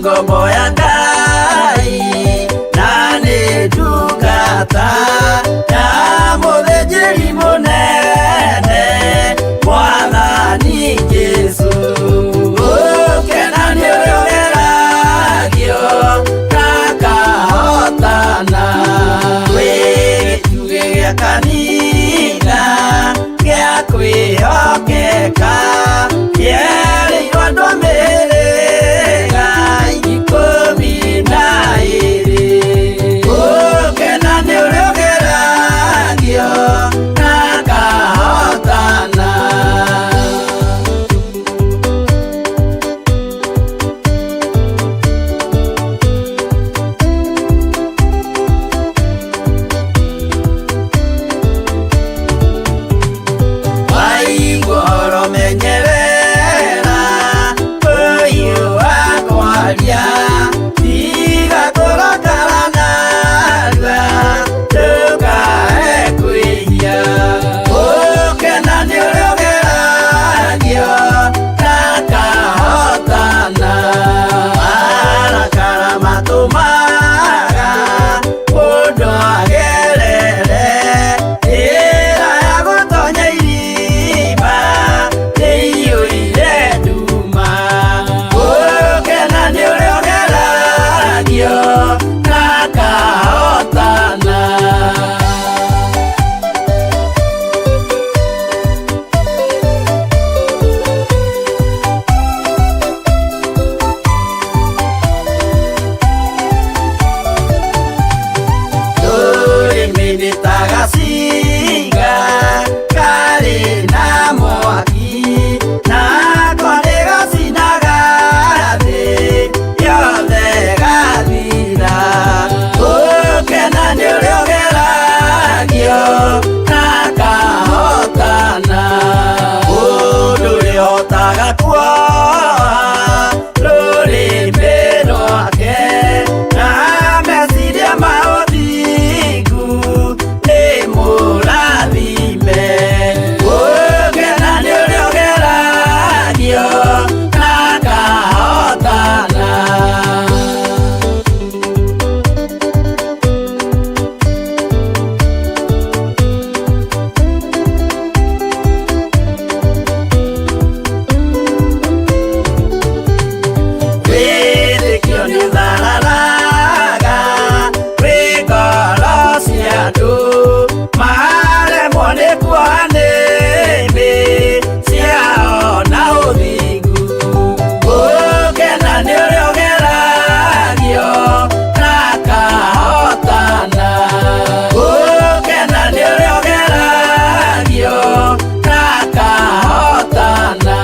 ngombo ya Ngai na nĩ ndungata ya mũthĩnjĩri mũnene Mwathani Jesũ. Ũkena nĩ ũrĩa ũgeragio kakahotana, wĩ gĩtugĩ gĩa kanitha gĩa kwĩhokeka kĩerĩirwo andũ a mĩhĩrĩga 12. Ũkena nĩ ũrĩa ũgeragio kakahotana. Waigua menyerera ũyũ wakwaria, tiga kũrakara narua ndũkae kwĩhia. Ũkena nĩ ũrĩa ũgeragio kakahotana, marakara matũmaga mũndũ agerere njĩra ya gũtonya irima rĩiyũire nduma. Ũkena nĩ ũrĩa ũgeragio kakahotana. Rũrĩmĩ nĩ ta gacinga karĩ na mwaki, nako nĩ gacinaga thĩ yothe gathira. Ũkena nĩ ũrĩa ũgeragio kakahotana, mũndũ ũrĩhotaga kuoha rũrĩmĩ rwake na meciria ma ũthingu nĩ mũrathime. Ũkena nĩ ũrĩa ũgeragio kakahotana. Wĩtĩkio nĩ ũthararaga wĩ ngoro cia andũ, maremwo nĩ kuoha nĩmĩ ciao na ũthingu. Ũkena nĩ ũrĩa ũgeragio kakahotana. Ũkena nĩ ũrĩa ũgeragio kakahotana.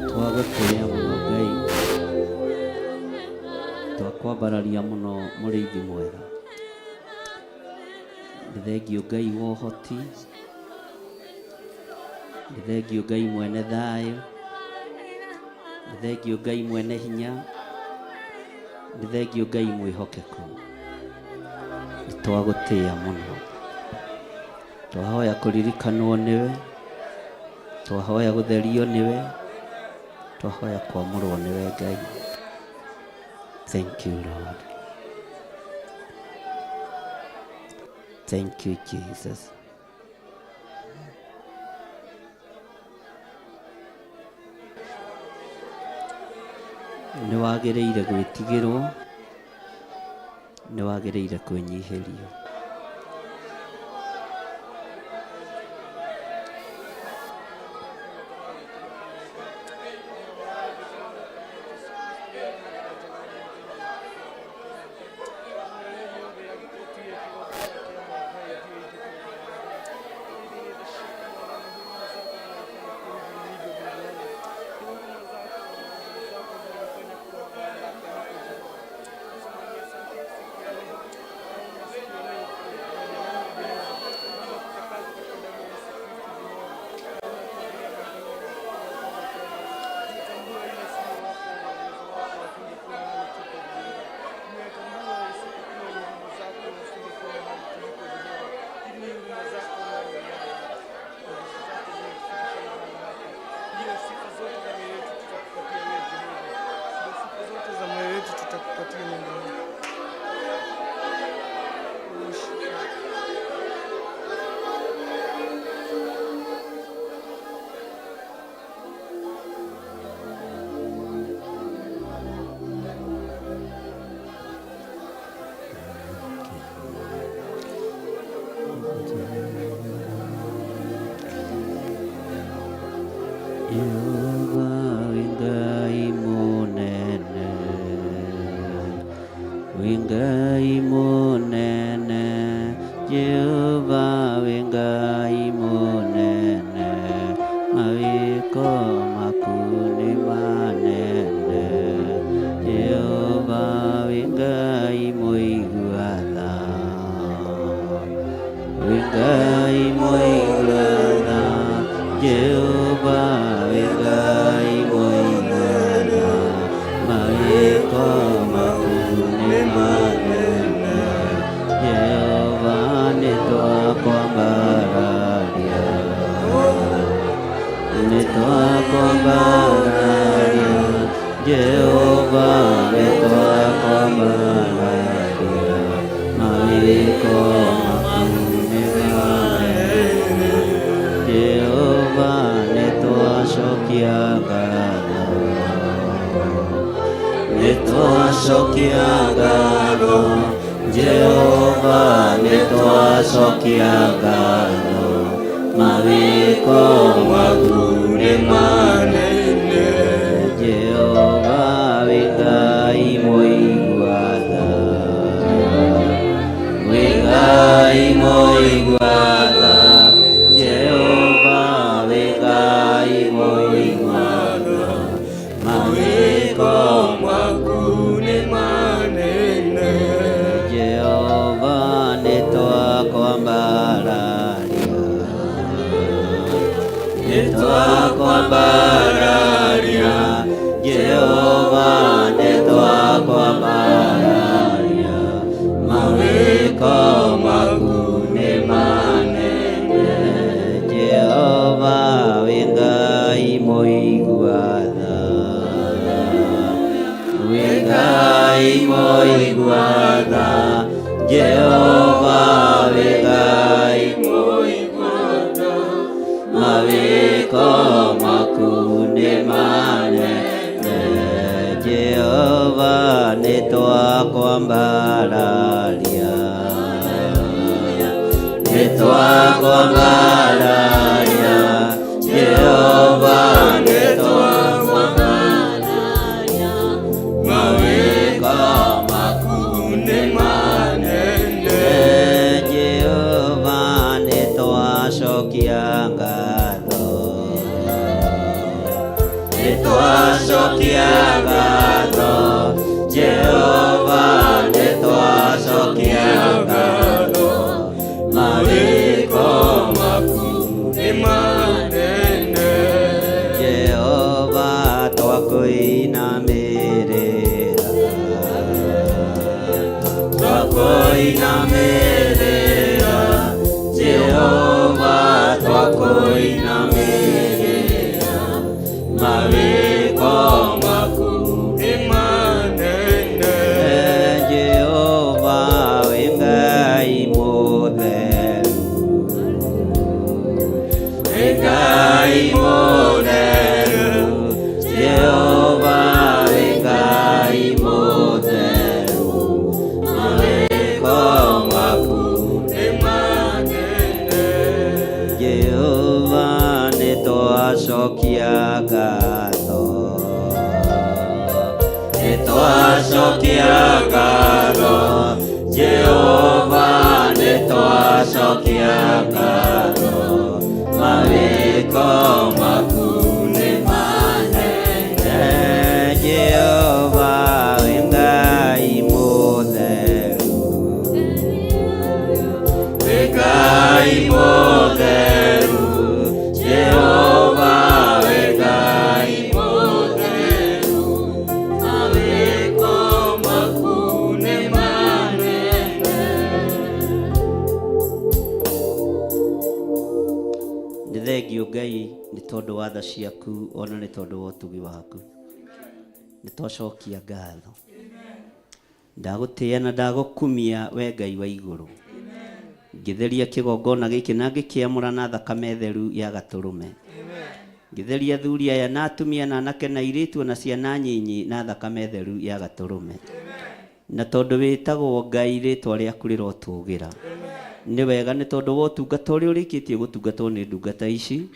Twagũkũria mũno Ngai, twakwambararia mũno mũrĩithi mwega. Nĩ thengiũ Ngai wa ũhoti, nĩ thengiũ Ngai mwene thayũ, nĩ thengiũ Ngai mwene hinya, nĩ thengiũ Ngai mwĩhokeku. Nĩ twagũtĩĩa mũno, twahoya kũririkanwo nĩwe, twahoya gũtherio nĩwe, twahoya kwamũrwo nĩwe Ngai. Thank you Lord. Thank you Jesus. Nĩ wagĩrĩire gwĩtigĩrwo, nĩ wagĩrĩire kwĩnyihĩrio. Jehova wĩ Ngai mũnene, wĩ Ngai mũnene, Jehova wĩ Ngai mũnene, mawĩko maku nĩ manene. Jehova wĩ Ngai mũigua tha, wĩ Ngai mũigua tha, Jehova wĩ Ngai mũigua tha, mawĩko maku nĩ manene. Jehova nĩ twakwambararia, nĩ twakwambararia, Jehova nĩ twakwambararia, mawĩko maku nĩ manene. Jehova nĩ twacokia ngatho, nĩ twacokia ngatho, Jehova nĩ twacokia ngatho, mawĩko maku nĩ manene. Jehova wĩ Ngai mũigua tha, wĩ Ngai mũigua tha, Jehova wĩ Ngai mũigua tha, mawĩko maku nĩ manene. Jehova nĩ twakwambararia, nĩ twakwambararia, Jehova nĩ twakwambararia, mawĩko maku nĩ manene. Jehova wĩ Ngai mũigua tha, wĩ Ngai mũigua tha, Jehova wĩ Ngai mũigua tha, mawĩko maku nĩ manene. Jehova nĩ twakwambararia, nĩ twakwambararia, Jehova nĩ twakwambararia, mawĩko maku nĩ manene. Jehova nĩ twacokia ngatho, nĩ twacokia ngatho, Jehova nĩ twacokia ngatho, mawĩko maku nĩ manene. Jehova twakwĩinamĩrĩra, twakwĩinamĩrĩra, Jehova twakwĩinamĩrĩra, mawĩko maku nĩ manene. Jehova wĩ Ngai mũtheru, wĩ Ngai mũtheru, Jehova wĩ Ngai mũtheru, mawĩko maku nĩ manene. Jehova nĩ twacokia ngatho, nĩ twacokia ngatho, Jehova nĩ twacokia ngatho, mawĩko maku nĩ manene. Jehova wĩ Ngai mũtheru, wĩ Ngai mũtheru, Jehova wĩ Ngai mũtheru, mawĩko maku nĩ manene. Nĩ thengiũ Ngai nĩ tondũ wa tha ciaku, ona nĩ tondũ wa ũtugi waku. Nĩ twacokia ngatho, ndagũtĩĩa na ndagũkumia we Ngai wa igũrũ. Ngĩtheria kĩgongona gĩkĩ na ngĩkĩamũra na thakame theru ya gatũrũme. Ngĩtheria athuri aya na atumia na anake na airĩtu na ciana nyinyi na thakame theru ya gatũrũme. Na tondũ wĩtagwo Ngai rĩtwa rĩaku rĩrotũgĩra. Nĩ wega nĩ tondũ wa ũtungata ũrĩa ũrĩkĩtie gũtungatwo nĩ ndungata ici.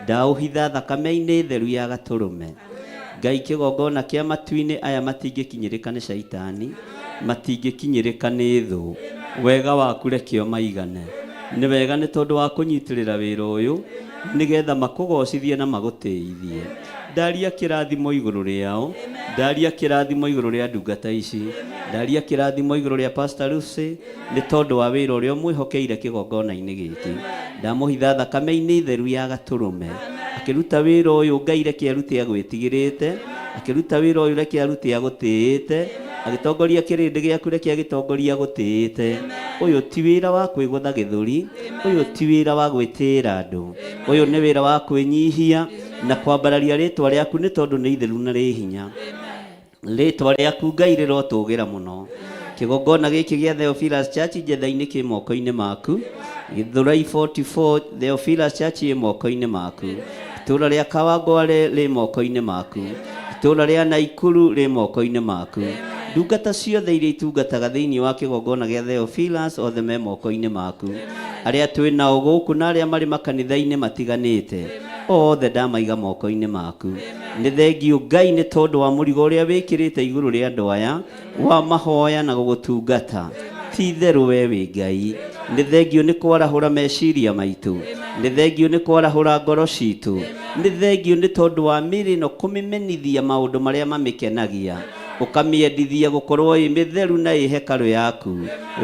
ndaũhitha thakame-inĩ theru ya Gatũrũme. Ngai kĩgongona kĩa matu-inĩ aya matingĩkinyĩrĩka nĩ Shaitani, matingĩkinyĩrĩka nĩ thũ. Wega waku reke o maigane. Nĩ wega nĩ tondũ wa kũnyitĩrĩra wĩra ũyũ nĩgetha makũgocithie na magũtĩithie. Ndaria kĩrathimo igũrũ rĩao, ndaria kĩrathimo igũrũ rĩa ndungata ici, ndaria kĩrathimo igũrũ rĩa Pastor Lucy nĩ tondũ wa wĩra ũrĩa ũmwĩhokeire kĩgongona-inĩ gĩkĩ. Ndamũhitha thakame-inĩ theru ya Gatũrũme, akĩruta wĩra ũyũ Ngai reke arute agwĩtigĩrĩte, akĩruta wĩra ũyũ reke arute agũtĩĩte, agĩtongoria kĩrĩndĩ gĩaku reke agĩtongoria agũtĩĩte. Ũyũ ti wĩra wa kwĩgũtha gĩthũri, ũyũ ti wĩra wa gwĩtĩĩra andũ, ũyũ nĩ wĩra wa kwĩnyihia na kwambararia rĩtwa rĩaku nĩ tondũ nĩ itheru na rĩ hinya. Rĩtwa rĩaku Ngai rĩrotũgĩra mũno. Kĩgongona gĩkĩ gĩa Theophilus Church Njetha-inĩ kĩ moko-inĩ maku. Gĩthũrai 44 Theophilus Church ĩ moko-inĩ maku. Itũũra rĩa Kawangware rĩ moko-inĩ maku. Itũũra rĩa Naikuru rĩ moko-inĩ maku. Ndungata ciothe iria itungataga thĩinĩ wa kĩgongona gĩa Theophilus othe me moko-inĩ maku. Arĩa twĩ nao gũkũ na arĩa marĩ makanitha-inĩ matiganĩte othe ndamaiga moko-inĩ maku. Nĩ thengiũ Ngai nĩ tondũ wa mũrigo ũrĩa wĩkĩrĩte igũrũ rĩa andũ aya wa mahoya na gũgũtungata. Ti itherũ we wĩ Ngai. Nĩ thengiũ nĩ kwarahũra meciria maitũ, nĩ thengiũ nĩ kwarahũra ngoro citũ, nĩ thengiũ nĩ tondũ wa mĩrĩ ĩno kũmĩmenithia maũndũ marĩa mamĩkenagia, ũkamĩendithia gũkorwo ĩ mĩtheru na ĩ hekarũ yaku.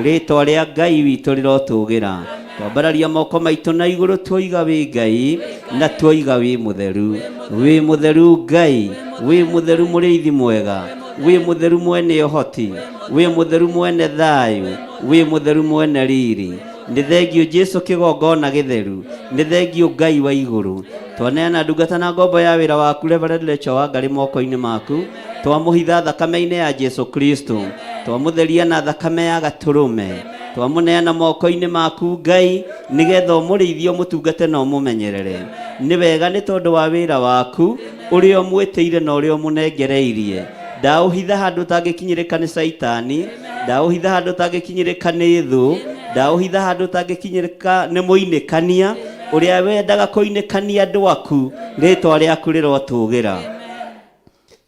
Rĩtwa rĩa Ngai witũ rĩrotũgĩra. Twambararia moko maitũ na igũrũ tuoiga wĩ Ngai na tuoiga wĩ mũtheru. Wĩ mũtheru Ngai, wĩ mũtheru mũrĩithi mwega, wĩ mũtheru mwene ũhoti, wĩ mũtheru mwene thayũ, wĩ mũtheru mwene riri. Nĩ thengiũ Jesũ kĩgongona gĩtheru, nĩ thengiũ Ngai wa igũrũ. Twaneana ndungata na ngombo ya wĩra waku Reverend Rachel Wangarĩ moko-inĩ maku. Twamũhitha thakame-inĩ ya Jesũ Kristo, twamũtheria na thakame ya Gatũrũme, twamũneana moko-inĩ maku Ngai nĩgetha ũmũrĩithie ũmũtungate na ũmũmenyerere. Nĩ wega nĩ tondũ wa wĩra waku ũrĩa ũmwĩtĩire na ũrĩa ũmũnengereirie. Ndaũhitha handũ ũtangĩkinyĩrĩka nĩ Shaitani, ndaũhitha handũ ũtangĩkinyĩrĩka nĩ thũ, ndaũhitha handũ ũtangĩkinyĩrĩka nĩ mũinĩkania ũrĩa wendaga kũinĩkania andũ aku. Rĩtwa rĩaku rĩrotũgĩra,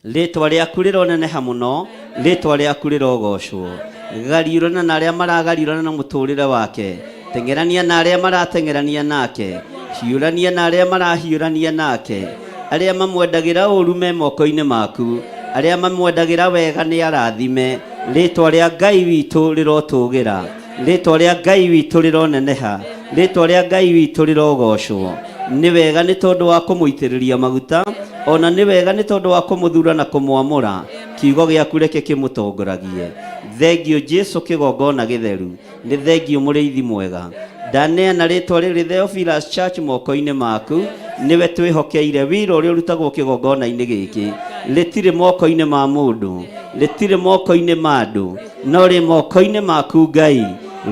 rĩtwa rĩaku rĩroneneha mũno, rĩtwa rĩaku rĩrogocwo. Gariũrana na arĩa maragariũrana na mũtũrĩre wake, teng'erania na arĩa marateng'erania nake, hiũrania na arĩa marahiũrania nake. Arĩa mamwendagĩra ũũru me moko-inĩ maku, arĩa mamwendagĩra wega nĩ arathime. Rĩtwa rĩa Ngai witũ rĩrotũgĩra, rĩtwa rĩa Ngai witũ rĩroneneha, rĩtwa rĩa Ngai witũ rĩrogocwo. Nĩ wega nĩ tondũ wa kũmũitĩrĩria maguta, ona nĩ wega nĩ tondũ wa kũmũthura na kũmwamũra. Kiugo gĩaku reke kĩmũtongoragie. Thengiũ Jesũ kĩgongona gĩtheru, nĩ thengiũ mũrĩithi mwega. Ndaneana rĩtwa rĩrĩ Theophilus Church moko-inĩ maku. Nĩwe twĩhokeire wĩra ũrĩa ũrutagwo kĩgongona-inĩ gĩkĩ. Rĩtirĩ moko-inĩ ma mũndũ, rĩtirĩ moko-inĩ ma andũ, no rĩ moko-inĩ maku Ngai.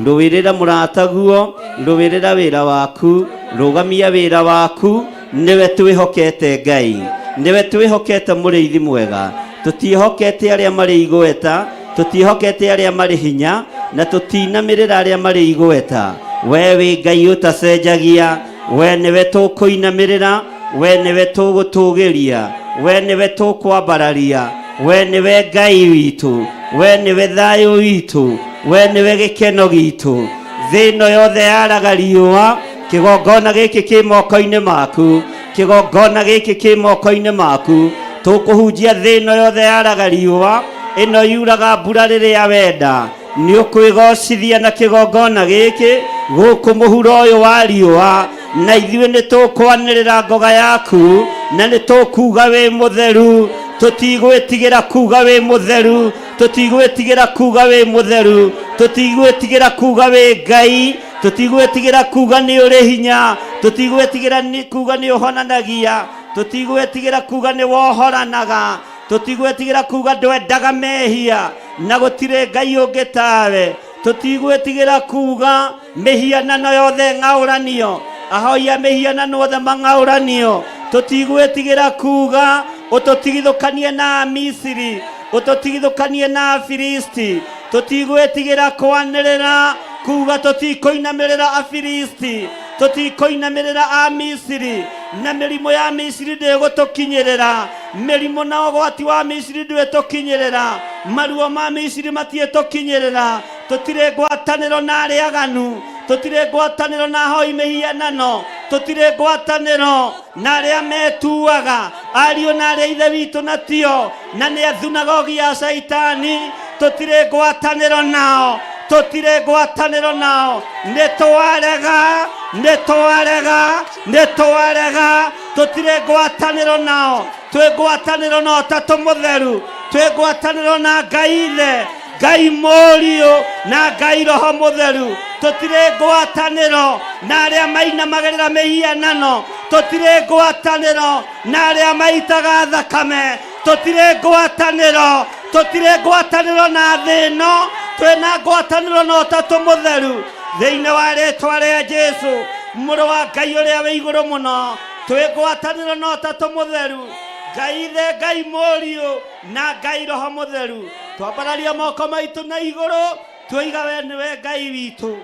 Rũĩrĩra mũrataguo, rũĩrĩra wĩra waku, rũgamia wĩra waku. Nĩwe twĩhokete Ngai, nĩwe twĩhokete mũrĩithi mwega. Tũtiĩhokete arĩa marĩ igweta, tũtiĩhokete arĩa marĩ hinya, na tũtinamĩrĩra arĩa marĩ igweta. We wĩ Ngai ũtacenjagia, we nĩwe tũkũinamĩrĩra, we nĩwe tũgũtũgĩria, we nĩwe tũkwambararia, we nĩwe Ngai witũ, we nĩwe thayũ witũ, we nĩwe gĩkeno gitũ. Thĩ ĩno yothe yaraga riũa, kĩgongona gĩkĩ kĩ moko-inĩ maku, kĩgongona gĩkĩ kĩ moko-inĩ maku. Tũkũhunjia thĩ ĩno yothe yaraga riũa, ĩno yuraga mbura rĩrĩa wenda. Nĩ ũkwĩgocithia na kĩgongona gĩkĩ gũkũ mũhuro ũyũ wa riũa, na ithuĩ nĩ tũkwanĩrĩra ngoga yaku, na nĩ tũkuga wĩ mũtheru. Tũtigwĩtigĩra kuga wĩ mũtheru, tũtigwĩtigĩra kuga wĩ mũtheru, tũtigwĩtigĩra kuga wĩ Ngai, tũtigwĩtigĩra kuga nĩ ũrĩ hinya, tũtigwĩtigĩra kuga nĩ ũhonanagia, tũtigwĩtigĩra kuga nĩ wohoranaga, tũtigwĩtigĩra kuga ndwendaga mehia na gũtirĩ Ngai ũngĩ tawe. Tũtigwĩtigĩra kuga mĩhianano yothe ng'aũranio, ahoia mĩhianano othe mang'aũranio. Tũtigwĩtigĩra kuga ũtũtigithũkanie na Misiri, ũtũtigithũkanie na Afilisti. Tũtigwĩtigĩra kwanĩrĩra kuga tũtikũinamĩrĩra Afilisti, tũtikũinamĩrĩra a Misiri, na mĩrimũ ya Misiri ndĩgũtũkinyĩrĩra, mĩrimũ na ũgwati wa Misiri ndũgĩtũkinyĩrĩra, maruo ma Misiri matiĩtũkinyĩrĩra. Tũtirĩ ngwatanĩro na arĩa aganu, tũtirĩ ngwatanĩro na ahoi mĩhianano, tũtirĩ ngwatanĩro na arĩa metuaga ariũ na arĩa ithe witũ na tio, na nĩ athunagogi ya Saitani. Tũtirĩ ngwatanĩro nao, tũtirĩ ngwatanĩro nao, nĩtwarega, nĩtwarega, nĩtwarega. Tũtirĩ ngwatanĩro nao, twĩ ngwatanĩro na Ũtatũ Mũtheru, twĩ ngwatanĩro na Ngai Ithe, Ngai Mũriũ na Ngai Roho Mũtheru. Tũtirĩ ngwatanĩro na arĩa mainamagĩrĩra mĩhianano, tũtirĩ ngwatanĩro na arĩa maitaga thakame, tũtirĩ ngwatanĩro, tũtirĩ ngwatanĩro na thĩ ĩno, twĩna ngwatanĩro na Ũtatũ Mũtheru thĩinĩ wa rĩĩtwa rĩa Jesũ mũrũ wa Ngai ũrĩa wĩ igũrũ mũno. Twĩ ngwatanĩro na Ũtatũ Mũtheru, Ngai Ithe, Ngai Mũriũ na Ngai Roho Mũtheru. Twambararia moko maitũ na igũrũ, twoiga we nĩwe Ngai witũ,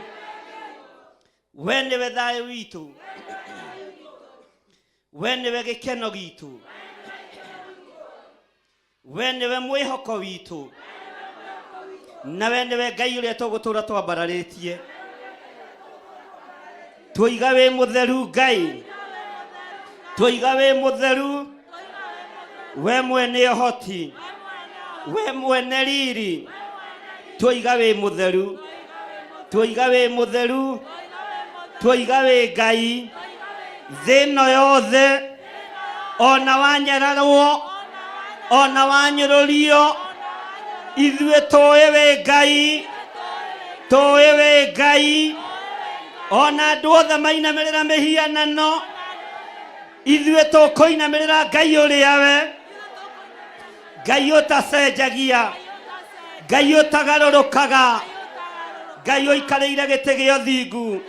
we nĩwe thayũ witũ, we nĩwe gĩkeno gitũ, we nĩwe mwĩhoko witũ, na we nĩwe Ngai ũrĩa tũgũtũũra twambararĩtie. Twoiga wĩ mũtheru Ngai, twoiga wĩ mũtheru, we mwene ũhoti, we mwene riri. Twoiga wĩ mũtheru, twoiga wĩ mũtheru, twoiga wĩ Ngai. Thĩ ĩno yothe ona wanyararwo, ona wanyũrũrio, ithuĩ tũĩ wĩ Ngai, tũĩ wĩ Ngai. Ona andũ othe mainamĩrĩra mĩhianano, ithuĩ tũkũinamĩrĩra Ngai ũrĩa we, Ngai ũtacenjagia, Ngai ũtagarũrũkaga, Ngai ũikarĩire gĩtĩ gĩa ũthingu.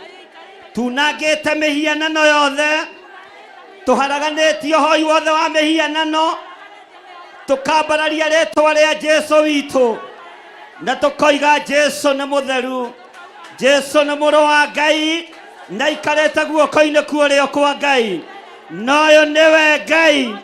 Tunangĩte mĩhianano yothe, tũharaganĩtie ũhoi wothe wa mĩhianano, tũkambararia rĩĩtwa rĩa Jesũ witũ, na tũkoiga Jesũ nĩ mũtheru, Jesũ nĩ mũrũ wa Ngai, na ikarĩte guoko-inĩ kuorĩo kwa Ngai. Na ũyũ nĩwe Ngai,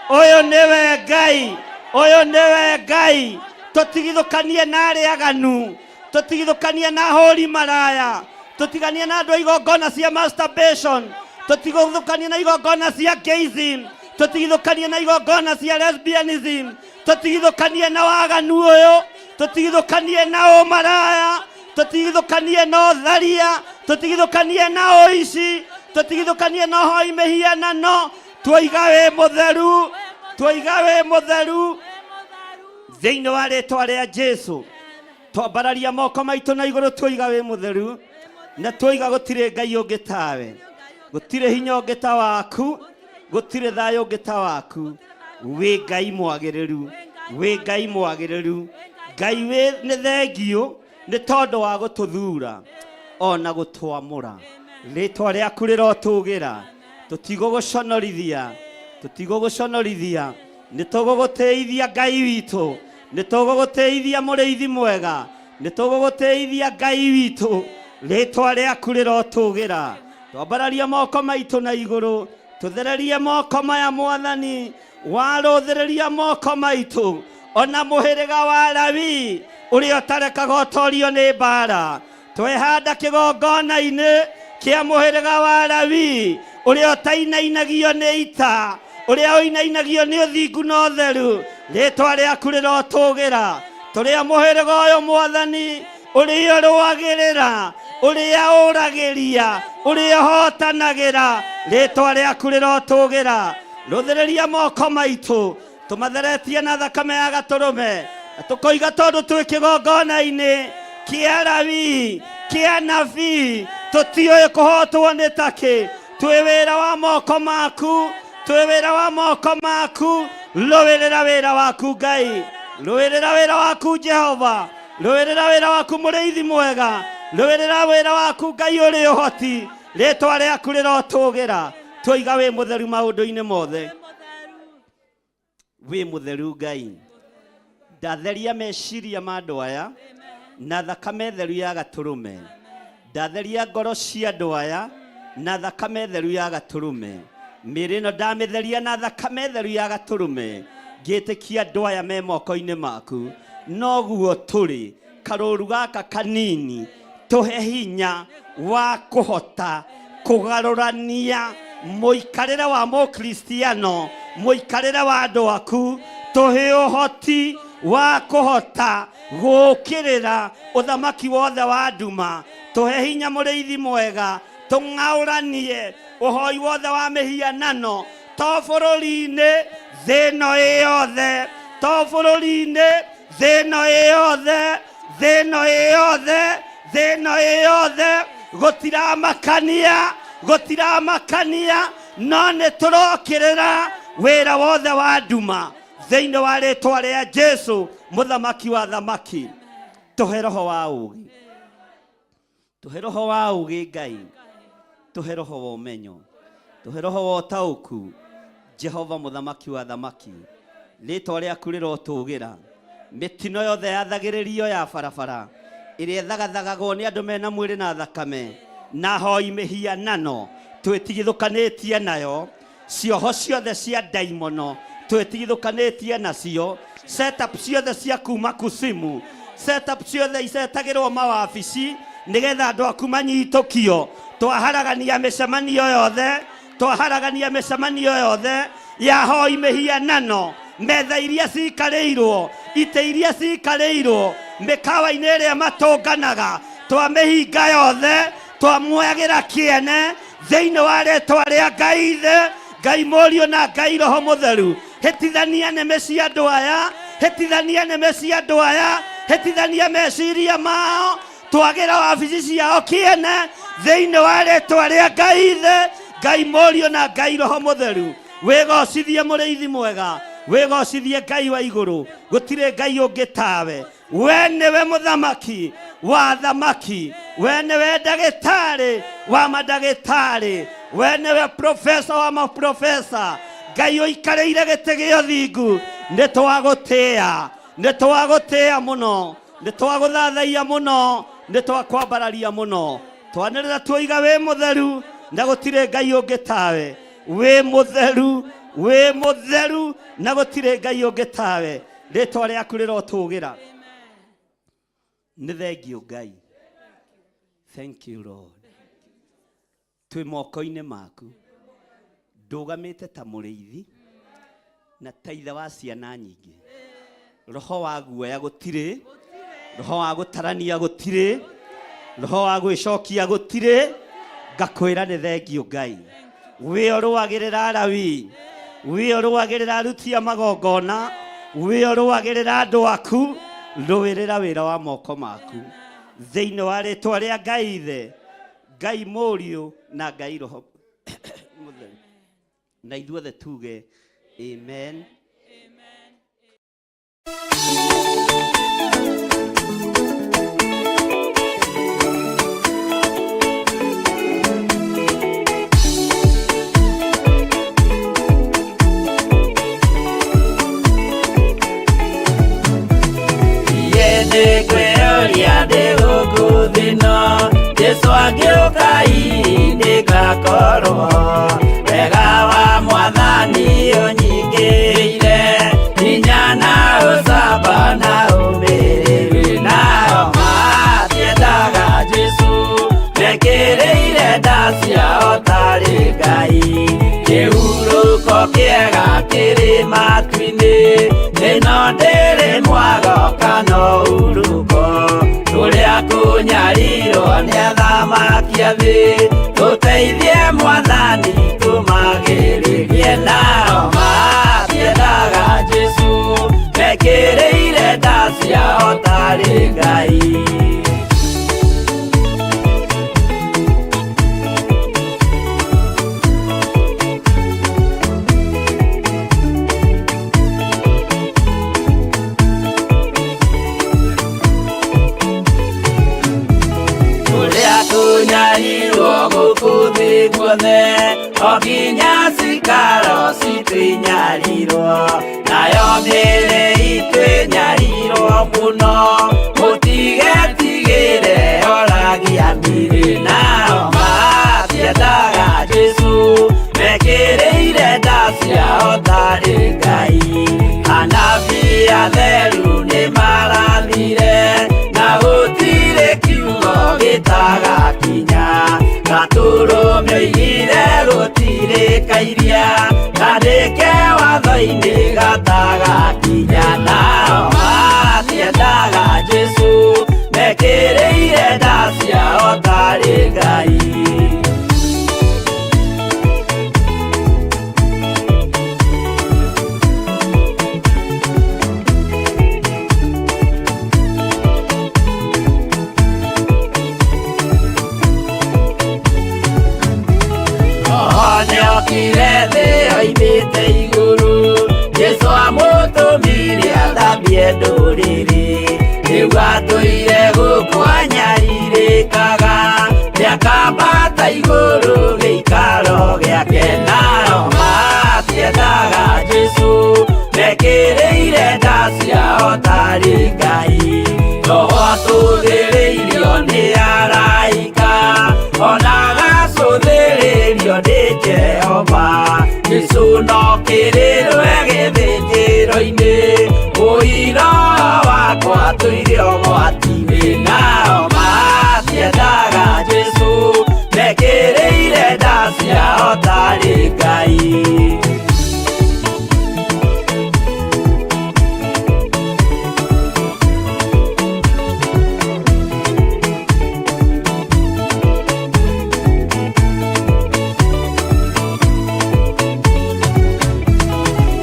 ũyũ nĩwe Ngai, ũyũ nĩwe Ngai. Tũtigithũkanie na arĩa aganu, tũtigithũkanie na ahũri maraya, tũtiganie na andũ a igongona cia masturbation, tũtigithũkanie na igongona cia gayism, tũtigithũkanie na igongona cia lesbianism, tũtigithũkanie na waganu ũyũ, tũtigithũkanie na ũmaraya, tũtigithũkanie na ũtharia, tũtigithũkanie na ũici, tũtigithũkanie na ũhoi mĩhianano. Twoiga wĩ mũtheru, twoiga wĩ mũtheru thĩinĩ wa rĩĩtwa rĩa Jesũ. Twambararia moko maitũ na igũrũ, twoiga wĩ mũtheru, na twoiga gũtirĩ Ngai ũngĩ tawe, gũtirĩ hinya ũngĩ ta waku, gũtirĩ thayũ ũngĩ ta waku. Wĩ Ngai mwagĩrĩru, wĩ Ngai mwagĩrĩru. Ngai wĩ nĩ thengio nĩ tondũ wa gũtũthuura ona gũtwamũra. Rĩĩtwa rĩaku rĩrotũũgĩra, tũtigũgũconorithia, tũtigũgũconorithia. Nĩtũgũgũtĩithia Ngai witũ, nĩtũgũgũtĩithia mũrĩithi mwega, nĩtũgũgũtĩithia Ngai witũ. Rĩĩtwa rĩaku rĩrotũũgĩra. Twambararia moko maitũ na igũrũ, tũthererie moko maya Mwathani, warũthĩrĩria moko maitũ. Ona mũhĩrĩga wa Lawi ũrĩa ũtarekaga ũtorio nĩ mbara, twehanda kĩgongona-inĩ kĩa mũhĩrĩga wa Lawi ũrĩa ũtainainagio nĩ ita, ũrĩa ũinainagio nĩ ũthingu na ũtheru. Rĩĩtwa rĩaku rĩrotũũgĩra. Tũrĩa mũhĩrĩga ũyũ Mwathani ũrĩa ũrũagĩrĩra, ũrĩa ũragĩria, ũrĩa ũhotanagĩra. Rĩĩtwa rĩaku rĩrotũũgĩra. Rũthĩrĩria moko maitũ, tũmatheretie na thakame ya Gatũrũme, tũkoiga tondũ twĩ kĩgongona-inĩ kĩa Lawi kĩa nabii, tũtiũĩ kũhotwo nĩ takĩ. Twĩ wĩra wa moko maku, twĩ wĩra wa moko maku. Rũĩrĩra wĩra waku Ngai, rũĩrĩra wĩra waku Jehova, rũĩrĩra wĩra waku mũrĩithi mwega, rũĩrĩra wĩra waku Ngai ũrĩ ũhoti. Rĩĩtwa rĩaku rĩrotũũgĩra. Twoiga wĩ mũtheru maũndũ-inĩ mothe, wĩ mũtheru Ngai. Ndatheria meciria ma andũ aya na thakame theru ya Gatũrũme, ndatheria ngoro cia andũ aya na thakame theru ya Gatũrũme. mĩrĩ ĩno ndamĩtheria na thakame theru ya Gatũrũme, ngĩtĩkia andũ aya me moko-inĩ maku. Noguo tũrĩ karũru gaka kanini, tũhe hinya wa kũhota kũgarũrania mũikarĩre wa mũkristiano, mũikarĩre wa andũ aku. Tũhe ũhoti wa kũhota gũkĩrĩra ũthamaki wothe wa nduma. Tũhe hinya mũrĩithi mwega, tũng'aũranie ũhoi wothe wa mĩhianano to bũrũri-inĩ thĩ ĩno yothe, to bũrũri-inĩ thĩ ĩno yothe, thĩ ĩno yothe, thĩ ĩno yothe. Gũtiramakania, gũtiramakania, no nĩ tũrokĩrĩra wĩra wothe wa nduma thĩinĩ wa rĩtwa rĩa Jesũ mũthamaki wa thamaki. Tũhe roho wa ũũgĩ, tũhe roho wa ũũgĩ Ngai, tũhe roho wa ũmenyo, tũhe roho wa ũtaũku Jehova mũthamaki wa thamaki. Rĩtwa rĩaku rĩrotũũgĩra mĩtino yothe yathagĩrĩrio ya barabara ĩrĩa ĩthagathagagwo nĩ andũ mena mwĩrĩ na thakame na hoi mĩhianano twĩtigithũkanĩtie nayo, cioho ciothe cia ndaimono twĩtigithũkanĩtie nacio, setup ciothe cia kuma kusimu, setup ciothe icetagĩrwo mawabici nĩgetha andũ aku manyitũkio. Twaharagania mĩcemanio yothe, twaharagania mĩcemanio yothe ya hoi mĩhianano, metha iria cikarĩirwo, ite iria cikarĩirwo, mĩkawa-inĩ ĩrĩa matũnganaga, twamĩhinga yothe, twamuoyagĩra kĩene thĩinĩ wa rĩtwa rĩa Ngai Ithe, Ngai Mũriũ na Ngai Roho Mũtheru. Hĩtithania nĩmĩ cia andũ aya, hĩtithania nĩmĩ cia andũ aya, hĩtithania meciria mao, twagĩra wabici ciao kĩene thĩinĩ wa rĩtwa rĩa Ngai Ithe, Ngai Mũriũ na Ngai Roho Mũtheru. Wĩgocithie mũrĩithi mwega, wĩgocithie Ngai wa igũrũ, gũtirĩ Ngai ũngĩ tawe. We nĩwe mũthamaki wa thamaki, we nĩwe ndagĩtarĩ wa mandagĩtarĩ, we nĩwe profesa wa maprofesa. Ngai ũikarĩire gĩtĩ gĩa ũthingu, nĩtwagũtĩĩa, nĩtwagũtĩĩa mũno, nĩtwagũthathaia mũno, nĩtwakwambararia mũno. Twanĩrĩra tuoiga wĩ mũtheru na gũtirĩ Ngai ũngĩ tawe. Wĩ mũtheru, wĩ mũtheru na gũtirĩ Ngai ũngĩ tawe. Rĩtwa rĩaku rĩrotũũgĩra. Nĩ thengio Ngai. Thank you Lord. Twĩ moko-inĩ maku, ndũgamĩte ta mũrĩithi na ta ithe wa ciana nyingĩ. Roho wa guoya gũtirĩ, roho wa gũtarania gũtirĩ, roho wa gwĩcokia gũtirĩ. Ngakwĩra nĩ thengio Ngai. Wĩyo rũagĩrĩra Alawii, wĩyo rũagĩrĩra aruti a magongona, wĩyo rũagĩrĩra andũ aku, rũĩrĩra wĩra wa moko maku thĩinĩ wa rĩtwa rĩa Ngai Ithe, Ngai Mũriũ na Ngai Roho Mũtheru. Na ithuothe tuge amen. Jesu agĩũka ihinda ngakorwo, wega wa Mwathani ũnyingĩire, hinya na ũcamba na ũmĩrĩru, nao matiendaga Jesu mekĩrĩire nda ciao tarĩ Ngai. Kĩhurũko kĩega kĩrĩ matu-inĩ, ĩno ndĩrĩ mwago kana uruko, tũrĩa kũnyarirwo nĩ athamaki a thĩ, tũteithie Mwathani tũmagĩrĩrie. Nao matiendaga Jesu mekĩrĩire nda ciao tarĩ Ngai. Kunyarirwo gũkũ thĩ guothe, o nginya cikaro citwĩnyarirwo, nayo mĩĩrĩ itwĩnyarirwo mũno. Mũtigetigĩre oragia mĩĩrĩ, nao matiendaga Jesu mekĩrĩire gĩtagakinya gatũrũme oigire gũtirĩ kairia kandĩke watho-inĩ gatagakinya nao matiendaga Jesũ mekĩrĩire nda ciao tarĩ Ngai. Onyokire thĩ oimĩte igũrũ Jesũ amũtũmire athambie ndũrĩrĩ rĩu atũire gũkũ anyarirĩkaga nĩakambata igũrũ gĩikaro gĩake nao matiendaga Jesũ mekĩrĩire nda ciao tarĩ Ngai. Roho atũthĩrĩirio nĩ araika ona agacũthĩrĩrio nĩ Jehova. Jesũ no kĩrĩrwe gĩthĩnjĩro-inĩ ũira wakwa tũire ũgwati-inĩ nao matiendaga Jesũ mekĩrĩire nda ciao tarĩ Ngai.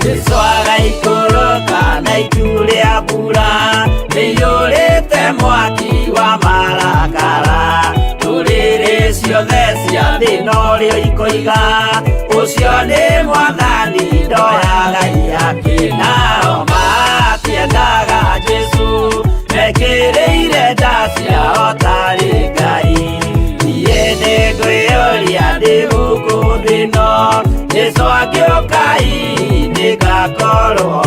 Jesũ agaikũrũka na itu rĩa mbura rĩiyũrĩte mwaki wa marakara ndũrĩrĩ ciothe cia thĩ norĩo ikoiga ũcio nĩ Mwathani ndoya Ngai yake. Nao matiendaga Jesũ mekĩrĩire nda ciao tarĩ Ngai. Niĩ nĩngwĩyũria ndĩ gũkũ thĩ ĩno Jesũ angĩũka ngakorwo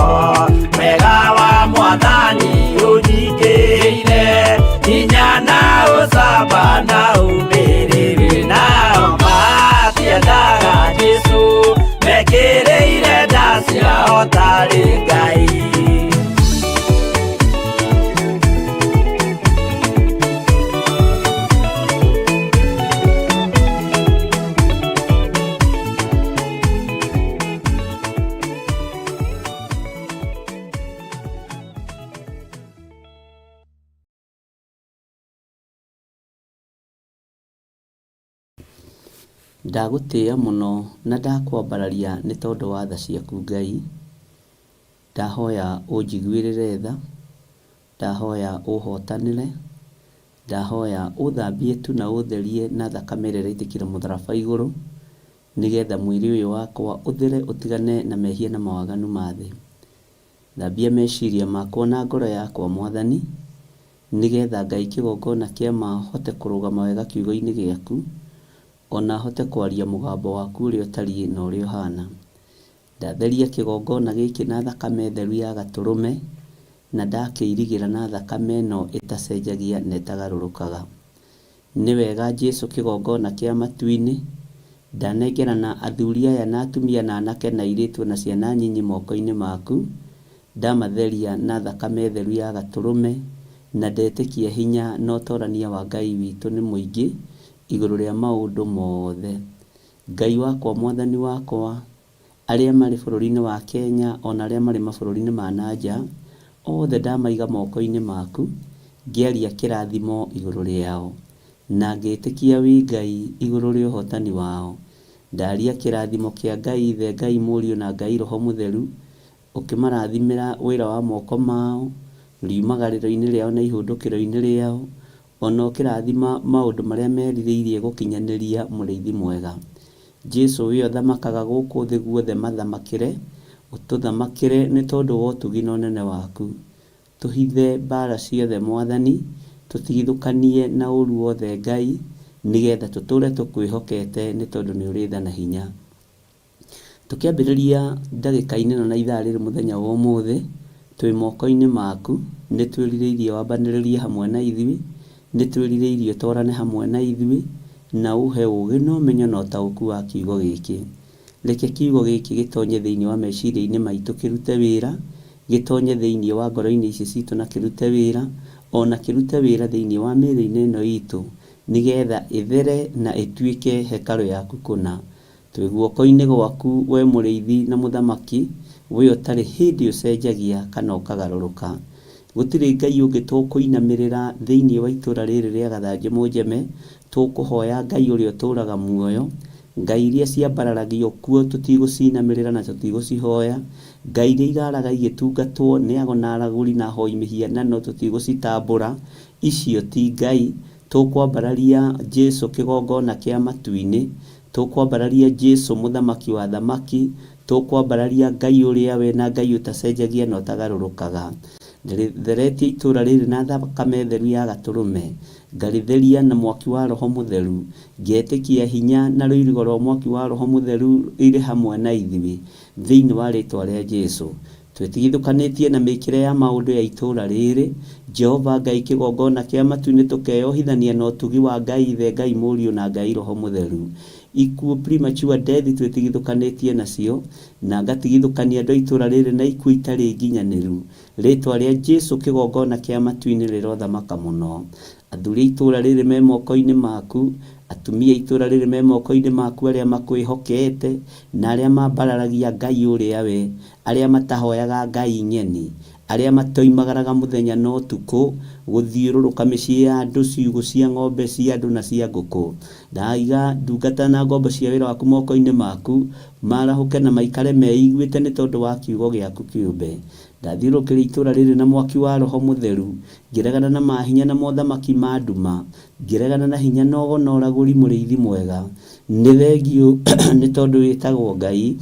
wega wa Mwathani ũnyingĩrĩire hinya na ũcamba na ũmĩrĩru. Nao matiendaga Jesũ mekĩrĩire nda ciao tarĩ Ngai. Ndagũtĩĩa mũno na ndakwambararia nĩ tondũ wa tha ciaku Ngai. Ndahoya ũnjiguĩrĩre tha, ndahoya ũhotanĩre, ndahoya ũthambie tu na ũtherie na thakame ĩrĩa ĩraitĩkire mũtharaba igũrũ nĩgetha mwĩrĩ ũyũ wakwa ũthere ũtigane na mehia na mawaganu ma thĩ. Thambia meciria makwa na ngoro yakwa Mwathani nĩgetha Ngai kĩgongona kĩa ma hote kũrũgama wega kiugo-inĩ gĩaku ona hote kwaria mũgambo waku ũrĩa ũtariĩ na ũrĩa ũhana. Ndatheria kĩgongona gĩkĩ na thakame theru ya gatũrũme na ndakĩirigĩra na thakame ĩno ĩtacenjagia na ĩtagarũrũkaga. Nĩ wega Jesũ kĩgongona kĩa matu-inĩ ndanengerana athuri aya na atumia na anake na airĩtu na ciana nyinyi moko-inĩ maku, ndamatheria na thakame theru ya gatũrũme na ndetĩkia hinya na ũtorania wa Ngai witũ nĩ mũingĩ igũrũ rĩa maũndũ mothe. Ngai wakwa Mwathani wakwa, arĩa marĩ bũrũri-inĩ wa Kenya ona arĩa marĩ mabũrũri-inĩ ma nanja othe ndamaiga moko-inĩ maku, ngĩaria kĩrathimo igũrũ rĩao na ngĩtĩkia wĩ Ngai igũrũ rĩa ũhotani wao. Ndaria kĩrathimo kĩa Ngai Ithe, Ngai Mũriũ na Ngai Roho Mũtheru, ũkĩmarathimĩra wĩra wa moko mao, riumagarĩro-inĩ rĩao na ihũndũkĩro-inĩ rĩao, ona ũkĩrathima maũndũ marĩa merirĩirie gũkinyanĩria mũrĩithi mwega. Jesũ we ũthamakaga gũkũ thĩ guothe mathamakĩre, ũtũthamakĩre nĩ tondũ wa ũtugi na ũnene waku. Tũhithe mbara ciothe Mwathani, tũtigithũkanie na ũru wothe Ngai, nĩgetha tũtũre tũkwĩhokete nĩ tondũ nĩ ũrĩ tha na hinya. Tũkĩambĩrĩria ndagĩka-inĩ ĩno na ithaa rĩrĩ mũthenya wa ũmũthĩ, twĩ moko-inĩ maku, nĩ twĩrirĩirie wambanĩrĩrie hamwe na ithuĩ, nĩ twĩrirĩirie twarane hamwe na ithuĩ, na ũhe ũũgĩ na ũmenyo na ũtaũku wa kiugo gĩkĩ. Reke kiugo gĩkĩ gĩtonye thĩinĩ wa meciria-inĩ maitũ kĩrute wĩra, gĩtonye thĩinĩ wa ngoro-inĩ ici citũ na kĩrute wĩra, ona kĩrute wĩra thĩinĩ wa mĩĩrĩ-inĩ ĩno itũ, nigetha ithere na ituike hekalu yaku kuna. Twi guoko-ini gwaku we muriithi na muthamaki, we utari hindi ucenjagia kana ukagaruruka. Gutiri Ngai ungi tukuinamirira thiini wa itura riri ria Gathanju Munjeme, tukuhoya Ngai uria uturaga muoyo, Ngai iria ciambararagio kuo tutigucinamirira na tutigucihoya, Ngai iria iraraga igitungatwo ni ago na araguri na hoi mihianano tutigucitambura, icio ti Ngai. Tukwambararia Jesu kigongona kia matu-ini, tukwambararia Jesu muthamaki wa thamaki, tukwambararia Ngai uria we na Ngai utacenjagia na utagarurukaga. Theretie itura riri na thakame theru ya gaturume, ngaritheria na mwaki wa Roho Mutheru, ngetikia hinya na ruirigo rwa mwaki wa Roho Mutheru iri hamwe na ithui thiini wa ritwa ria Jesu. Twetigithukanitie na mikire ya maundu ya itura riri, Jehova Ngai kigongona kia matu-ini tukeyohithania na utugi wa Ngai Ithe, Ngai Muriu na Ngai Roho Mutheru. Ikuo premature death twetigithukanitie nacio, na ngatigithukania andu itura riri na ikuo itari nginyaniru. Ritwa ria Jesu kigongona kia matu-ini rirothamaka muno. Athuri itura riri me moko-ini maku, atumia itura riri me moko-ini maku aria makwihokete na aria mambararagia Ngai uria we, aria matahoyaga Ngai nyeni, aria matoimagaraga muthenya na utuku guthiururuka micii ya andu, ciugo cia ng'ombe cia andu na cia nguku. Ndaiga ndungata na ngombo cia wira waku moko-ini maku, marahuke na maikare meiguite ni tondu wa kiugo giaku kiumbe. Ndathiurukiria itura riri na mwaki wa Roho Mutheru, ngiregana na mahinya na mothamaki ma nduma, ngiregana na hinya na ogo na uraguri muriithi mwega. Ni thengio ni tondu witagwo Ngai,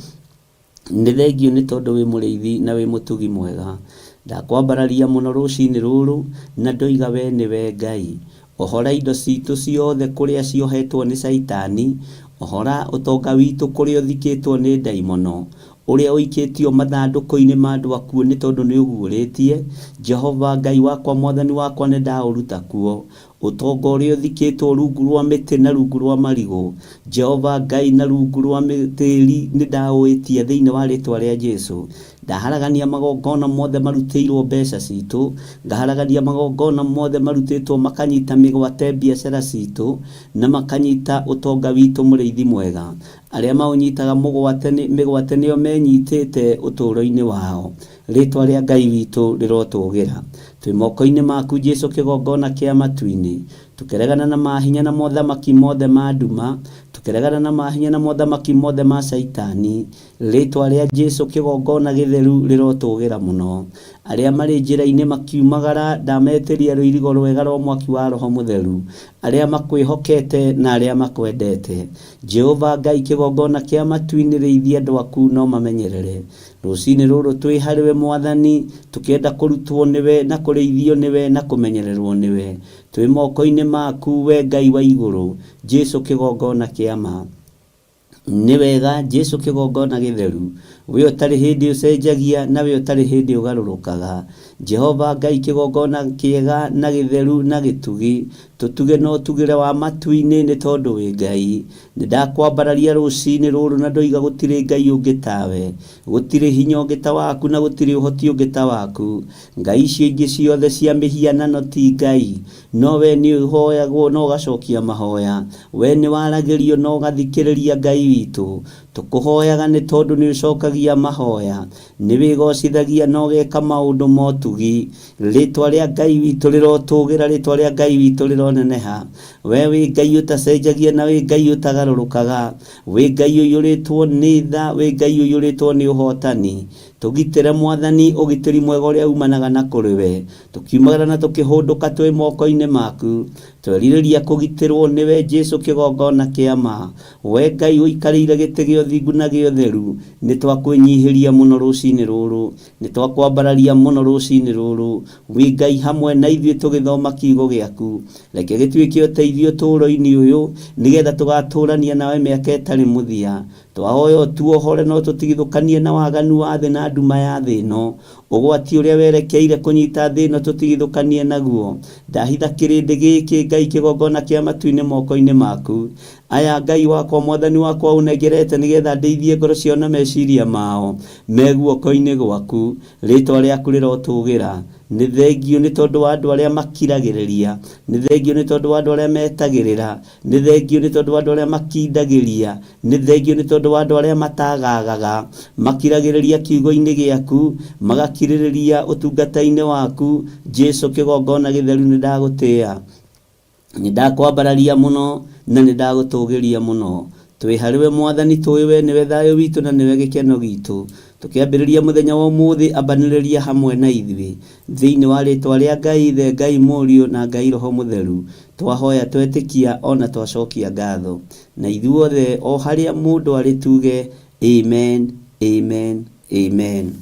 ni thengio ni tondu wi muriithi na wi mutugi mwega. Ndakwambararia muno rucini ruru, na ndoiga we niwe Ngai. Ohora indo citu ciothe kuria ciohetwo ni Saitani, ohora utonga witu kuria uthikitwo ni daimono, uria uikitio mathanduku-ini ma andu akuo ni tondu ni uguuritie. Jehova Ngai wakwa, mwathani wakwa, ni ndauruta kuo utonga uria uthikitwo rungu rwa miti na rungu rwa marigu. Jehova Ngai, na rungu rwa tiri ni ndauitia thiini wa ritwa ria Jesu. Ndaharagania magongona mothe marutirwo mbeca citu, ngaharagania magongona mothe marutitwo makanyita migwate biacara citu na makanyita utonga witu muriithi mwega. Aria maunyitaga migwate nio menyitite uturo-ini wao. Ritwa ria Ngai witu rirotugira. Twi moko-ini maku Jesu kigongona kia matu-ini, tukiregana na mahinya na mothamaki mothe ma nduma, tukiregana na mahinya na mothamaki mothe ma Saitani. Ritwa ria Jesu kigongona githeru rirotugira muno. Aria mari njira-ini makiumagara, ndametiria ruirigo rwega rwa mwaki wa Roho Mutheru, aria makwihokete na aria makwendete. Jehova Ngai kigongona kia matu-ini riithia andu aku no mamenyerere. Rucini ruru twi hariwe Mwathani, tukienda kurutwo niwe na kuriithio niwe na kumenyererwo niwe. Twi moko-ini maku we Ngai wa iguru, Jesu kigongona kia ma. Ni wega Jesu kigongona githeru, we utari hindi ucenjagia na we utari hindi ugarurukaga. Jehova Ngai kigongona kiega na githeru na gitugi, tutuge no tugire wa matu-ini ni tondu wi Ngai. Ni ndakwambararia rucini ruru na ndoiga gutiri Ngai ungi tawe, gutiri hinya ungi ta waku na gutiri uhoti ungi ta waku. Ngai icio ingi ciothe cia mihianano ti Ngai, no we ni uhoyagwo no ugacokia mahoya. We ni waragirio no ugathikiriria Ngai witu. Tukuhoyaga ni tondu ni ucokagia mahoya, ni wigocithagia no geka maundu motugi. Ritwa ria Ngai witu rirotugira, ritwa ria Ngai witu rironeneha. We wi Ngai utacenjagia na wi Ngai utagarurukaga, wi Ngai uyuritwo ni tha, wi Ngai uyuritwo ni uhotani. Tugitire Mwathani ugitiri mwega uria umanaga na kuri we, tukiumagara na tukihunduka twi moko-ini maku. Twiririria kugitirwo niwe Jesu kigongona kia ma. We Ngai uikariire giti gio thingu na gio theru, ni twakwinyihiria muno rucini ruru, ni twakwambararia muno rucini ruru. Wi Ngai hamwe na ithuĩ tugithoma kiugo giaku, reke gituike uteithio turo-ini uyu, nigetha tugaturania nawe miaka itari muthia. Twahoya tuohore no tutigithukanie na waganu wa thi na nduma ya thi no. Ugwati uria werekeire kunyita thi no tutigithukanie naguo. Ndahitha kirindi giki Ngai kigongona kia matu-ini moko-ini maku. Aya Ngai wakwa, Mwathani wakwa, unengerete nigetha ndeithie ngoro ciao na meciria mao me guoko-ini gwaku. Ritwa riaku rirotugira, nĩ thengio nĩ tondũ wa andũ arĩa makiragĩrĩria, nĩ thengio nĩ tondũ wa andũ arĩa metagĩrĩra, nĩ thengio nĩ tondũ wa andũ arĩa makindagĩria, nĩ thengio nĩ tondũ wa andũ arĩa matagagaga, makiragĩrĩria kiugo-inĩ gĩaku, magakirĩrĩria ũtungata-inĩ waku. Jesu kĩgongona gĩtheru nĩ ndagũtĩĩa, nĩ ndakwambararia mũno na nĩ ndagũtũgĩria mũno. Twĩ harĩwe Mwathani, tũĩ nĩwe thayũ witũ na nĩwe gĩkeno gitũ. Tũkĩambĩrĩria mũthenya wa ũmũthĩ, ambanĩrĩria hamwe na ithuĩ thĩinĩ wa rĩtwa rĩa Ngai Ithe, Ngai Mũriũ na Ngai Roho Mũtheru. Twahoya, twetĩkia ona twacokia ngatho, na ithuothe o harĩa mũndũ arĩ tuge amen, amen, amen.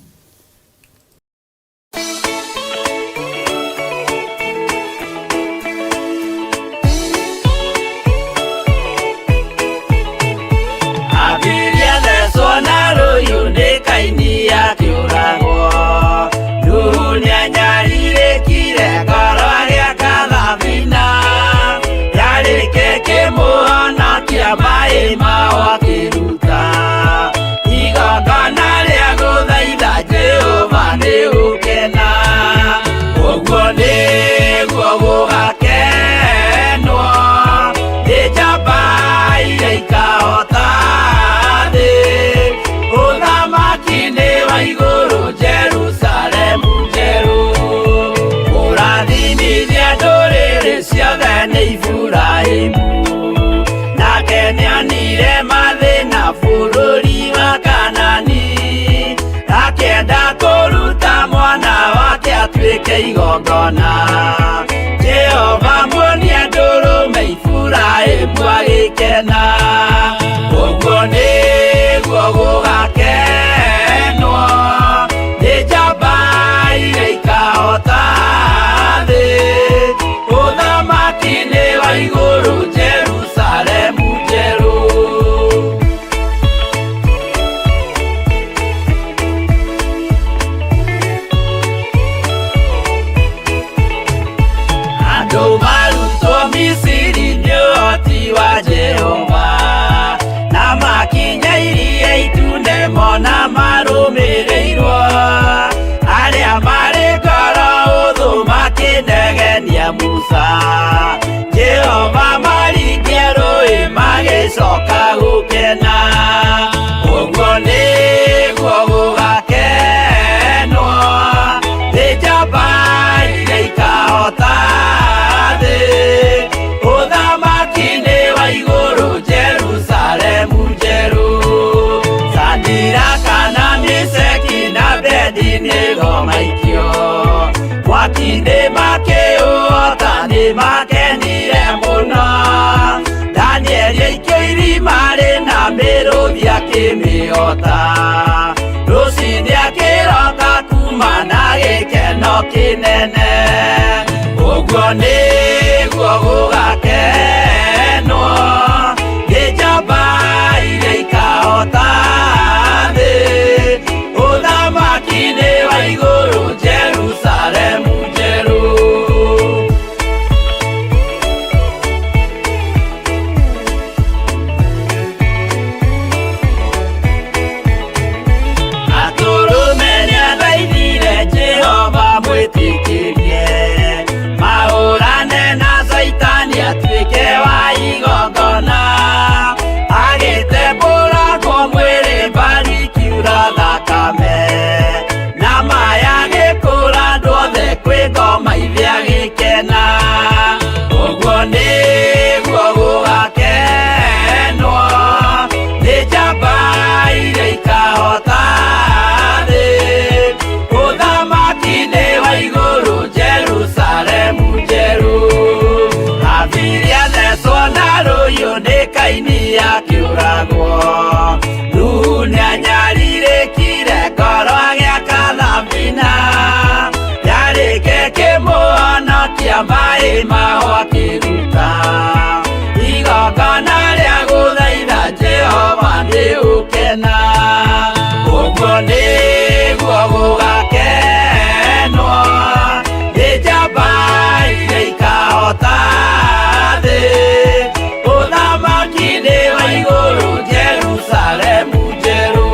Igongona Jehova muonia ndũrũme Iburahĩmu agĩkena, ũguo nĩguo gũgakenwo nĩ njamba iria ikahota thĩ, ũthamaki-inĩ wa igũrũ Jerusalemu njerũ. Jehova maringie rũĩ magĩcoka gũkena, ũguo nĩguo gũgakenwo nĩ njamba iria ikahota thĩ, ũthamaki-inĩ wa igũrũ Jerusalemu njerũ. Shadiraka na Meshaki na Abedinego maikio mwaki-inĩ makĩũhota, nĩ makenire mũno. Danieli aikio irima rĩna mĩrũthi akĩmĩhota, rũciinĩ akĩroka kuma na gĩkeno kĩnene, ũguo nĩguo gũgakenwo nĩ njamba iria ikahota thĩ, ũthamaki-inĩ wa igũrũ Jerusalemu njerũ. Atũrũme nĩathaithire Jehova mwĩtĩkĩrie, mahũrane na Saitani atuĩke wa igongona, agĩtembũragwo mwĩrĩ mbari kiura thakame, na maya gĩkũra ndwothe kwĩ ngoma iria gĩkena, ũguo nĩguo gũgakenwo nĩ njamba iria ikahota thĩ, ũthamaki-inĩ wa igũrũ Jerusalemu njerũ. Abiria thecwo na rũhiũ nĩ Kaini akĩũragwo, Nuhu nĩanyarirĩkire ngoro agĩaka thabina, yarĩke kĩmũhonokia maĩ maho akĩruta, igongona rĩa gũthaitha Jehova nĩ ũkena, ũguo nĩguo gũgakenwo nĩ njamba iria ikahota thĩ, ũthamaki-inĩ wa igũrũ Jerusalemu njerũ,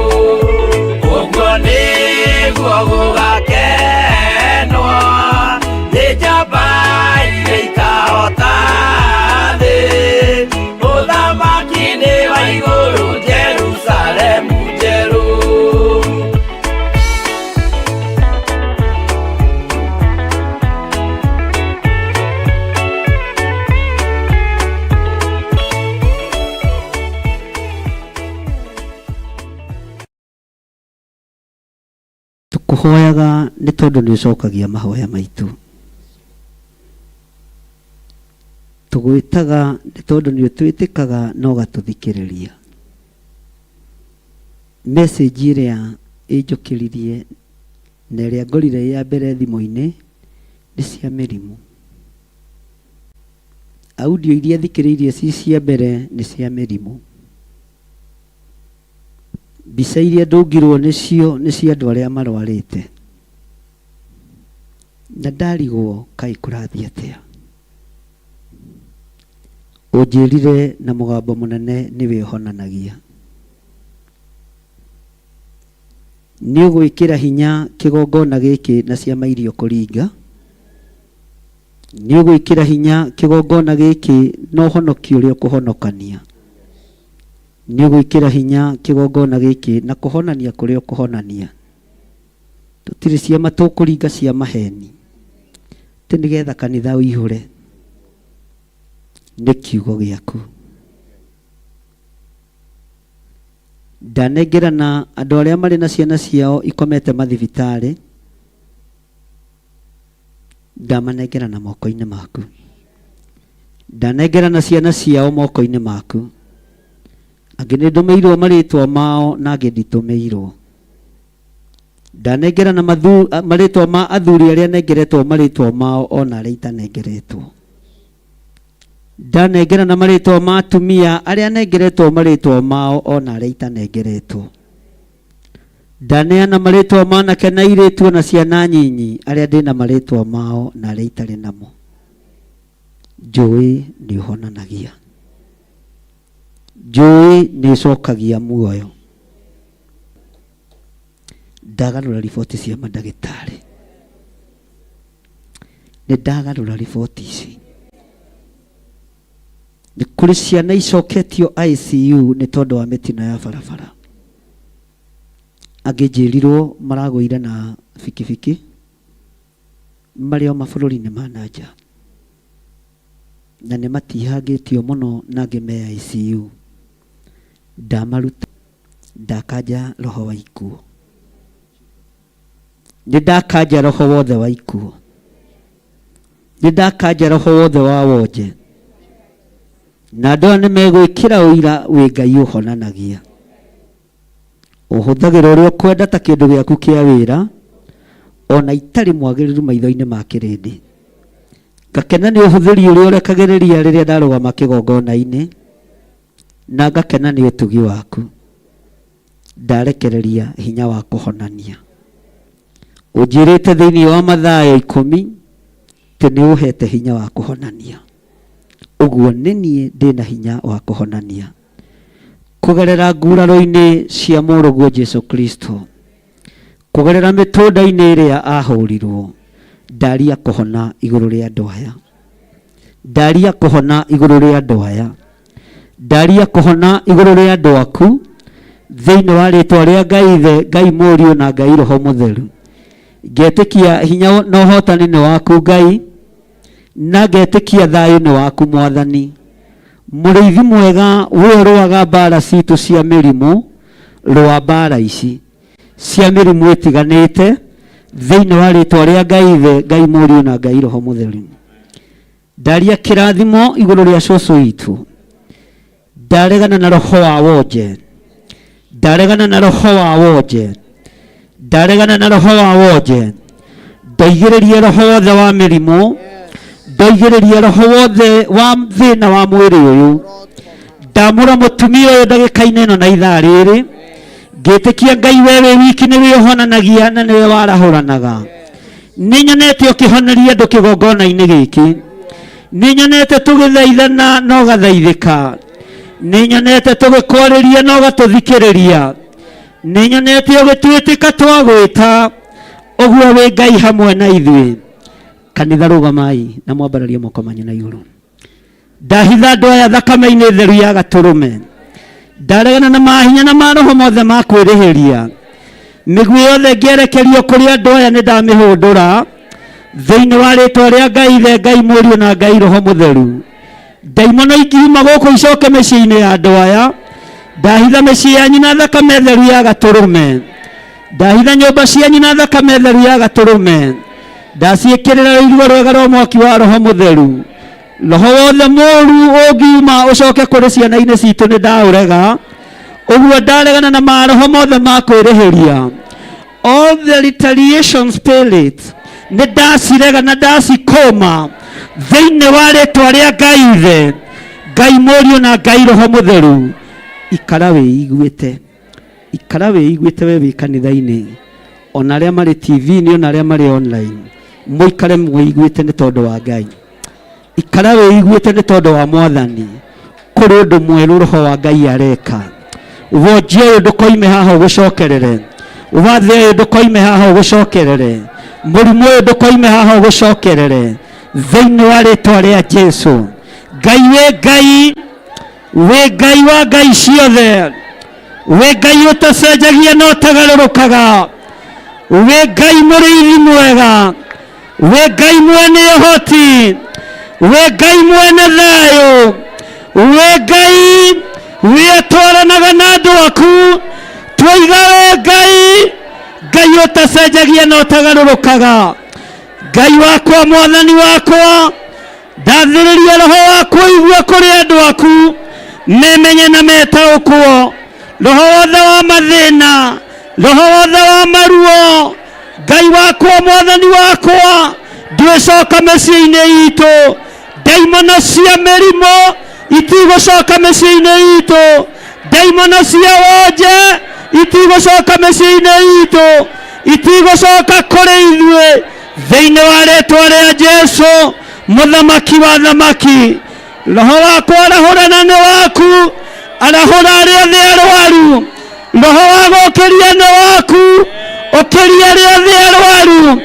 ũguo nĩguo gũgakenwo tuhoyaga nĩ tondũ nĩ ũcokagia mahoya maitũ. Tũgwĩtaga nĩ tondũ nĩ ũtwĩtĩkaga na ũgatũthikĩrĩria. Message ĩrĩa ĩnjũkĩririe na ĩrĩa ngorire ya mbere thimũ-inĩ nĩ cia mĩrimũ. Audio iria thikĩrĩirie ci cia mbere nĩ cia mĩrimũ. Mbica iria ndũngirwo nĩcio nĩ cia andũ arĩa marwarĩte. Na ndarigwo kaĩ kũrathiĩ atĩa. Ũnjĩrire na mũgambo mũnene nĩwe ũhonanagia. Nĩ ũgwĩkĩra hinya kĩgongona gĩkĩ na ciama iria ũkũringa. Nĩ ũgwĩkĩra hinya kĩgongona gĩkĩ na ũhonokio ũrĩa ũkũhonokania. Nĩ ũgwĩkĩra hinya kĩgongona gĩkĩ na kũhonania kũrĩa ũkũhonania. Tũtirĩ ciama tũkũringa cia maheni. Tĩ nĩgetha kanitha ũihũre. Nĩ kiugo gĩaku. Ndanengerana andũ arĩa marĩ na ciana ciao ikomete mathibitarĩ. Ndamanengerana moko-inĩ maku. Ndanengerana ciana ciao moko-inĩ maku. Angĩ nĩ ndũmĩirwo marĩtwa mao na angĩ nditũmĩirwo. Ndanengerana marĩtwa ma athuri arĩa nengeretwo marĩtwa mao ona arĩa itanengeretwo. Ndanengerana marĩtwa ma atumia arĩa nengeretwo marĩtwa mao ona arĩa itanengeretwo. Ndaneana marĩtwa ma anake na airĩtu na ciana nyinyi arĩa ndĩna marĩtwa mao na arĩa itarĩ namo. Njũĩ nĩ ũhonanagia. Njũĩ nĩ ũcokagia muoyo. Ndagarũra riboti cia mandagĩtarĩ. Nĩ ndagarũra riboti ici. Nĩ kũrĩ ciana icoketio ICU nĩ tondũ wa mĩtino ya barabara. Angĩ njĩrirwo maragũire na bikibiki marĩ o mabũrũri-inĩ ma nanja. Na nĩ matihangĩtio mũno na angĩ me ICU. Ndamaruta. Ndakanja roho wa ikuũ. Nĩ ndakanja roho wothe wa ikuũ. Nĩ ndakanja roho wothe wa wonje. Na andũ nĩ megwĩkĩra ũira wĩ Ngai ũhonanagia. Ũhũthagĩra ũrĩa ũkwenda ta kĩndũ gĩaku kĩa wĩra ona itarĩ mwagĩrĩru maitho-inĩ ma kĩrĩndĩ. Ngakena nĩ ũhũthĩri ũrĩa ũrekagĩrĩria rĩrĩa ndarũgama kĩgongona-inĩ na ngakena nĩ ũtugi waku. Ndarekereria hinya wa kũhonania. Ũnjĩrĩte thĩinĩ wa Mathayo 10 atĩ nĩ ũhete hinya wa kũhonania. Ũguo nĩ niĩ ndĩna hinya wa kũhonania. Kũgerera nguraro-inĩ cia mũrũguo Jesu Kristo. Kũgerera mĩtũnda-inĩ ĩrĩa ahũrirwo. Ndaria kũhona igũrũ rĩa andũ aya. Ndaria kũhona igũrũ rĩa andũ aya. Ndaria kũhona igũrũ rĩa andũ aku. Thĩinĩ wa rĩtwa rĩa Ngai Ithe, Ngai Mũriũ na Ngai Roho Mũtheru. Ngetĩkia hinya na ũhotani nĩ waku Ngai. Na ngetĩkia thayũ nĩ waku Mwathani. Mũrĩithi mwega we ũrũaga mbara citũ cia mĩrimũ. Rũa mbara ici cia mĩrimũ ĩtiganĩte. Thĩinĩ wa rĩtwa rĩa Ngai Ithe, Ngai Mũriũ na Ngai Roho Mũtheru. Ndaria kĩrathimo igũrũ rĩa cũcũ witũ. Ndaregana na roho wa wonje. Ndaregana na roho wa wonje. Ndaregana na roho wa wonje. Ndaigĩrĩria roho wothe wa mĩrimũ. Ndaigĩrĩria roho wothe wa thĩna wa mwĩrĩ ũyũ. Ndamũra mũtumia ũyũ ndagĩka-inĩ ĩno na ithaa rĩrĩ. Ngĩtĩkia Ngai wewe wiki nĩwe ũhonanagia na nĩwe warahũranaga. Nĩ nyonete ũkĩhoneria andũ kĩgongona-inĩ gĩkĩ. Nĩ nyonete tũgĩthaithana na ũgathaithĩka. Nĩ nyonete tũgĩkwarĩria na ũgatũthikĩrĩria. Nĩ nyonete ũgĩtwĩtĩka twagwĩta. Ũguo wĩ Ngai hamwe na ithuĩ. Kanitha rũgamai na mwambararie moko manyu na igũrũ. Ndahitha andũ aya thakame-inĩ theru ya Gatũrũme. Ndaregana na mahinya na maroho mothe ma kwĩrĩhĩria. Mĩguĩ yothe ngĩerekerio kũrĩ andũ aya nĩ ndamĩhũndũra. Thĩinĩ wa rĩtwa rĩa Ngai Ithe, Ngai Mũriũ na Ngai Roho Mũtheru. Ndaimono ingiuma gũkũ icoke mĩciĩ-inĩ ya andũ aya. Ndahitha mĩciĩ yanyu na thakame theru ya Gatũrũme. ndahitha nyũmba cianyu na thakame theru ya gatũrũme, ndaciĩkĩrĩra irua rwega rwa mwaki wa Roho Mũtheru. Roho wothe mũũru ũngiuma ũcoke kũrĩ ciana-inĩ citũ nĩ ndaũrega, ũguo ndaregana na maroho mothe ma kwĩrĩhĩria. All the retaliation spirits nĩ ndacirega na ndacikũma thĩinĩ wa rĩtwa rĩa Ngai Ithe, Ngai Mũriũ na Ngai Roho Mũtheru. Ikara wĩiguĩte, ikara wĩiguĩte we wĩ kanitha-inĩ, ona arĩa marĩ TV-inĩ ona arĩa marĩ online, mũikare mwĩiguĩte nĩ tondũ wa Ngai. Ikara wĩiguĩte nĩ tondũ wa Mwathani. Kũrĩ ũndũ mwerũ Roho wa Ngai areka. Wonje ũyũ ndũkoime haha ũgũcokerere, wathe ũyũ ndũkoime haha ũgũcokerere, mũrimũ ũyũ ndũkoime haha ũgũcokerere, thĩinĩ wa rĩtwa rĩa Jesũ. Ngai wĩ Ngai, wĩ Ngai wa Ngai ciothe, wĩ Ngai ũtacenjagia na ũtagarũrũkaga, wĩ Ngai mũrĩithi mwega, wĩ Ngai mwene ũhoti, wĩ Ngai mwene thayũ, wĩ Ngai wĩtwaranaga na andũ aku. Twoiga wĩ Ngai, Ngai ũtacenjagia na ũtagarũrũkaga. Ngai wakwa, Mwathani wakwa, ndathĩrĩria Roho wakwa igua kũrĩ andũ aku, memenye na metaũkwo. Roho wothe wa mathĩna, roho wothe wa maruo, Ngai wakwa, Mwathani wakwa, ndwĩcoka mĩciĩ-inĩ itũ. Ndaimono cia mĩrimũ itigũcoka mĩciĩ-inĩ itũ, ndaimono cia wonje itigũcoka mĩciĩ-inĩ itũ, itigũcoka kũrĩ ithuĩ, thĩinĩ wa rĩtwa rĩa Jesũ, mũthamaki wa thamaki. Roho wakwa arahũrana nĩ waku, arahũra arĩa othe arwaru. Roho wa gũkĩria nĩ waku, ũkĩria arĩa othe arwaru.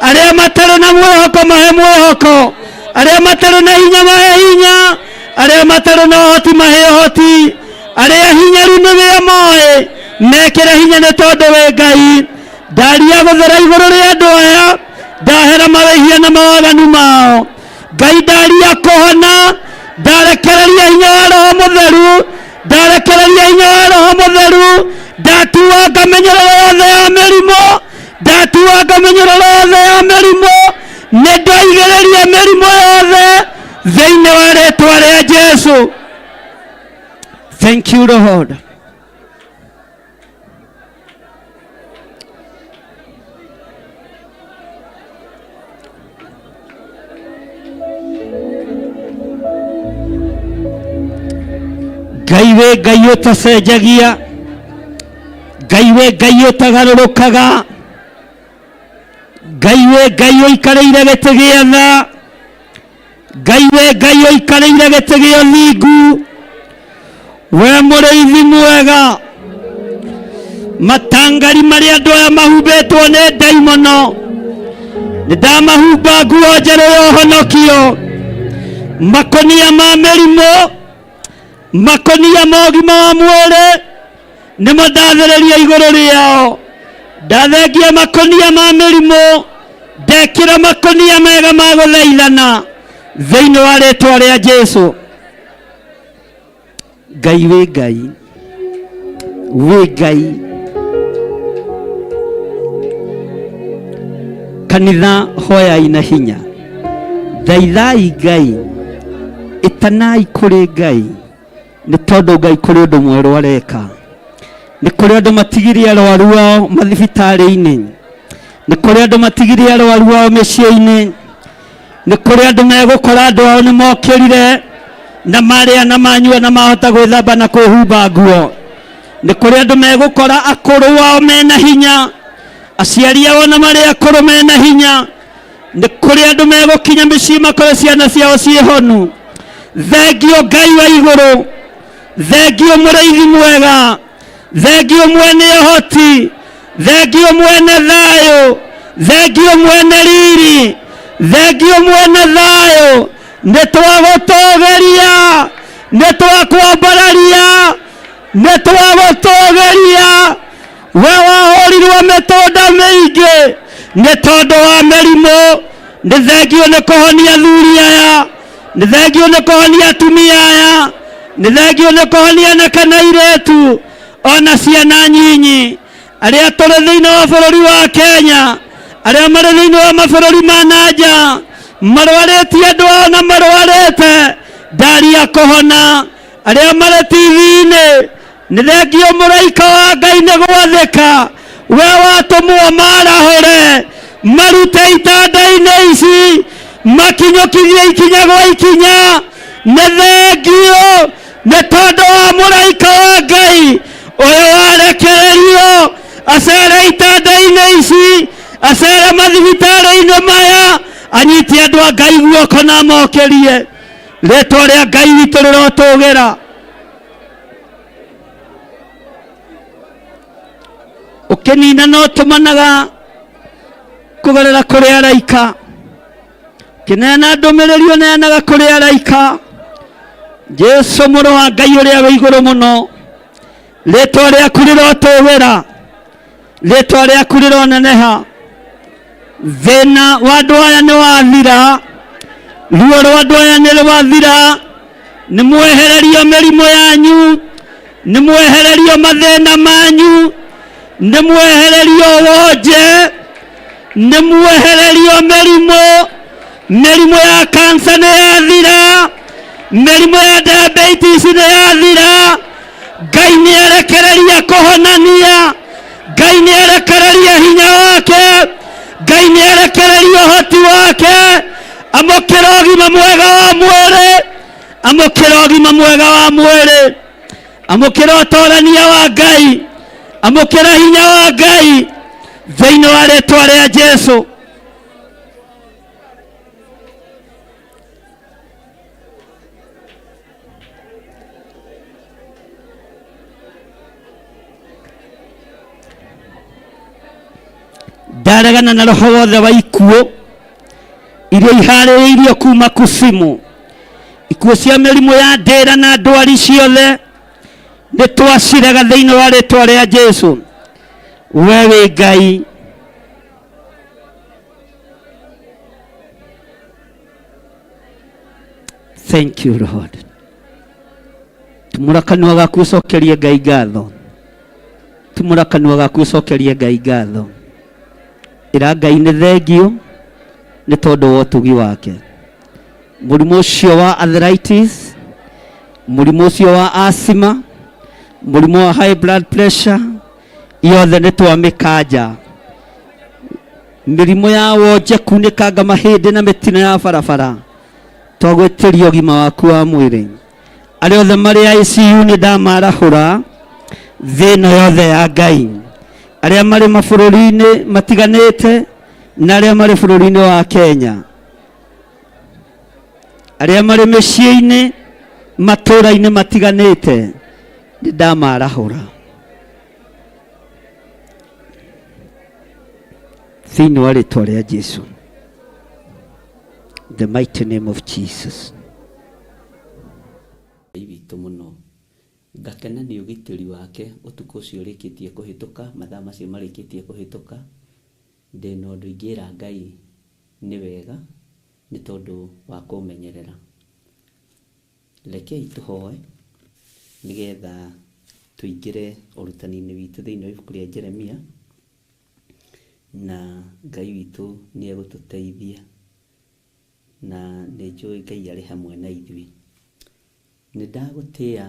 Arĩa matarĩ na mwĩhoko mahe mwĩhoko, arĩa matarĩ na hinya mahe hinya, arĩa matarĩ na ũhoti mahe ũhoti, arĩa hinyaru nĩ wĩ moĩ mekĩre hinya nĩ tondũ wĩ Ngai. Ndaria gũthera igũrũ rĩa andũ aya, ndahera mawĩhia na mawaganu mao. Ngai ndaria kũhona, ndarekereria hinya wa Roho Mũtheru, ndarekereria hinya wa Roho Mũtheru. Ndatuanga mĩnyororo yothe ya mĩrimũ, ndatuanga mĩnyororo yothe ya mĩrimũ, nĩ ndoigĩrĩria mĩrimũ yothe thĩinĩ wa rĩtwa rĩa Jesũ. Thank you Lord. Ngai wĩ Ngai ũtacenjagia, Ngai wĩ Ngai ũtagarũrũkaga, Ngai wĩ Ngai ũikarĩire gĩtĩ gĩa tha, Ngai wĩ Ngai ũikarĩire gĩtĩ gĩa ũthingu. We mũrĩithi mwega, matangari marĩa andũ aya mahumbĩtwo nĩ ndaimono, nĩ ndamahumba nguo njerũ ya ũhonokio. Makonia ma mĩrimũ, makonia ma ũgima wa mwĩrĩ nĩmo ndathĩrĩria igũrũ rĩao. Ndathengia makonia ma mĩrimũ, ndekĩra makonia mega ma gũthaithana thĩinĩ wa rĩtwa rĩa Jesũ. Ngai wĩ Ngai, wĩ Ngai. Kanitha hoyai na hinya, thaithai Ngai, ĩtanai kũrĩ Ngai, nĩ tondũ Ngai kũrĩ ũndũ mwerũ areka. Nĩ kũrĩ andũ matigirie arwaru ao mathibitarĩ-inĩ, nĩ kũrĩ andũ matigirie arwaru ao mĩciĩ-inĩ, nĩ kũrĩ andũ megũkora andũ ao nĩ mokĩrire na marĩa na manyua na mahota gwĩthamba na kwĩhumba nguo. Nĩ kũrĩ andũ megũkora akũrũ ao mena hinya, aciari ao na marĩ akũrũ mena hinya. Nĩ kũrĩ andũ megũkinya mĩciĩ makore ciana ciao ciĩhonu. Thengio Ngai wa igũrũ, thengio mũrĩithi mwega, thengio mwene ũhoti, thengio mwene thayũ, thengio mwene riri, thengio mwene thayũ. Nĩ twagũtũũgĩria, nĩ twakwambararia, nĩ twagũtũũgĩria. We wahũrirwo mĩtũnda mĩingĩ nĩ tondũ wa mĩrimũ. Nĩ thengio nĩ kũhonia athuri aya, nĩ thengio nĩ kũhonia atumia aya, nĩ thengio nĩ kũhonia na kana airĩtu ona ciana nyinyi. aria tũrĩ thĩinĩ wa bũrũri wa Kenya, aria marĩ thĩinĩ wa mabũrũri ma nanja, marwarĩtie andũ ao na marwarĩte ndari ya kũhona, aria marĩ TV-inĩ, nĩ thengio mũraika wa Ngai nĩ gwathĩka we watũmwo marahũre marute itanda-inĩ ici makinyũkithie ikinya gwa ikinya. Nĩ thengio nĩ tondũ wa mũraika wa Ngai ũyũ warekererio acere itanda-inĩ ici, acere mathibitarĩ-inĩ maya, anyite andũ a Ngai guoko na mokerie. Rĩtwa rĩa Ngai witũ rĩrotũgĩra. Ũkĩnina no tũmanaga kũgerera kũrĩ araika, kĩneana ndũmĩrĩri ũneanaga kũrĩ araika. Jesu mũrũ wa Ngai ũrĩa wĩ igũrũ mũno, rĩtwa rĩaku rĩrotũgĩra, rĩtwa rĩaku rĩroneneha. Thĩna wa andũ aya nĩ wathira, ruo rwa andũ aya nĩ rwathira. Nĩ mwehererio mĩrimũ yanyu, nĩ mwehererio mathĩna manyu, nĩ mwehererio wonje, nĩ mwehererio mĩrimũ ya kansa nĩ yathira, mĩrimũ ya diabetes nĩ yathira. Ngai nĩ arekereria kũhonania, Ngai nĩ arekereria hinya wake, Ngai nĩ arekereria ũhoti wake. Amũkĩra ũgima mwega wa mwĩrĩ, amũkĩra ũgima mwega wa mwĩrĩ, amũkĩra ũtũrania wa Ngai, amũkĩra hinya wa Ngai thĩinĩ wa rĩtwa rĩa Jesu. Ndaregana na roho wothe wa ikuũ iria iharĩrĩirio kuma kusimu, ikuũ cia mĩrimũ ya ndĩra na ndwari ciothe nĩ twacirega thĩinĩ wa rĩtwa rĩa Jesu. We wĩ Ngai, thank you Lord. Tumũra kanua gaku ũcokerie Ngai ngatho, tumũra kanua gaku ũcokerie Ngai ngatho. Ĩra Ngai nĩ thengio nĩ tondũ wa ũtugi wake. Mũrimũ ũcio wa arthritis, mũrimũ ũcio wa asthma, mũrimũ wa high blood pressure, yothe nĩ twamĩkanja. Mĩrimũ ya wonje kunĩkanga mahĩndĩ na mĩtino ya barabara, twagwĩtĩria ũgima waku wa mwĩrĩ. Arĩa othe marĩ ICU nĩ ndamarahũra thĩna yothe ya Ngai. Arĩa marĩ mabũrũri-inĩ matiganĩte na arĩa marĩ bũrũri-inĩ wa Kenya, arĩa marĩ mĩciĩ-inĩ matũũra-inĩ matiganĩte, nĩ ndamarahũra thĩinĩ wa rĩtwa rĩa Jesu, the mighty name of Jesus. Witũ mũno ngakena nĩ ũgitĩri wake ũtukũ ũcio ũrĩkĩtie kũhĩtũka, mathaa macio marĩkĩtie kũhĩtũka. Ndĩna ũndũ ingĩra Ngai nĩ wega nĩ tondũ wa kũmenyerera. Rekei tũhoe nĩgetha tũingĩre ũrutani-inĩ witũ thĩinĩ wa ibuku rĩa Jeremia, na Ngai witũ nĩ egũtũteithia, na nĩ njũĩ Ngai arĩ hamwe na ithuĩ. Nĩ ndagũtĩĩa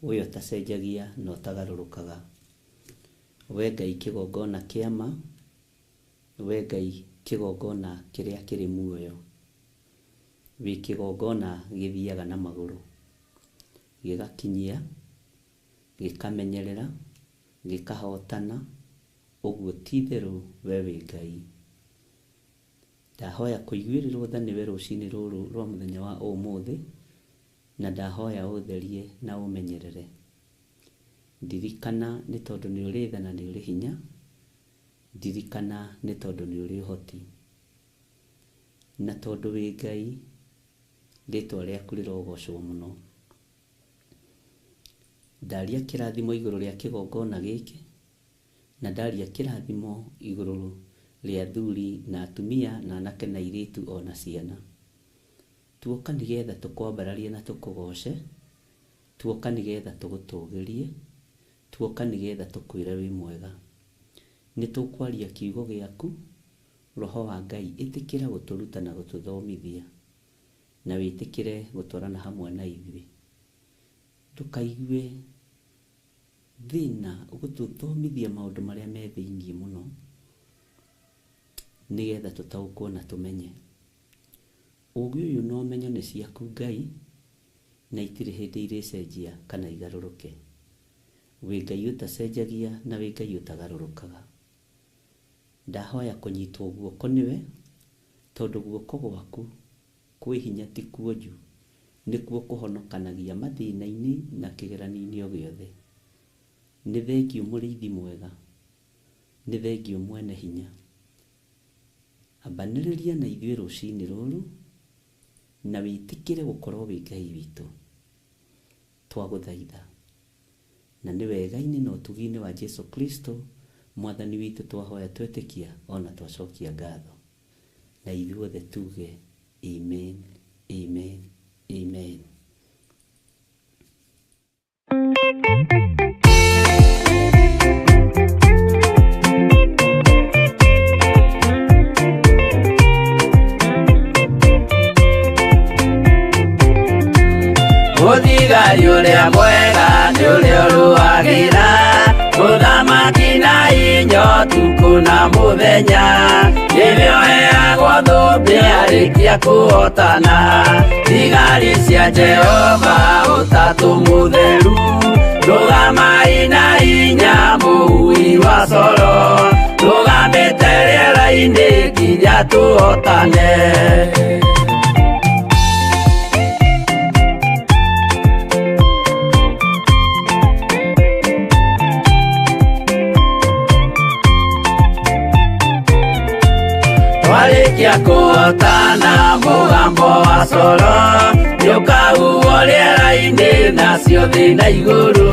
ũyũ ũtacenjagia na ũtagarũrũkaga. We Ngai kĩgongona kĩa ma, we Ngai kĩgongona kĩrĩa kĩrĩ muoyo, wĩ kĩgongona gĩthiaga na magũrũ, gĩgakinyia, gĩkamenyerera, gĩkahotana. Ũguo ti-itherũ we wĩ Ngai. Ndahoya kũiguĩrĩrwo tha nĩwe rũcinĩ rũrũ rwa mũthenya wa ũmũthĩ, na ndahoya ũtherie na ũmenyerere. Ndirikana nĩ tondũ nĩ ũrĩ tha na nĩ ũrĩ hinya, ndirikana nĩ tondũ nĩ ũrĩ ũhoti, na tondũ wĩ Ngai, rĩtwa rĩaku rĩrogocwo mũno. Ndaria kĩrathimo igũrũ rĩa kĩgongona gĩkĩ, na ndaria kĩrathimo igũrũ rĩa athuri na atumia na anake na airĩtu ona ciana. Tuoka nĩgetha tũkwambararie na tũkũgoce, tuoka nĩgetha tũgũtũgĩrie, tuoka nĩgetha tũkwĩre wĩ mwega. nĩtũkwaria kiugo gĩaku. Roho wa Ngai ĩtĩkĩra gũtũruta na gũtũthomithia, na wĩtĩkĩre gũtwarana hamwe na ithuĩ. Ndũkaigue thĩna gũtũthomithia maũndũ marĩa me thĩinĩ mũno, nĩgetha tũtaũkwo na tũmenye. Ũũgĩ ũyũ no ũmenyo nĩ ciaku Ngai, na itirĩ hĩndĩ irĩcenjia kana igarũrũke. Wĩ Ngai ũtacenjagia na wĩ Ngai ũtagarũrũkaga. Ndahoya kũnyitwo guoko nĩwe, tondũ guoko gwaku kwĩ hinya ti kuonju, nĩkuo kũhonokanagia mathĩna-inĩ na kĩgeranio-inĩ o gĩothe. Nĩ thengiũ mũrĩithi mwega, nĩ thengiũ mwene hinya. Ambanĩrĩria na ithuĩ rũcinĩ rũrũ, na wĩtĩkĩre gũkorwo wĩ Ngai witũ. Twagũthaitha na nĩ wega-inĩ na ũtugi-inĩ wa Jesu Kristo Mwathani witũ twahoya twetĩkia ona twacokia ngatho. Na ithuothe tuge amen, amen, amen. Mũthigari ũrĩa mwega nĩ ũrĩa ũrũagĩra ũthamaki na hinya ũtukũ na mũthenya. Nĩwe ũheagwo thũmbĩ arĩkia kũhotana. Thigari cia Jehova ũtatũ mũtheru, rũgamai na hinya mũhui wa coro, rũgamĩte rĩera-inĩ nginya tũhotane. Twarĩkia kũhotana mũgambo wa coro, nĩũkahuhwo rĩera-inĩ nacio thĩ na igũrũ,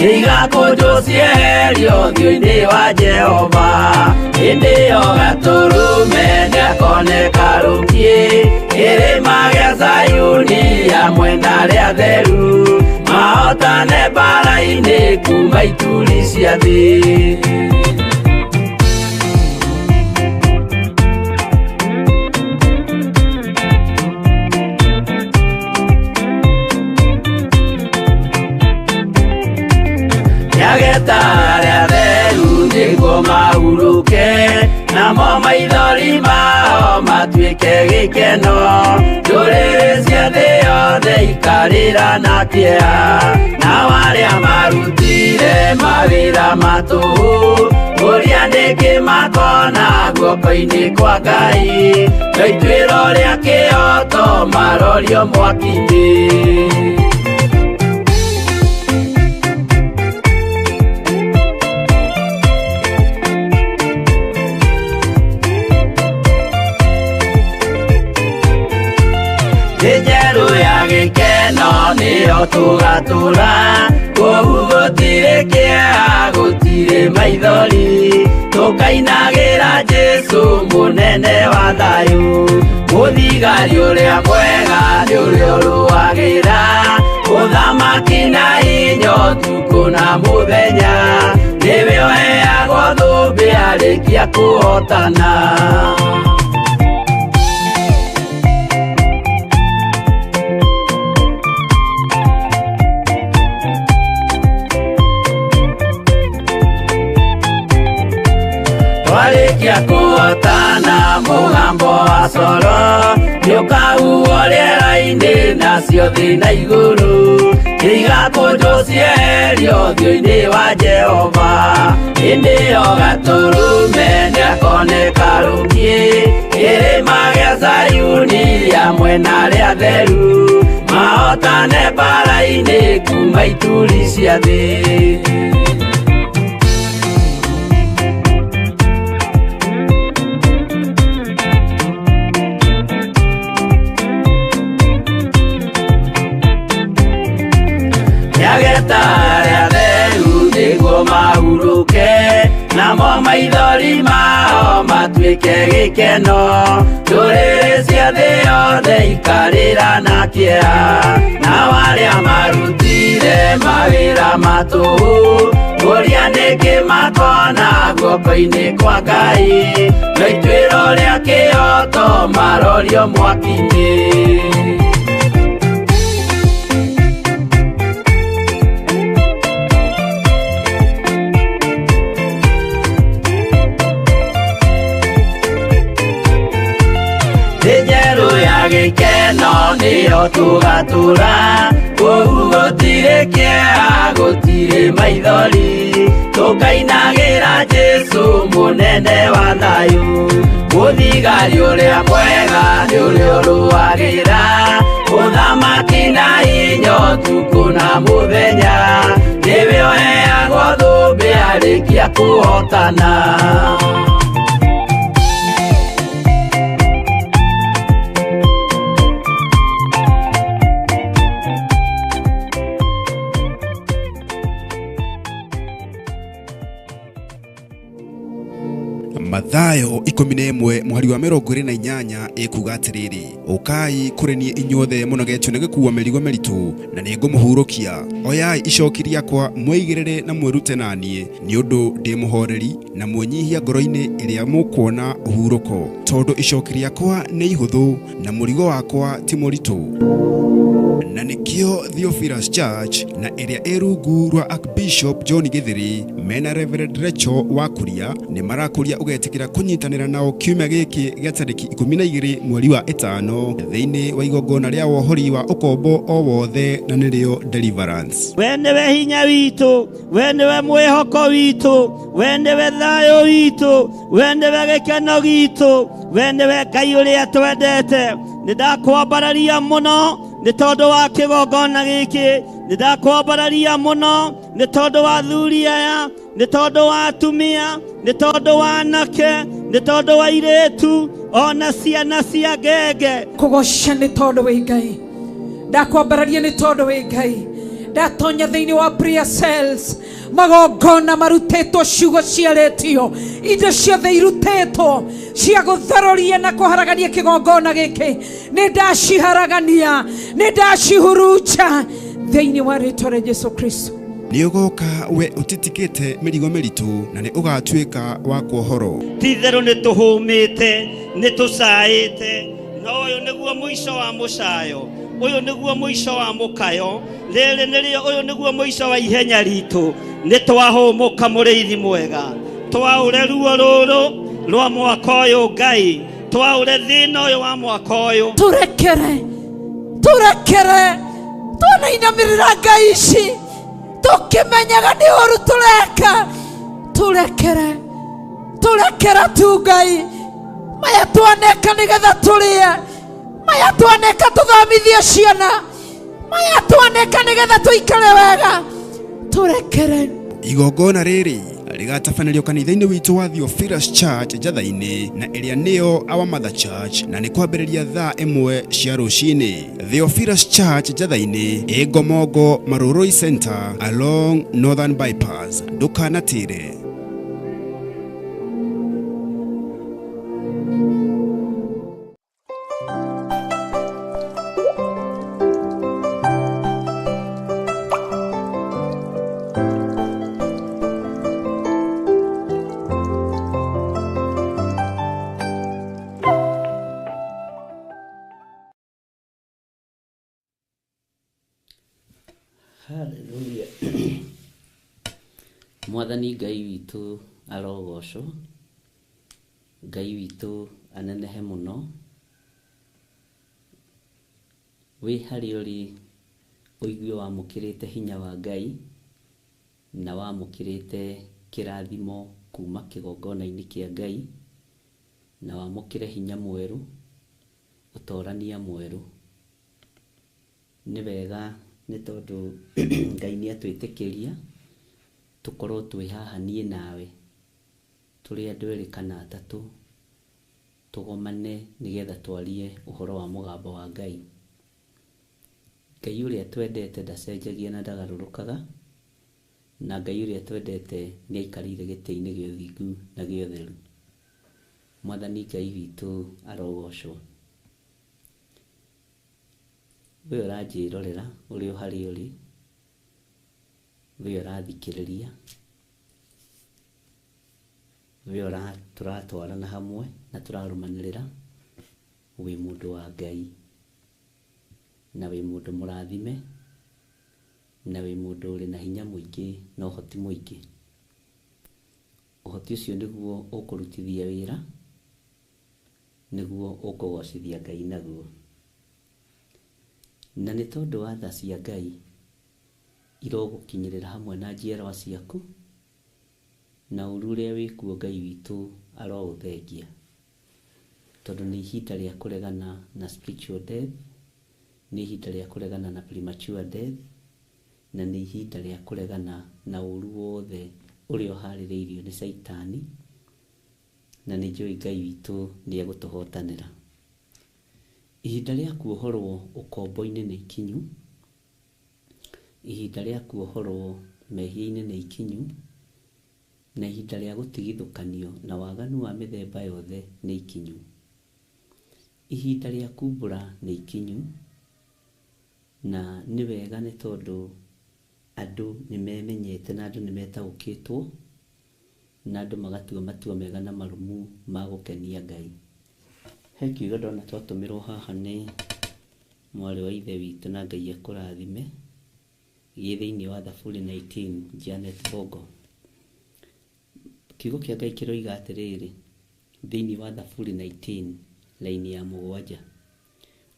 igakũnjwo cieherio ũthiũ-inĩ wa Jehova. Hĩndĩ ĩyo Gatũrũme nĩakoneka rũngiĩ, kĩrĩma gĩa Zayuni hamwe na arĩa atheru, mahotane mbara-inĩ kuma ituri cia thĩ. Nĩageta arĩa atheru nĩguo mahurũke, namo maithori mao matuĩke gĩkeno. Ndũrĩrĩ cia thĩ yothe ikarĩra na kĩeha, nao arĩa marutire mawĩra matũhũ, ũrĩa nĩkĩ makona guoko-inĩ kwa Ngai. Rĩtuĩro rĩa kĩhoto marorio mwaki-inĩ. Njerũ ya gĩkeno nĩyo tũgatũra, kũu gũtirĩ kĩeha gũtirĩ maithori, tũkainagĩra Jesu mũnene wa thayũ. Mũthigari ũrĩa mwega nĩ ũrĩa ũrũagĩra ũthamaki na hinya ũtukũ na mũthenya. Nĩwe ũheagwo thũmbĩ arĩkia kũhotana. Twarĩkia kũhotana mũgambo wa coro, nĩũkahuhwo rĩera-inĩ nacio thĩ na igũrũ, igakũnjwo cieherio ũthiũ-inĩ wa Jehova. Hĩndĩ ĩyo Gatũrũme nĩakoneka rũngiĩ, kĩrĩma gĩa Zayuni hamwe na arĩa atheru, mahotane mbara-inĩ kuma ituri cia thĩ. Nĩageta arĩa atheru nĩguo mahurũke, namo maithori mao matuĩke gĩkeno. Ndũrĩrĩ cia thĩ yothe ikarĩra na kĩeha, nao arĩa marutire mawĩra matũhũ, Kuria niki makona guoko-ini kwa Ngai, no ituiro ria kioto marorio mwaki-ini. Njeru ya gikeno niyo tugatura, koguo gutire kiea gutire maithori, tukainagira Jesu munene wa thayu. Muthigari uria mwega ni uria uruagira, uthamaki na hinya tuku na muthenya, niwe uheagwo thumbi arikia kuhotana. Mathayo 11 mwari wa 28 ikuga atiriri, ukai kuri ni inyuothe munogetio ni gikuwa mirigo meritu na ni ngumuhurukia. Oyai icokiri yakwa mweigirire na mwerute nanie, ni undu ndi muhoreri na mwenyihia ngoro-ini iria mukuona uhuruko, tondu icokiri yakwa ni ihuthu na murigo wakwa ti muritu. Na nikio Theophilus Church na iria erungu rwa Archbishop John Githiri mena Reverend Rachel Wakuria ni marakuria ugetikira kunyitanira nao kiumia giki gia tariki 12 mweri wa 5 thiini wa igongona ria wohori wa ukombo o wothe na nirio Deliverance. Wendewe hinya witu, wendewe mwihoko witu, wendewe thayo witu, wendewe gikeno gitu, wendewe Ngai uria twendete. Nindakwambararia muno ni tondu wa kigongona giki, nindakwambararia muno ni tondu wa athuri aya, ni tondu wa atumia, ni tondu wa anake, ni tondu wa iretu, ona ciana cia ngenge. Kugoca ni tondu wi Ngai, ndakwambararia ni tondu wi Ngai. Ndatonya thiini wa prayer cells, magongona marutetwo, ciugo ciaretio, indo ciothe irutetwo cia gutharoria na kuharagania kigongona giki, ni ndaciharagania, ni ndacihurunja thiini wa ritwa ria Jesu Kristo. Ni ugoka we utitikite mirigo meritu na ni ugatwika wa kuohoro. Tithero ni tuhumite, ni tusaite, no uyu niguo mwisho wa mucayo, uyu niguo mwisho wa mukayo, riri nirio uyu niguo mwisho wa ihenya ritu. Ni twahumuka muriithi mwega, twaure ruo ruru rwa mwaka uyu Ngai, twaure thina uyu wa mwaka uyu. Turekere tunainamirira Ngai ici, tukimenyaga ni uru tureka. Turekera tu Ngai, maya twaneka nigetha turie, maya twaneka tuthomithie ciana, maya twaneka nigetha tuikare wega. Turekere. Igongona riri rigatabanĩrio kanitha-inĩ witũ wa Theophilus Church Njatha-inĩ na ĩrĩa nĩyo Our Mother Church, na nĩ kwambĩrĩria thaa 1 cia rũcinĩ. Theophilus Church Njatha-inĩ ĩ Ngomongo Marũrũi Center along Northern Bypass. Ndũkanatĩre. Hallelujah. Mwathani Ngai witu arogocwo, Ngai witu anenehe muno. Wi hari uri uigwe wamukirite hinya wa Ngai na wamukirite kirathimo kuma kigongona-ini kia Ngai na wamukire hinya mweru, utorania mweru. Ni wega ni tondu Ngai ni atwitikiria tukorwo twi haha nie nawe turi andu eri kana atatu tugomane nigetha twarie uhoro wa mugambo wa Ngai. Ngai uria twendete ndacenjagia na ndagarurukaga, na Ngai uria twendete ni aikarire giti-ini gĩa ũthingu na gĩa ũtheru. Mwathani Ngai witu arogocwo. We uranjirorera uri uhari uri, we urathikiriria, we turatwarana hamwe na turarumanĩrĩra wĩ mũndũ wa Ngai na wĩ mũndũ mũrathime na wĩ mũndũ ũrĩ na hinya mũingĩ na ũhoti mũingĩ. Ũhoti ũcio nĩguo ũkũrutithia wĩra, nĩguo ũkũgocithia Ngai naguo. Na nĩ tondũ wa tha cia Ngai irogũkinyĩrĩra hamwe na njiarwa ciaku, na ũru ũrĩa wĩkuo Ngai witũ aroũthengia, tondũ nĩ ihinda rĩa kũregana na spiritual death, nĩ ihinda rĩa kũregana na premature death, na nĩ ihinda rĩa kũregana na ũru wothe ũrĩa ũharĩrĩirio nĩ Saitani, na nĩ njũĩ Ngai witũ nĩ egũtũhotanĩra. Ihinda rĩa kuohorwo ũkombo-inĩ nĩ ikinyu, ihinda rĩa kuohorwo mehia-inĩ nĩ ikinyu, na ihinda rĩa gũtigithũkanio na waganu wa mĩthemba yothe nĩ ikinyu. Ihinda rĩa kumbũra nĩ ikinyu, na nĩ wega nĩ tondũ andũ nĩ memenyete na andũ nĩ metaũkĩtwo, na andũ magatua matua mega na marumu ma gũkenia Ngai. He kiugo ndona twatũmĩrwo haha nĩ mwarĩ wa ithe witũ na Ngai akũrathime, gĩ thĩinĩ wa Thaburi 19, Janet Bogo. Kiugo kĩa Ngai kĩroiga atĩrĩrĩ thĩinĩ wa Thaburi 19 laini ya 7,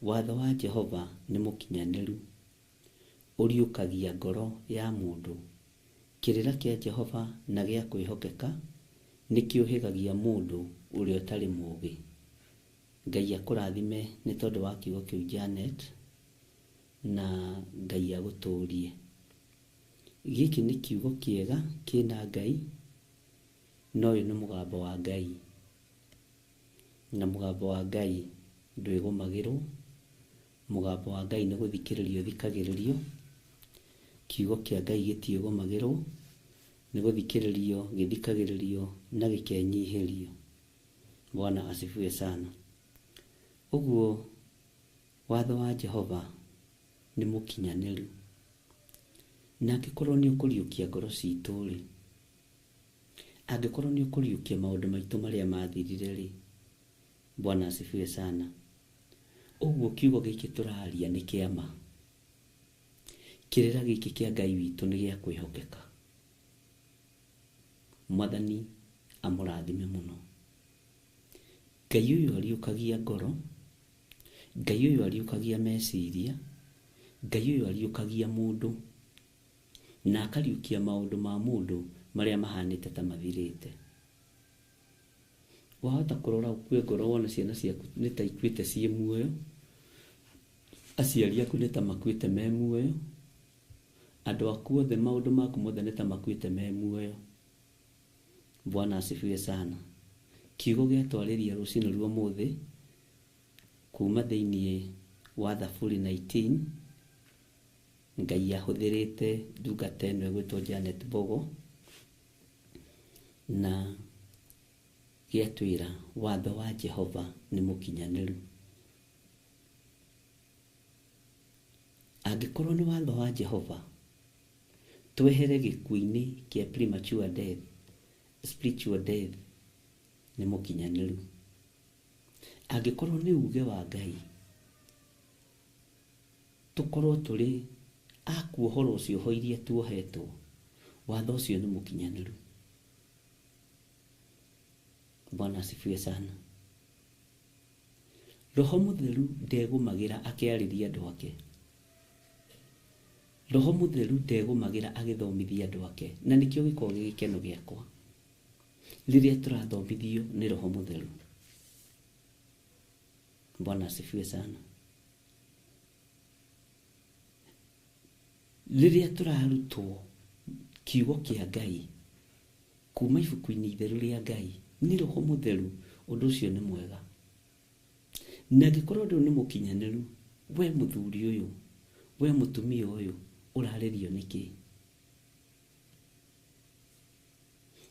watho wa Jehova nĩ mũkinyanĩru, ũriũkagia ngoro ya mũndũ. Kĩrĩra kĩa Jehova na gĩa kwĩhokeka nĩ kĩũhĩgagia mũndũ ũrĩa ũtarĩ mũũgĩ. Ngai akũrathime nĩ tondũ wa kiugo kĩu Janet, na Ngai agũtũũrie. Gĩkĩ nĩ kiugo kĩega kĩna Ngai, no ũyũ nĩ mũgambo wa Ngai, na mũgambo wa Ngai ndwĩgũmagĩrwo. Mũgambo wa Ngai nĩ gũthikĩrĩrio thikagĩrĩrio. Kiugo kĩa Ngai gĩtiĩgũmagĩrwo, nĩ gũthikĩrĩrio gĩthikagĩrĩrio na gĩkenyihĩrio. Bwana asifiwe sana. Ũguo watho wa Jehova nĩ mũkinyanĩru, na angĩkorwo nĩ ũkũriũkia ngoro citũ-rĩ, angĩkorwo nĩ ũkũriũkia maũndũ maitũ marĩa mathirire-rĩ, Bwana asifiwe sana. Ũguo kiugo gĩkĩ tũraria nĩ kĩama. Kĩrĩra gĩkĩ kĩa Ngai witũ nĩ gĩa kwĩhokeka. Mwathani amũrathime mũno. Ngai ũyũ ariũkagia ngoro, Ngai ũyũ ariũkagia meciria, Ngai ũyũ ariũkagia mũndũ, na akariũkia maũndũ ma mũndũ marĩa mahanĩte ta mathirĩte. Wahota kũrora ũkue ngoro wona ciana ciaku nĩ ta ikuĩte ciĩ muoyo, aciari aku nĩ ta makuĩte me muoyo, andũ aku othe maũndũ maku mothe nĩ ta makuĩte me muoyo. Bwana asifiwe sana. Kiugo gĩatwarĩria rũciinĩ rwa ũmũthĩ kuma thĩinĩ wa Thaburi 19, Ngai ahũthĩrĩte ndungata ĩno ĩgwĩtwo Janet Bogo, na gĩatwĩra watho wa Jehova nĩ mũkinyanĩru. Angĩkorwo nĩ watho wa Jehova twehere gĩkuũ-inĩ kĩa premature death, spiritual death, nĩ mũkinyanĩru. Angĩkorwo nĩ uge wa Ngai tũkorwo tũrĩ akuohora ũcioho iria tuohetwo, watho ũcio nĩ mũkinyanĩru. Bwana asifiwe sana. Roho Mũtheru ndegũmagĩra akĩarĩria andũ ake. Roho Mũtheru ndegũmagĩra agĩthomithia andũ ake, na nĩkĩo gĩkoragwo gĩ gĩkeno gĩakwa rĩrĩa tũrathomithio nĩ Roho Mũtheru. Bwana asifiwe sana. Rĩrĩa tũrarutwo kiugo kĩa Ngai kuma ibuku-inĩ itheru rĩa Ngai nĩ Roho Mũtheru, ũndũ ũcio nĩ mwega. Na angĩkorwo ũndũ nĩ mũkinyanĩru, we mũthuri ũyũ, we mũtumia ũyũ ũrarĩrio nĩkĩ?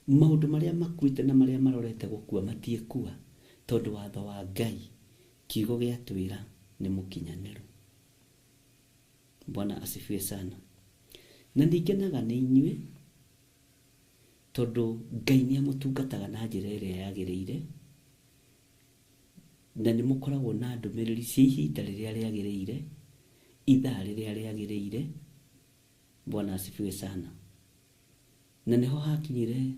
Maũndũ marĩa makuĩte na marĩa marorete gũkua matiĩkua, tondũ watho wa Ngai kiugo gĩatwĩra nĩ mũkinyanĩru. Bwana asifiwe sana. Na nĩngenaga nĩ inyuĩ tondu Ngai ni amutungataga na njira iria yagiriire na ni mukoragwo na ndumiriri cia ihinda riria riagiriire ithaa riria riagiriire. Bwana asifiwe sana. Na niho hakinyire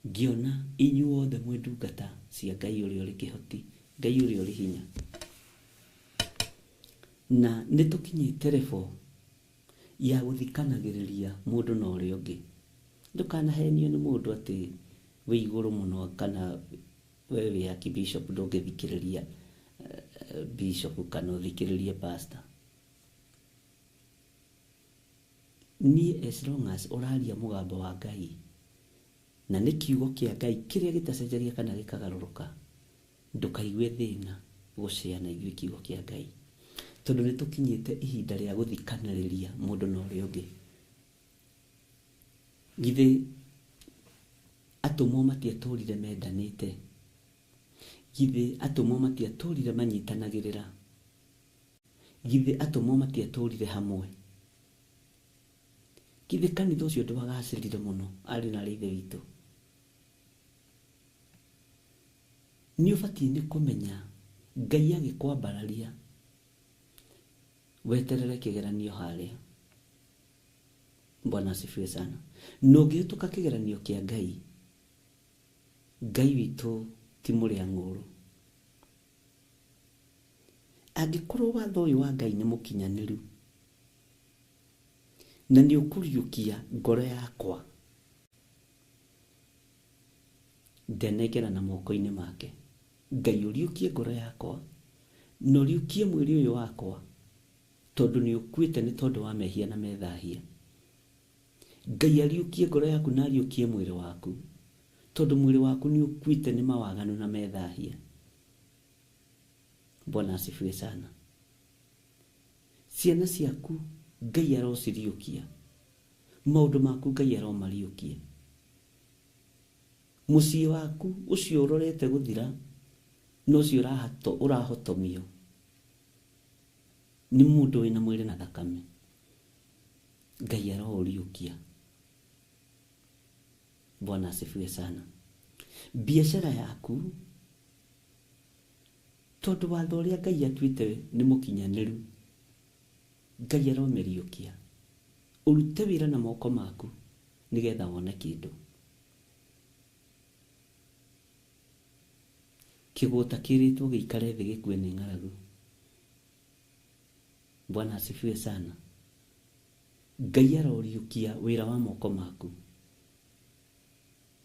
ngiona inyuothe mwe ndungata cia Ngai uria uri kihoti, Ngai uria uri hinya, na nitukinyite level ya guthikanagiriria mundu na uria ungi. Ndukanahenio ni mundu ati wi iguru muno kana we wi archbishop ndungithikiriria bishop kana uthikiririe pastor. Ni as long as uraria mugambo wa Ngai na ni kiugo kia Ngai kiria gitacenjagia kana gikagaruruka, ndukaigue thina guciana igwe kiugo kia Ngai, tondu nitukinyite ihinda ria guthikaniriria mundu na uria ungi. Githe atumwo matiaturire mendanite, githe atumwo matiaturire manyitanagirira, githe atumwo matiaturire hamwe, githe kanitha ucio ndwagacirire muno ari na ithe witu. Ni ubatie ni kumenya Ngai agikwambararia weterere kigeranio haria. Bwana asifiwe sana. No ngihituka kigeranio kia Ngai, Ngai witu ti muria nguru. Angikorwo watho uyu wa Ngai ni mukinyaniru na ni ukuriukia ngoro yakwa, ndenegera na moko-ini make. Ngai uriukie ngoro yakwa no riukie mwiri uyu wakwa, tondu ni ukuite ni tondu wa mehia na methahia. Ngai ariukie ngoro yaku na ariukie mwiri waku, tondu mwiri waku ni ukuite ni mawaganu na methahia. Bwana asifiwe sana. Ciana ciaku Ngai arociriukia, maundu maku Ngai aromariukia. Mucii waku ucio urorete guthira no cio urahotomio ni mundu wina mwiri na thakame, Ngai aroriukia. Bwana asifiwe sana. Biashara yaku tondu watho uria Ngai atuite ni mukinyaniru, Ngai aromeriukia. Urute wira na moko maku nigetha wone kindu. Kiguta kiritwo giikare thi gikue ni ng'aragu. Bwana asifiwe sana. Ngai aroriukia wira wa moko maku,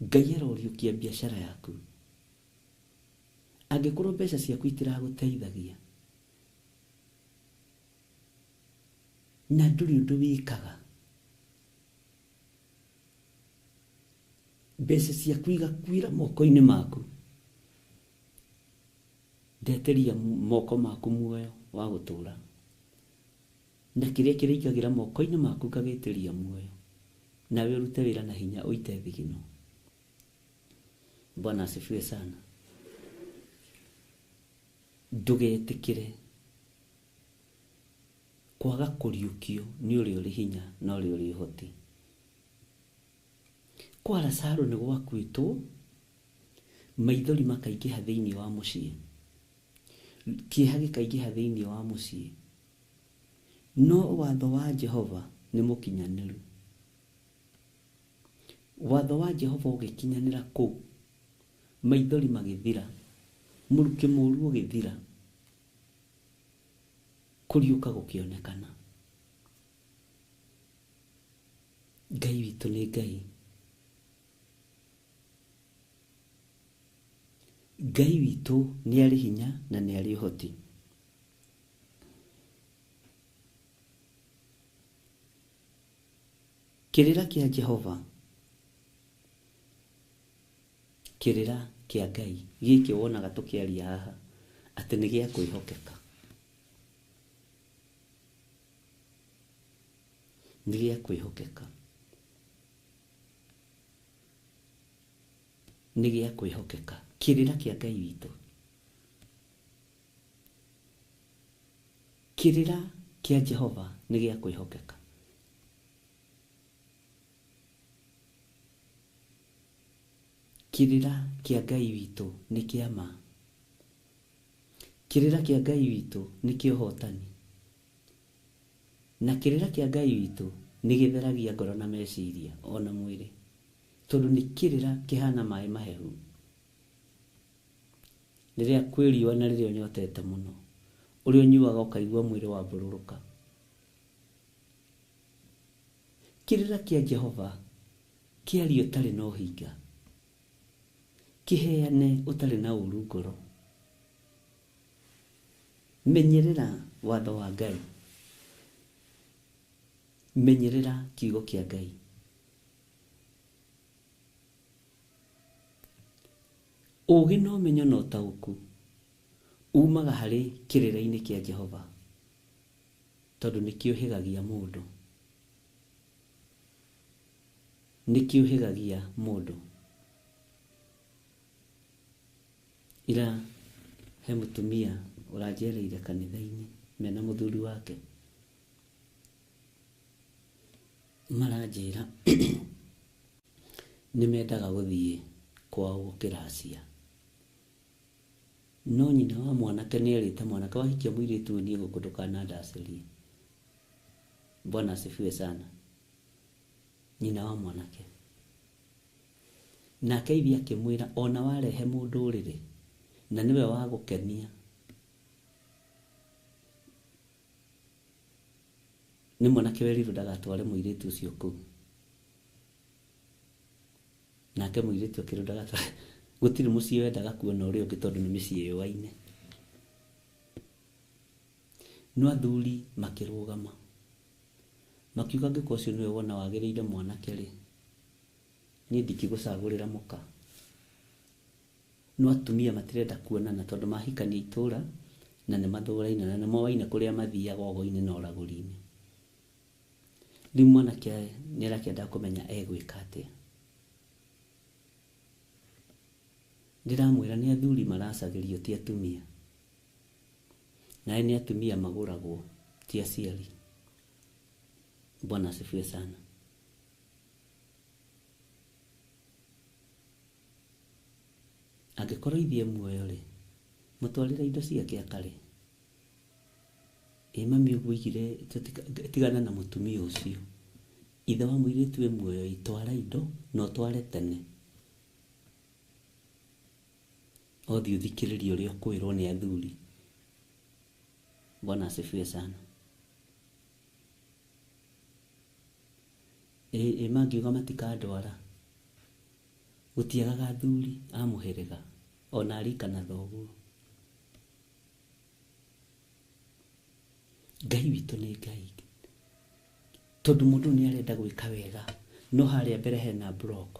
Ngai aroriukia biashara yaku. Angikorwo mbeca ciaku itiraguteithagia na nduri undu wikaga, mbeca ciaku igakuira moko-ini maku, ndeteria moko maku muoyo wa gutura, na kiria kiraikagira moko-ini maku kagitiria muoyo, nawe urute wira na hinya uite thigino. Bwana asifiwe sana. Ndugetikire kwaga kuriukio ni uri uri hinya na uri uri hoti. Kwa Lazaro ni gwakwitwo, maithori makaingiha thiini wa mucii, kieha gikaingiha thiini wa mucii, no watho wa Jehova ni mukinyaniru. Watho wa Jehova ugikinyanira ku, maithori magithira, muruke muru ugithira, kuriuka gukionekana. Ngai witu ni Ngai. Ngai witu ni ari hinya na ni ari hoti. Kirira kia Jehova, kirira kia Ngai giki wonaga tukiaria haha ati ni gia kwihokeka, ni gia kwihokeka, ni gia kwihokeka. Kirira kia Ngai witu, kirira kia Jehova ni gia kwihokeka. Kirira kia Ngai witũ nĩ kĩama. Kirira kia Ngai witũ nĩ kĩũhotani. Na kirira kia Ngai witũ nĩ gĩtheragia ngoro na meciria ona mwĩrĩ. Tondũ nĩ kirira kĩhana maĩ mahehu. Rĩrĩa kwĩriũa na rĩrĩa ũnyotete mũno, ũrĩa ũnyuaga ũkaigua mwĩrĩ wambũrũrũka. Kirira kia Jehova kĩaria ũtarĩ na ũhinga. Kĩheane ũtarĩ na ũru ngoro. Menyerera watho wa Ngai. Menyerera kiugo kia Ngai. Ũũgĩ na ũmenyo na ũtaũku umaga harĩ kĩrĩra-inĩ kĩa Jehova, tondũ nĩ kĩũhĩgagia mũndũ. Nĩ kĩũhĩgagia mũndũ. Ira he mũtumia ũranjereire kanitha-inĩ mena mũthuri wake. Maranjĩra nĩ mendaga gũthiĩ kwao kĩracia. No nyina wa mwanake nĩ erĩte mwanake wahikia mũirĩtu ũyũ niĩ gũkũ ndũkanandacĩrie. Bwana asifiwe sana. Nyina wa mwanake. Nake ithe akĩmwĩra ona warehe mũndũrĩre na nĩwe wa gũkenia, nĩ mwanake werirwo ndagatware mũirĩtu ũcio kũu. Nake mũirĩtu akĩrwo ndagatware. Gũtirĩ mũciĩ wendaga kuona ũrĩa ũngĩ tondũ nĩ mĩciĩ yũaine. No athuri makĩrũgama makiuga angĩkorwo ũcio nĩwe wona wagĩrĩire mwanake rĩ, niĩ ndingĩgũcagũrĩra mũka. No atumia matirenda kuonana tondũ mahikania itũũra na nĩ mathũraine na nĩ moaine kũrĩa mathiaga ũgo-inĩ na ũragũri-inĩ. Rĩu mwanake nĩ arakĩenda kũmenya egwĩka atĩa. Ndĩramwĩra nĩ athuri maracagĩrio ti atumia. Nawe nĩ atumia magũragwo ti aciari. Bwana asifiwe sana. Angĩkorwo ithiĩ muoyo rĩ, mũtwarĩre indo ciake akare. Mami ũguo igire tigana na mũtumia ũcio. Ithe wa mũirĩtu wĩ muoyo itwara indo na ũtware tene. Othiĩ ũthikĩrĩrie ũrĩa ũkwĩrwo nĩ athuri. Bwana asifiwe sana. Mangiuga matikandwara. Gũtiagaga athuri a mũhĩrĩga ona arikana thoguo. Ngai witũ nĩ Ngai. Tondũ mũndũ nĩ arenda gwĩka wega, no harĩa mbere hena block,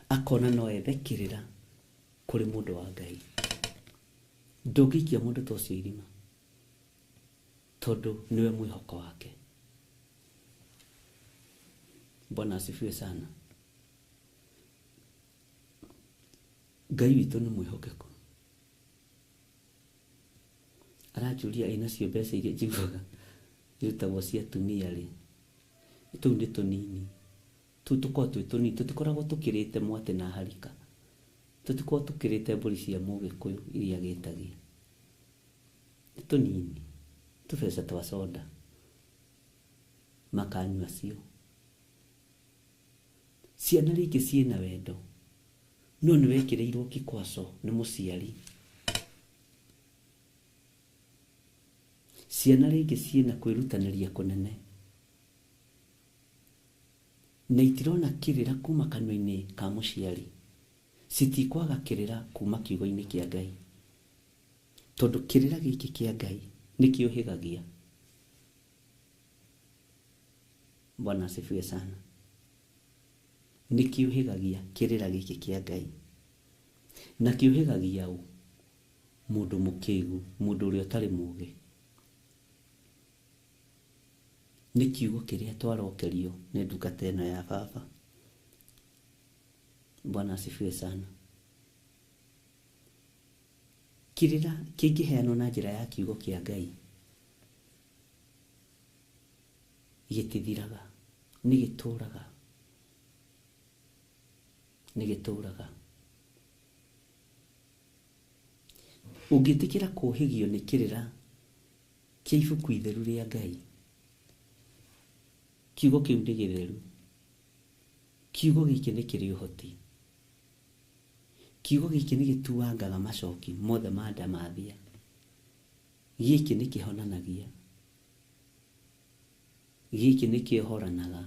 akona no ethe kĩrĩra kũrĩ mũndũ wa Ngai. Ndũngĩikia mũndũ ta ũcio irima, tondũ nĩwe mwĩhoko wake. Bwana asifiwe sana. Ngai witũ nĩ mwĩhokeku. Aranjũria inacio mbeca iria njiguaga irutagwo cia atumia rĩ, tũu nĩ tũnini. Tũu tũkoragwo twĩ tũnini, tũtikoragwo tũkĩrĩte mwatĩ na harika. Tũtikoragwo tũkĩrĩte mbũri cia Mũgĩkũyũ iria gĩtagia. Nĩ tũnini, tũbeca twa soda. Makanyua cio. Ciana rĩngĩ ciĩna wendo, no nĩ wekĩrĩirwo kĩkwaco nĩ mũciari. Ciana rĩngĩ ciĩna kwĩrutanĩria kũnene, na itirona kĩrĩra kuma kanua-inĩ ka mũciari. Citikwaga kĩrĩra kuma kiugo-inĩ kĩa Ngai, tondũ kĩrĩra gĩkĩ kĩa Ngai nĩ kĩũhĩgagia. Bwana asifiwe sana. Nĩ kĩũhĩgagia kĩrĩra gĩkĩ kĩa Ngai. Na kĩũhĩgagia ũ? Mũndũ mũkĩgu, mũndũ ũrĩa ũtarĩ mũũgĩ. Nĩ kiugo kĩrĩa twarokerio nĩ ndungata ĩno ya Baba. Bwana asifiwe sana. Kĩrĩra kĩngĩheanwo na njĩra ya kiugo kĩa Ngai gĩtithiraga, nĩ gĩtũũraga. Nĩ gĩtũũraga. Ũngĩtĩkĩra kũhĩgio nĩ kĩrĩra kĩa ibuku itheru rĩa Ngai, kiugo kĩu nĩ gĩtheru, kiugo gĩkĩ nĩ kĩrĩ ũhoti, kiugo gĩkĩ nĩ gĩtuangaga macoki mothe ma ndamathia, gĩkĩ nĩ kĩhonanagia, gĩkĩ nĩ kĩhoranaga,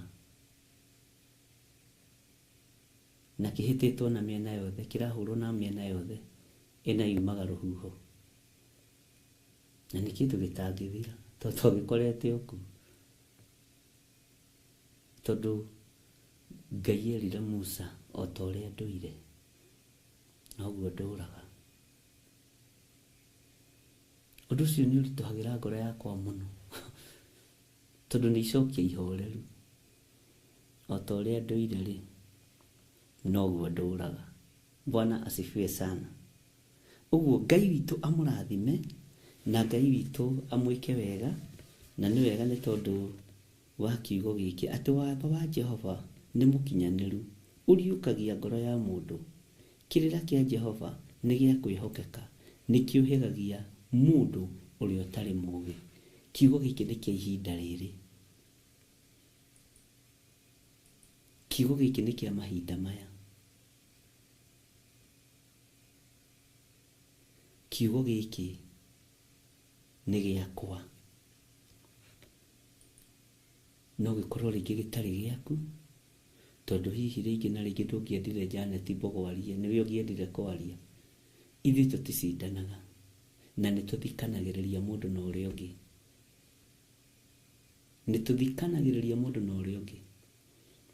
na kĩhĩtĩtwo na mĩena yothe, kĩrahũrwo na mĩena yothe, ĩna yumaga rũhuho, na nĩ kĩndũ gĩtangĩthira tondũ gĩkorete ũku, tondũ Ngai erire Musa o ta ũrĩa ndũire noguo ndũraga. Ũndũ ũcio nĩ ũritũhagĩra ngoro yakwa mũno tondũ nĩ icokia ihoreru, o ta ũrĩa ndũire rĩ noguo ndũraga. Bwana asifiwe sana. Ũguo Ngai witũ amũrathime na Ngai witũ amwĩke wega, na nĩ wega nĩ tondũ wa kiugo gĩkĩ atĩ watho wa Jehova nĩ mũkinyanĩru, ũriũkagia ngoro ya mũndũ. Kĩrĩra kĩa Jehova nĩ gĩa kwĩhokeka, nĩ kĩũhĩgagia mũndũ ũrĩa ũtarĩ mũũgĩ. Kiugo gĩkĩ nĩ kĩa ihinda rĩrĩ, kiugo gĩkĩ nĩ kĩa mahinda maya, kiugo gĩkĩ nĩ gĩakwa, no gĩkorwo rĩngĩ gĩtarĩ gĩaku, tondũ hihi rĩngĩ na rĩngĩ ndũngĩendire Janet Mbogo arie, nĩwe ũngĩendire kwaria. Ithuĩ tũticindanaga na nĩ tũthikanagĩrĩria mũndũ na ũrĩa ũngĩ, nĩ tũthikanagĩrĩria mũndũ na ũrĩa ũngĩ.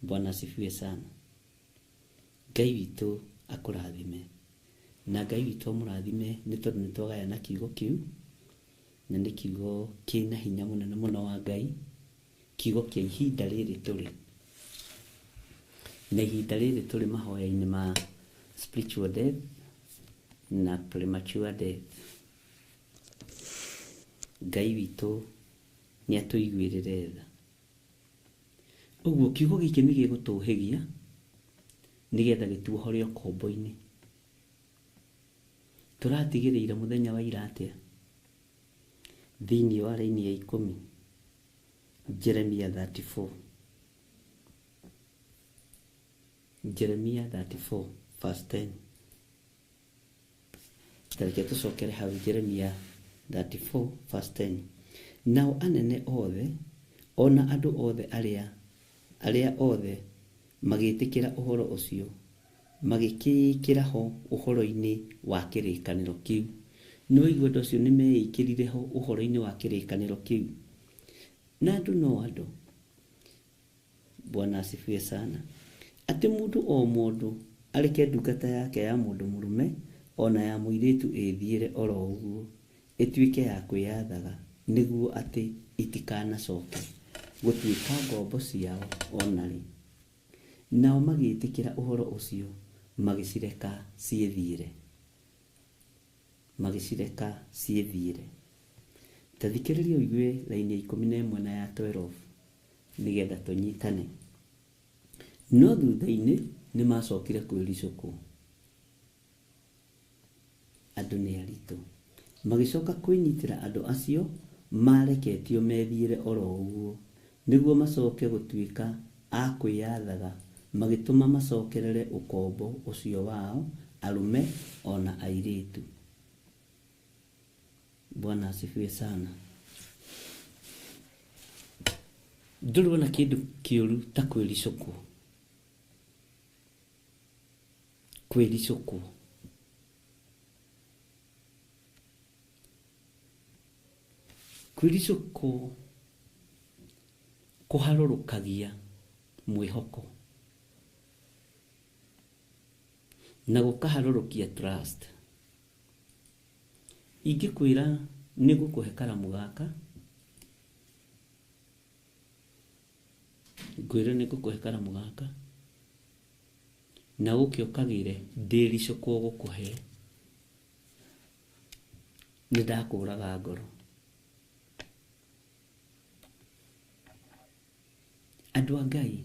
Bwana asifiwe sana. Ngai witũ akũrathime, na Ngai witũ amũrathime nĩ tondũ nĩ twagayana kiugo kĩu, na nĩ kiugo kĩna hinya mũnene mũno wa Ngai, kiugo kĩa ihinda rĩrĩ tũrĩ, na ihinda rĩrĩ tũrĩ mahoya-inĩ ma spiritual death na premature death. Ngai witũ nĩ atũiguĩrĩre tha. Ũguo kiugo gĩkĩ nĩ gĩgũtũhĩgia nĩgetha gĩtuohore ũkombo-inĩ. Tũratigĩrĩire mũthenya wa ira atĩa thĩinĩ wa raini ya 10, Jeremia 34, Jeremia 34 verse 10. Tareke tũcokere hau Jeremia 34 verse 10. Nao anene othe ona andũ othe arĩa othe magĩtĩkĩra ũhoro ũcio magĩkĩkĩra ho ũhoro-inĩ wa kĩrĩkanĩro kĩu. Nĩ waigua andũ acio nĩ meĩkĩrire ho ũhoro-inĩ wa kĩrĩkanĩro kĩu. Na andũ no andũ. Bwana asifiwe sana. Atĩ mũndũ o mũndũ areke ndungata yake ya mũndũ mũrũme ona ya mũirĩtu ĩthiĩre oro ũguo, ĩtuĩke ya kwĩyathaga, nĩguo atĩ itikanacoke gũtuĩka ngombo ciao onarĩ. Nao magĩtĩkĩra ũhoro ũcio magĩcireka ciĩthiĩre, magĩcireka ciĩthiĩre. Ta thikĩrĩria ũigue raini ya 11 na ya 12 nĩgetha tũnyitane. No thutha-inĩ nĩ macokire kwĩricũkwo. Andũ nĩ aritũ, magĩcoka kwĩnyitĩra andũ acio mareketio methiĩre oro ũguo, nĩguo macoke gũtuĩka a kwĩyathaga, magĩtũma macokerere ũkombo ũcio wao, arũme ona airĩtu. Bwana asifiwe sana. Ndũrona kĩndũ kĩũru ta kwĩricũkwo. Kwĩricũkwo. Kwĩricũkwo kũharũrũkagia mwĩhoko na gũkaharũrũkia trust. Ingĩkwĩra nĩ gũkũhe karamu gaka, ngwĩre nĩ ngũkũhe karamu gaka, na ũkĩokagĩre ndĩricũkwo gũkũhe, nĩ ndakũraga ngoro. Andũ a Ngai,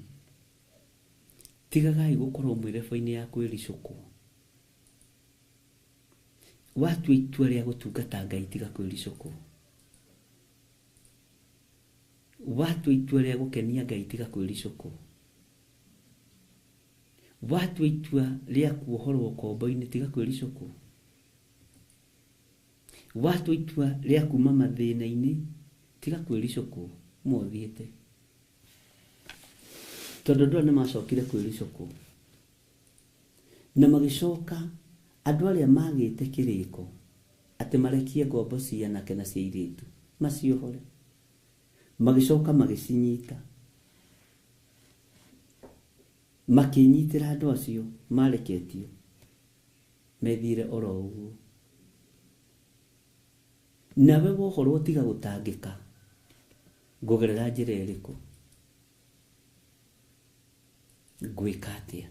tigagai gũkorwo mwĩrebo-inĩ ya kwĩricũkwo. watua itua rĩa gũtungata Ngai tiga kwĩricũkwo. Watua itua rĩa gũkenia Ngai tiga kwĩricũkwo. Watua itua rĩa kuohorwo ũkombo-inĩ tiga kwĩricũkwo. Watua itua rĩa kuma mathĩna-inĩ tiga kwĩricũkwo. Mothiĩte tondũ andũ nĩ macokire kwĩricũkwo na magĩcoka andũ arĩa magĩte kĩrĩko atĩ marekie ngombo cia anake na cia airĩtu maciohore, magĩcoka magĩcinyita, makĩnyitĩra andũ acio mareketio methire oro ũguo. Nawe wohorwo tiga gũtangĩka, ngũgerera njĩra ĩrĩkũ? Ngwĩka atĩa?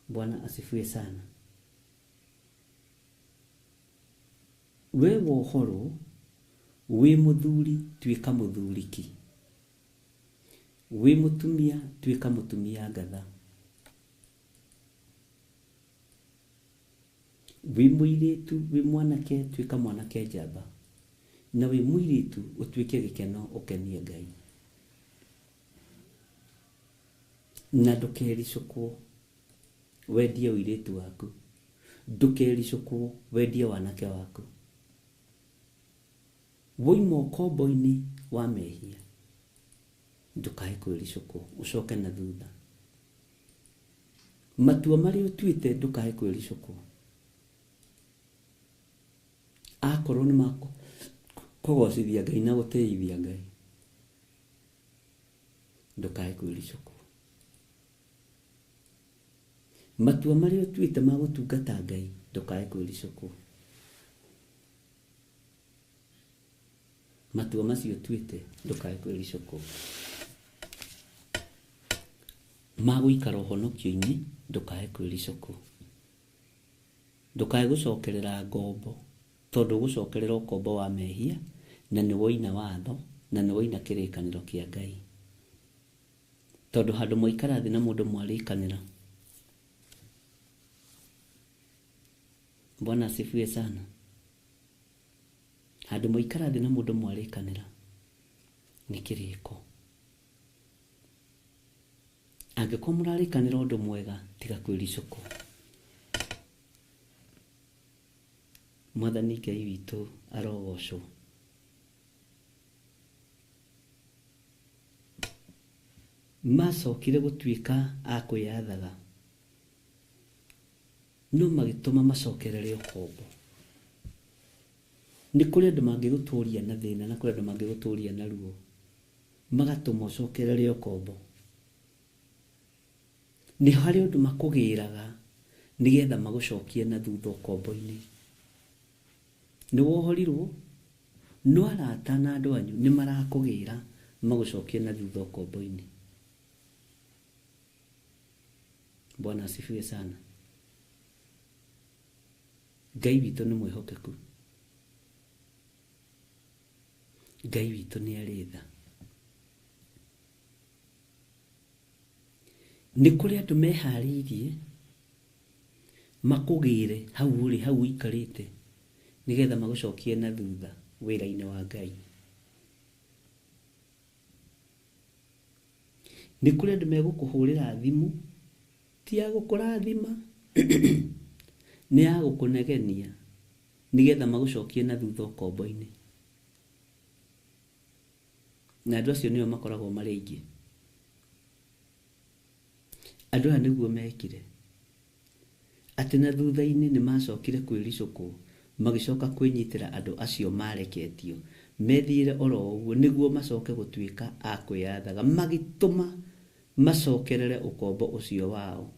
Bwana asifiwe sana. We wohorwo wĩ mũthuri tuĩka mũthuriki, wĩ mũtumia tuĩka mũtumia ngatha, wĩ mũirĩtu wĩ mwanake tuĩka mwanake njamba, na wĩ mũirĩtu ũtuĩke gĩkeno ũkenie Ngai. Na ndũkericũkwo wendie ũirĩtu waku, ndũkericũkwo wendie wanake waku. Woima ũkombo-inĩ wa mehia, ndũkae kwĩricũkwo ũcoke na thutha. Matua marĩa ũtuĩte ndũkae kwĩricũkwo. Akorwo nĩ makũgocithia Ngai na gũtĩithia Ngai, ndũkae kwĩricũkwo. Matua marĩa ũtuĩte ma gũtungata Ngai ndũkae kwĩricũkwo. Matua macio ũtuĩte ndũkae kwĩricũkwo. Ma gũikara ũhonokio-inĩ ndũkae kwĩricũkwo. Ndũkae gũcokerera ngombo, tondũ gũcokerera ũkombo wa mehia na nĩ woina watho na nĩ woina kĩrĩkanĩro kĩa Ngai. Tondũ handũ mwaikara thĩ na mũndũ mwarĩkanĩra. Bwana asifiwe sana. Handũ mwaikara thĩ na mũndũ mwarĩkanĩra nĩ kĩrĩko. Angĩkorwo mũrarĩkanĩra ũndũ mwega tiga kwĩricũkwo. Mwathani Ngai witũ arogocwo. Macokire gũtuĩka a kwĩyathaga, no magĩtũma macokerere ũkombo. Nĩ kũrĩ andũ mangĩgũtũria na thĩna na kũrĩ andũ mangĩgũtũria na ruo, magatũma ũcokerere ũkombo. Nĩ harĩ ũndũ makũgĩraga nĩgetha magũcokie na thutha ũkombo-inĩ. Nĩ wohorirwo, no arata na andũ anyu nĩ marakũgĩra magũcokie na thutha ũkombo-inĩ. Bwana asifiwe sana. Ngai witũ nĩ mwĩhokeku. Ngai witũ nĩ arĩ tha. Nĩ kũrĩ andũ meharĩirie makũgĩre hau ũrĩ, hau ũikarĩte, nĩgetha magũcokie na thutha wĩra-inĩ wa Ngai. Nĩ kũrĩ andũ megũkũhũrĩra thimũ, ti ya gũkũrathima, nĩ ya gũkũnegenia, nĩgetha magũcokie na thutha ũkombo-inĩ. Na andũ acio nĩo makoragwo marĩ aingĩ. Andũ aya nĩguo mekire, atĩ na thutha-inĩ nĩ macokire kwĩricũkwo, magĩcoka kwĩnyitĩra andũ acio mareketio, methire oro ũguo nĩguo macoke gũtuĩka a kwĩyathaga, magĩtũma macokerere ũkombo ũcio wao,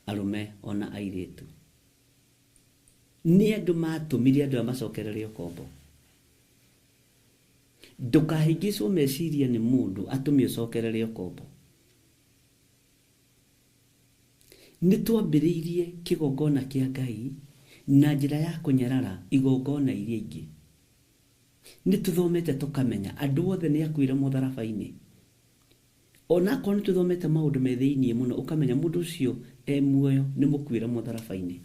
arũme ona airĩtu. Nĩ andũ matũmire andũ a macokerere ũkombo. Ndũkahingĩcwo meciria nĩ mũndũ atũme ũcokerere ũkombo. Nĩ twambĩrĩirie kĩgongona kĩa Ngai na njĩra ya kũnyarara igongona iria ingĩ. Nĩ tũthomete tũkamenya andũ othe nĩ akuire mũtharaba-inĩ. ona korwo nĩ tũthomete maũndũ me thĩiniĩ mũno ũkamenya mũndũ ũcio muoyo nĩ mũkuĩre mũtharabai-inĩ.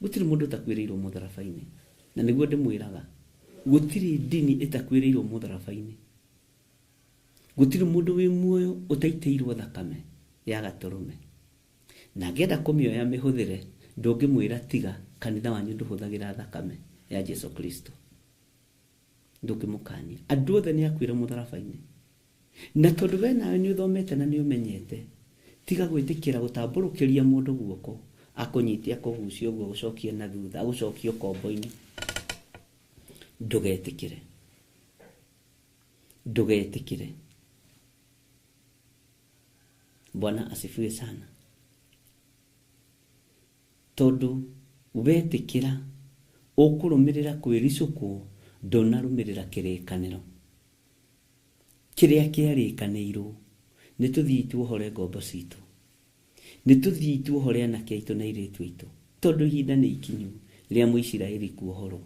Gũtirĩ mũndũ ũtakuĩrĩirwo mũtharabai-inĩ, na nĩguo ndĩmwĩraga gũtirĩ ndini ĩtakuĩrĩirwo mũtharabai-inĩ. Gũtirĩ mũndũ wĩ muoyo ũtaitĩirwo thakame ya gatũrũme, na angĩenda kũmĩoya mĩhũthĩre ndũngĩmwĩra tiga, kanitha wanyu ndũhũthagĩra thakame ya Jesu Kristo, ndũngĩmũkania. Andũ othe nĩ akuĩre mũtharabai-inĩ, na tondũ we nawe nĩ ũthomete na nĩ ũmenyete, tiga gwĩtĩkĩra gũtambũrũkĩria mũndũ guoko akũnyitia kũgucia ũguo gũcokia na thutha agũcokia kombo-inĩ. Ndũgetĩkĩre, ndũgetĩkĩre. Bwana asifiwe sana. Tondũ wetĩkĩra ũkũrũmĩrĩra kwĩricũkwo, ndũnarũmĩrĩra kĩrĩkanĩro kĩrĩa kĩarĩkanĩirwo. Nĩ tũthiĩ tuohore ngombo citũ, nĩ tũthiĩ tuohore anake aitũ na airĩtu aitũ, tondũ ihinda nĩ ikinyu rĩa Mũisiraeli kuohorwo.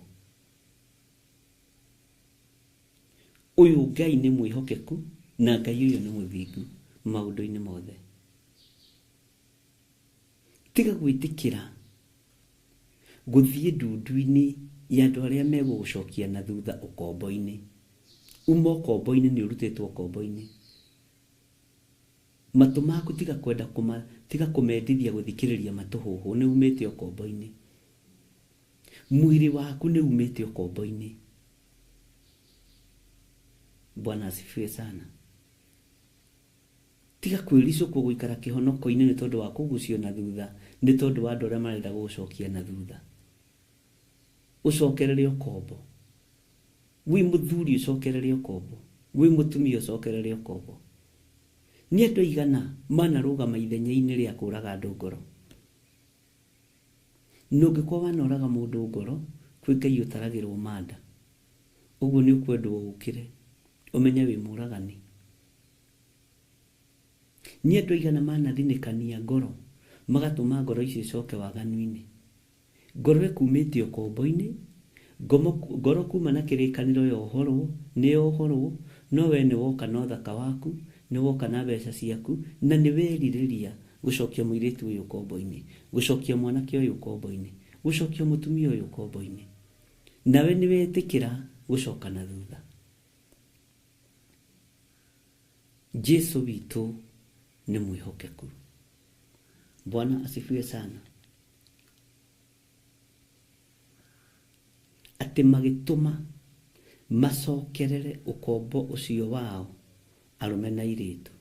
Ũyũ Ngai nĩ mwĩhokeku, na Ngai ũyũ nĩ mũthingu maũndũ-inĩ mothe. Tiga gwĩtĩkĩra gũthiĩ ndundu-inĩ ya andũ arĩa megũgũcokia na thutha ũkombo-inĩ. Uma ũkombo-inĩ nĩ ũrutĩtwo ũkombo-inĩ. Matũ maku tiga kwenda tiga kũmendithia gũthikĩrĩria matũhũhũ, nĩ umĩte ũkombo-inĩ. Mwĩrĩ waku nĩ umĩte ũkombo-inĩ. Bwana asifiwe sana. Tiga kwĩricũkwo gũikara kĩhonoko-inĩ nĩ tondũ wa kũgucio na thutha, nĩ tondũ wa andũ arĩa marenda gũgũcokia na thutha. Ũcokerere ũkombo. Wĩ mũthuri ũcokerere ũkombo, wĩ mũtumia ũcokerere ũkombo. Nĩ andũ aigana manarũgama ithenya-inĩ rĩa kũraga andũ ngoro. Nũngĩkorwo wanoraga mũndũ ngoro, kwĩ Ngai ũtaragĩrwo manda. Ũguo nĩ ũkwendwo ũkĩre ũmenye wĩ mũragani. Nĩ andũ aigana manathinĩkania ngoro, magatũma ngoro icio icoke waganu-inĩ. Ngoro ĩkumĩte ũkombo-inĩ, ngoro kuma na kĩrĩkanĩro yohorwo, nĩ yohorwo, no we nĩ woka na ũthaka waku, nĩ woka na mbeca ciaku, na nĩ werirĩria gũcokia mũirĩtu ũyũ ũkombo-inĩ, gũcokia mwanake ũyũ ũkombo-inĩ, gũcokia mũtumia ũyũ ũkombo-inĩ. Nawe nĩ wetĩkĩra gũcoka na thutha. Jesu witũ nĩ mwĩhokeku. Bwana asifiwe sana. Atĩ magĩtũma macokerere ũkombo ũcio wao arũme na airĩtu.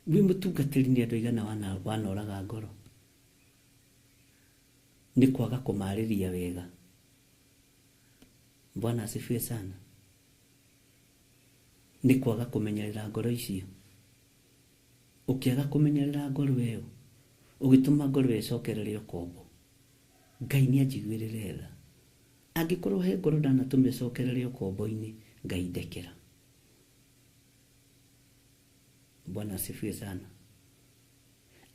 Wĩ mũtungatĩri nĩ andũ aigana wanoraga ngoro, nĩ kwaga kũmarĩria wega. Bwana asifiwe sana. Nĩ kwaga kũmenyerera ngoro icio. Ũkĩaga kũmenyerera ngoro ĩyo, ũgĩtũma ngoro ĩcokerere ũkombo, Ngai nĩ anjiguĩrĩre tha. Angĩkorwo he ngoro ndanatũma ĩcokerere ũkombo-inĩ, Ngai ndekera. Bwana asifiwe sana.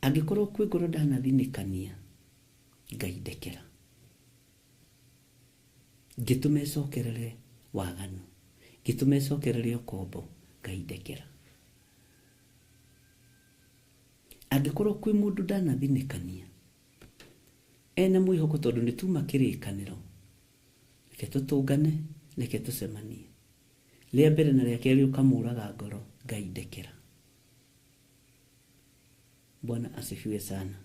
Angĩkorwo kwĩ ngoro ndanathinĩkania, Ngai ndekera. Ngĩtũma ĩcokerere waganu, ngĩtũma ĩcokerere ũkombo, Ngai ndekera. Angĩkorwo kwĩ mũndũ ndanathinĩkania, ena mwĩhoko tondũ nĩ tuma kĩrĩkanĩro, reke tũtũngane, reke tũcemanie. Rĩa mbere na rĩa kerĩ ũkamũraga ngoro, Ngai ndekera. Bwana asifiwe sana.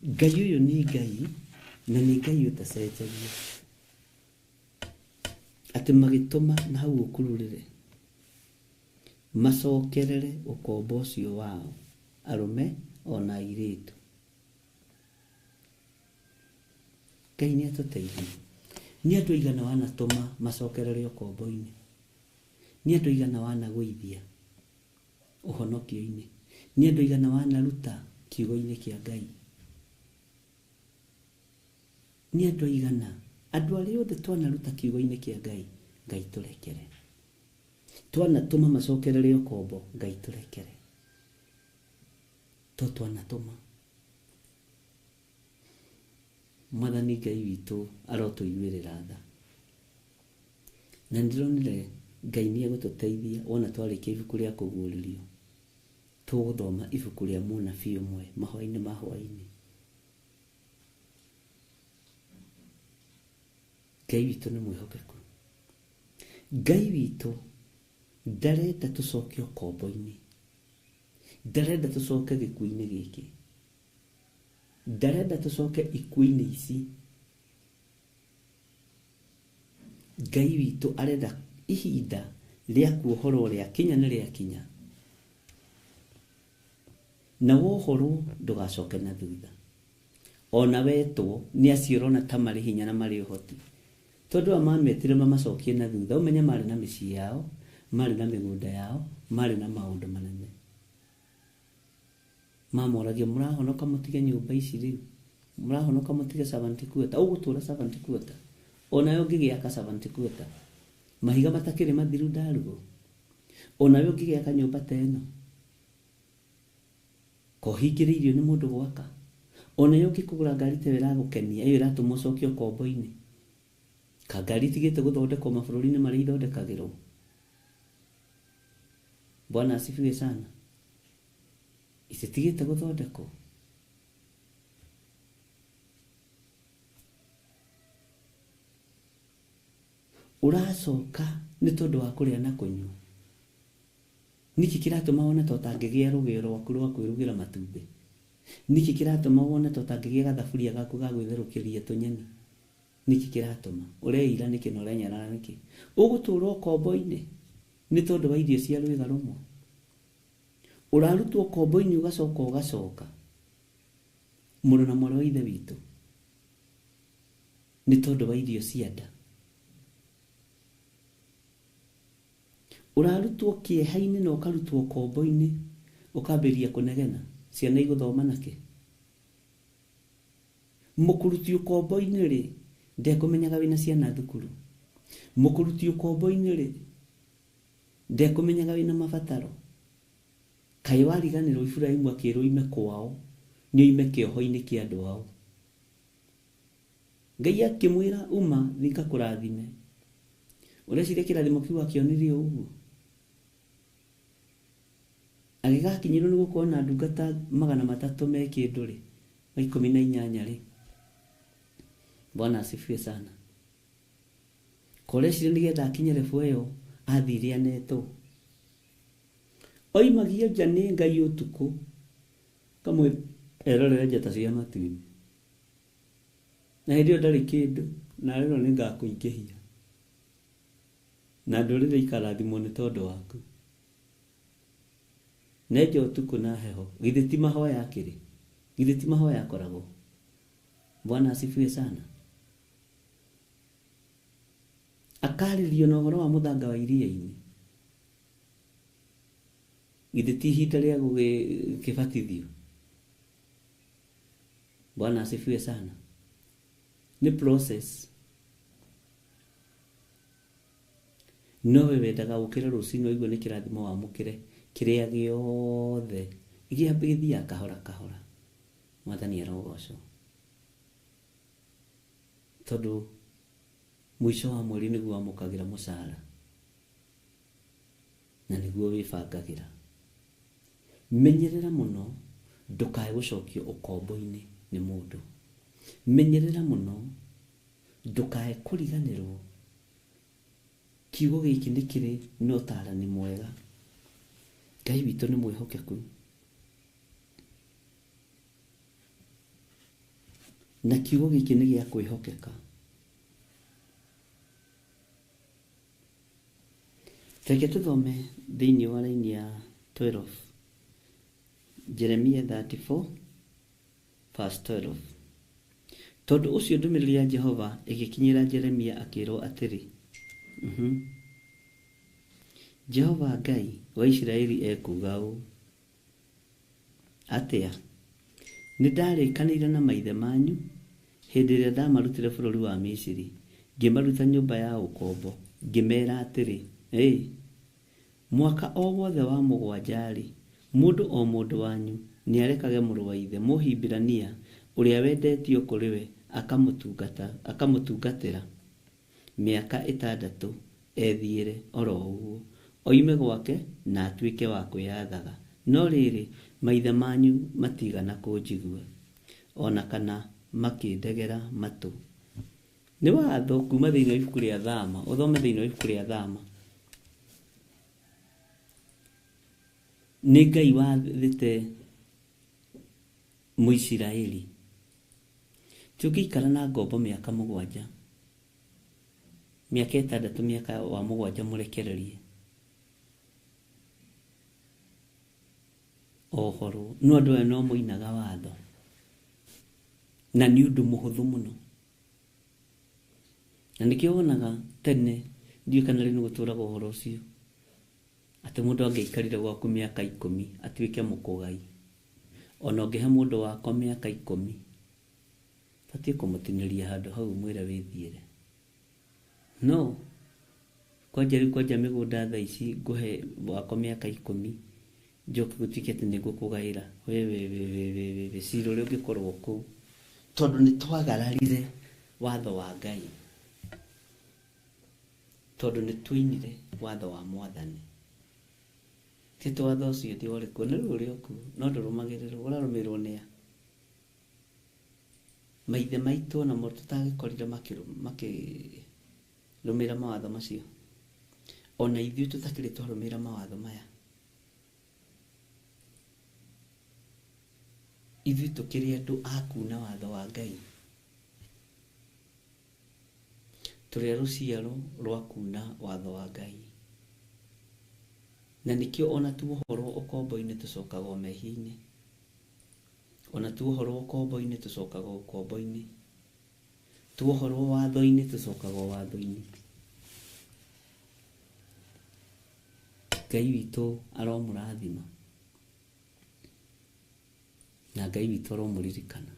Ngai ũyũ nĩ Ngai, na nĩ Ngai ũtacenjagia. Atĩ magĩtũma na hau ũkururĩre macokerere ũkombo ũcio wao arũme ona airĩtu. Ngai nĩ atũteithie. Nĩ andũ aigana wanatũma macokerere ũkombo-inĩ, nĩ andũ aigana wanagũithia ũhonokio-inĩ, nĩ andũ aigana wanaruta kiugo-inĩ kĩa Ngai, nĩ andũ aigana. Andũ arĩa othe twanaruta kiugo-inĩ kĩa Ngai, Ngai tũrekere. Twanatũma macokerere ũkombo, Ngai tũrekere. Twanatũma. Mwathani Ngai witũ arotũiguĩrĩra tha. na ndironire Ngai nĩ egũtũteithia wona twarĩkia ibuku rĩa kũguũrĩrio tũgũthoma ibuku rĩa mũnabii ũmwe mahwainĩ ma hwainĩ. Ngai witũ nĩ mwĩhokeku. Ngai witũ ndarenda tũcoke ũkombo-inĩ, ndarenda tũcoke gĩkuũ-inĩ gĩkĩ, ndarenda tũcoke ikuũ-inĩ ici. Ngai witũ arenda ihinda rĩa kuohorwo rĩakinya nĩ rĩakinya, na wohorwo ndũgacoke na thutha. Ona wetwo nĩ acio ũrona ta marĩ hinya na marĩ ũhoti, tondũ mametire mamacokie na thutha, ũmenye marĩ na mĩciĩ yao, marĩ na mĩgũnda yao, marĩ na maũndũ manene. Mamoragia mũrahonoka mũtige nyũmba ici rĩu, mũrahonoka mũtige servant quarter, ũgũtũra servant quarter, onawe ũngĩgĩaka servant quarter, mahiga matakĩrĩ mathiru ndarugo, onawe ũngĩgĩaka nyũmba ta ĩno, kohingĩrĩirio nĩ mũndũ gwaka, onawe ũngĩkũgũra ngari ta ĩragũkenia, ĩyo ĩratũma ũcokie ũkombo-inĩ, ka ngari tigĩte gũthondekwo mabũrũri-inĩ marĩa ithondekagĩrwo. Bwana asifiwe sana. Isitigĩte gũthondekwo. Ũracoka nĩ tondũ wa kũrĩa na kũnyua. Niki kĩratũma wone ta ũtangĩgĩa rũgĩo rwaku rwa kwĩrugĩra matumbĩ. Niki kĩratũma wone ta ũtangĩgĩa gathaburia gaku ga gwĩtherũkĩria tũnyeni. Niki kĩratũma ũreira nĩkĩ na ũrenyarara nĩkĩ. Ũgũtũũra ũkombo-inĩ nĩ tondũ wa irio cia rwĩga rũmwe. Ũrarutwo ũkombo-inĩ ũgacoka mũrũ na mwarĩ wa ithe witũ nĩ tondũ wa irio cia nda. Ũrarutwo kĩeha-inĩ na ũkarutwo ũkombo-inĩ ũkambĩrĩria kũnegena, ciana igũthoma nakĩ. Mũkũruti ũkombo-inĩ rĩ ndekũmenyaga wĩna ciana thukuru. Mũkũruti ũkombo-inĩ rĩ ndekũmenyaga wĩna mabataro. Kaĩ wariganĩrwo Iburahĩmu akĩrwo ime kwao nĩ oime kĩoho-inĩ kĩa andũ ao. Ngai akĩmwĩra uma thika kũrathime. Ũreciria kĩrathimo kĩu akĩonirie ũguo. Agĩgakinyĩrwo nĩ gũkorwo na ndungata 300 me kĩndũ rĩ, 18 rĩ. Bwana asifiwe sana. Kũreciria nĩgetha akinye level ĩyo athire anetwo. Oimagia nja nĩ Ngai ũtukũ kamwe erorere njata cia matu-inĩ. Na hĩndĩ ĩyo ndarĩ kĩndũ na rĩrwo nĩ ngakũingĩhia. Na ndũrĩrĩ ikarathimwo nĩ tondũ waku. Nenja ũtukũ na heho, githĩ ti mahoya akĩrĩ, githĩ ti mahoya akoragwo. Bwana asifiwe sana. Akarĩrio na ũhoro wa mũthanga wa iria-inĩ. Githĩ ti ihinda rĩa gũgĩbatithio. Bwana asifiwe sana. Nĩ process. Nowe wendaga gũkĩra rũcinĩ ũigua nĩ kĩrathimo wamũkĩre kĩrĩa gĩothe gĩambĩrĩria kahora kahora. Mwathani arogocwo. Tondũ mũico wa mweri nĩguo wamũkagĩra mũcara na nĩguo wĩbangagĩra. Menyerera mũno ndũkae gũcokio ũkombo-inĩ nĩ mũndũ. Menyerera mũno ndũkae kũriganĩrwo. Kiugo gĩkĩ nĩ kĩrĩ na ũtaarani mwega. Ngai witũ nĩ mwĩhokeku. Na kiugo gĩkĩ nĩ gĩa kwĩhokeka. Reke tũthome thĩinĩ wa raini ya 12. Jeremia 34 verse 12. Tondũ ũcio ndũmĩrĩri ya Jehova ĩgĩkinyĩra Jeremia akĩrwo atĩrĩ. Jehova Ngai wa Isiraeli ekuga ũũ atĩa. Nĩ ndarĩkanĩire na maithe manyu hĩndĩ ĩrĩa ndamarutire bũrũri wa Misiri, ngĩmaruta nyũmba ya ũkombo, ngĩmera atĩrĩ, mwaka o wothe wa 7 mũndũ o mũndũ wanyu nĩ arekage mũrũ wa ithe Mũhibirania ũrĩa wendetio kũrĩ we akamũtungatĩra mĩaka 6 ethiire oro ũguo oime gwake na atuĩke wa kwĩyathaga. No rĩrĩ maithe manyu matigana kũnjigua ona kana makĩndegera matũ. Nĩ watho kuma thĩinĩ wa ibuku rĩa Thama, ũthome thĩinĩ wa ibuku rĩa Thama. Nĩ Ngai wathĩte Mũisiraeli tũngĩikara na ngombo mĩaka 7, mĩaka 6, mĩaka wa 7 mũrekererie ohoro. No andũ aya no moinaga watho na nĩ ũndũ mũhũthũ mũno. Na nĩkĩo wonaga tene, ndiũĩ kana rĩu nĩgũtũraga ũhoro ũcio, atĩ mũndũ angĩaikarire gwaku mĩaka 10 atuĩke mũkũgai, ona ũngĩhe mũndũ wako mĩaka 10 batiĩ kũmũtinĩria handũ hau mwĩre wĩthiĩre. No kwanja rĩu kwanja mĩgũnda thaa ici ngũhe wako mĩaka 10 njoke gũtuĩke atĩ nĩngũkũgaĩra we cira ũrĩa ũngĩkorwo kũu, tondũ nĩtwagararire watho wa Ngai, tondũ nĩtũinire watho wa Mwathani. Tito watho ũcio ti ũrĩ kuo, nĩ rĩu ũrĩ kuo no ndũrũmagĩrĩrwo. Ũrarũmĩrĩrwo nĩ a? Maithe maitũ ona mo tũtagĩkorire makĩrũmĩrĩra mawatho macio, ona ithuĩ tũtakĩrĩ twarũmĩrĩra mawatho maya. Ithuĩ tũkĩrĩ andũ a kuuna watho wa Ngai, tũrĩ rũciaro rwa kuuna watho wa Ngai. Na nĩkĩo ona tuohorwo ũkombo-inĩ tũcokaga o mehia-inĩ, ona tuohorwo ũkombo-inĩ tũcokaga ũkombo-inĩ, tuohorwo watho-inĩ tũcokaga o watho-inĩ. Ngai witũ aromũrathima na Ngai witũ aromũririkana.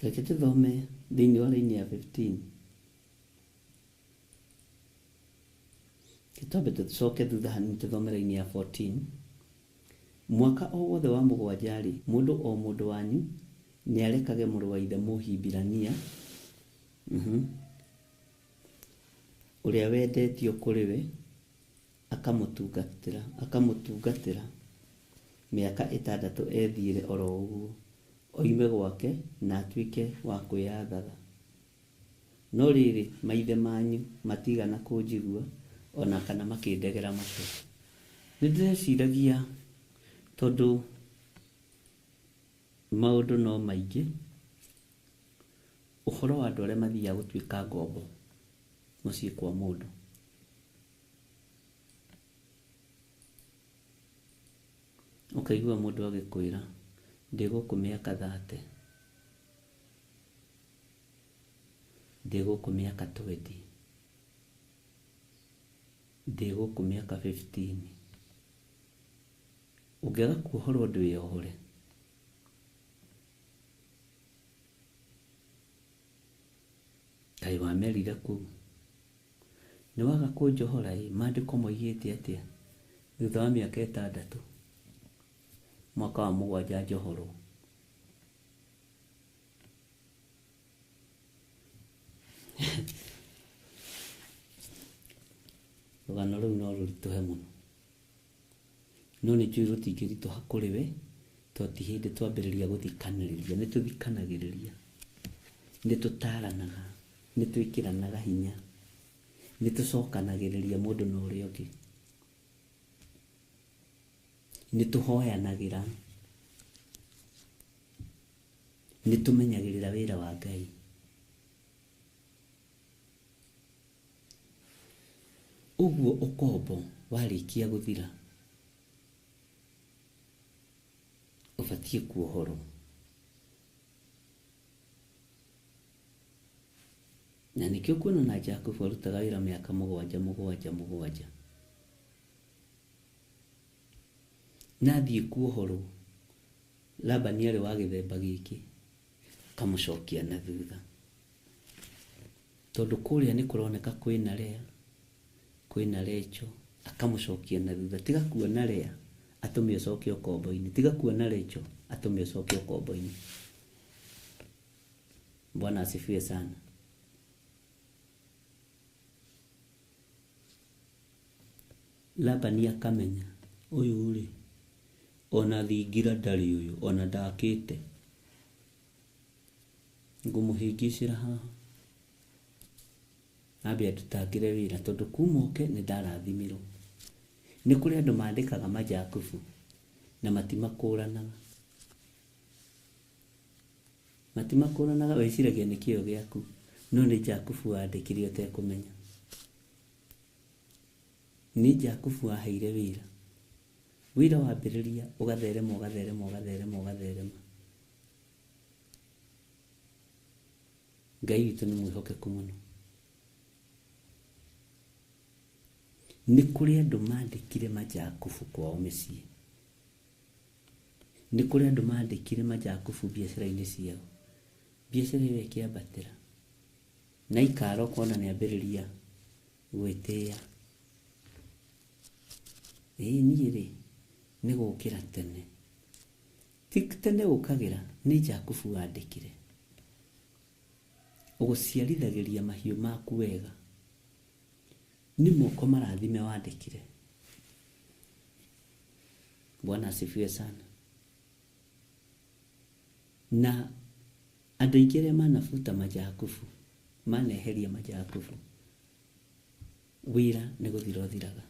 Reke tũthome thĩinĩ wa raini ya 15. Kĩtambe tũcoke thutha hanini tũthome raini ya 14. Mwaka o wothe wa 7-rĩ, mũndũ o mũndũ wanyu nĩarekage mũrũ wa ithe Mũhibirania ũrĩa wendetio kũrĩ we akamũtungatĩra mĩaka 6 ethiire oro ũguo oime gwake na atuĩke wa kwĩyathaga. No rĩrĩ maithe manyu matigana kũnjigua ona kana makĩndegera matũ. Nĩndĩreciragia tondũ maũndũ no maingĩ, ũhoro wa andũ arĩa mathiaga gũtuĩka ngombo mũciĩ kwa mũndũ. Ũkaigua mũndũ agĩkwĩra ndĩgũkũ mĩaka 30, ndĩgũkũ mĩaka 20, ndĩgũkũ mĩaka 15. Ũngĩaga kuohorwo ndwĩohore. Kaĩ wamerire kũu? Nĩwaga kũnjohora maandĩko moigĩte atĩa? Thutha wa mĩaka 6 mwaka wa 7 njohorwo. Rũgano rũu no rũritũhe mũno, no nĩnjũĩ rũtingĩritũha kũrĩ we, tondũ ti hĩndĩ twambĩrĩria gũthikanĩrĩria. Nĩtũthikanagĩrĩria, nĩtũtaranaga, nĩtwĩkĩranaga hinya, nĩtũcokanagĩrĩria mũndũ na ũrĩa ũngĩ, nĩtũhoyanagĩra, nĩtũmenyagĩrĩra wĩra wa Ngai. Ũguo ũkombo warĩkia gũthira ũbatiĩ kuohorwo. Na nĩkĩo kuona na Jakubu arutaga wĩra mĩaka 7. Nathiĩ kuohorwo, Labani arĩ wa gĩthemba gĩkĩ, kamũcokia na thutha, tondũ kũrĩa nĩ kũroneka kwĩna Lea, kwĩna Rachel, akamũcokia na thutha. Tiga kuona Lea atume ucoke ukombo-ini, tiga kuona Rachel, atume ucoke ukombo-ini. Bwana asifiwe sana. Labani akamenya uyu uri ona thingira ndari uyu ona ndakite ngumuhingicira haha ambe atutangire wira tondu kumoke ni ndarathimirwo. Ni kuri andu mandikaga majakubu na matimakuranaga weciragia ni kio giaku, no ni Jakubu wandikire utekumenya. Ni Jakubu waheire wira, wira wambiriria ugatherema Ngai witu ni mwihokeku muno. Ni kuri andu mandikire majakubu kwao micii, ni kuri andu mandikire majakubu biacara-ini ciao, biacara iyo ikiambatira na ikaro kona ni ambiriria gwitia. Niĩ ni gukira tene, ti tene ukagira ni Jakubu wandikire. Uguciarithagiria mahiu maku wega, ni moko marathime wandikire. Bwana asifiwe sana. Na andu aingĩ arĩa manabuta majakubu, maneheria majakubu, wira ni guthira uthiraga.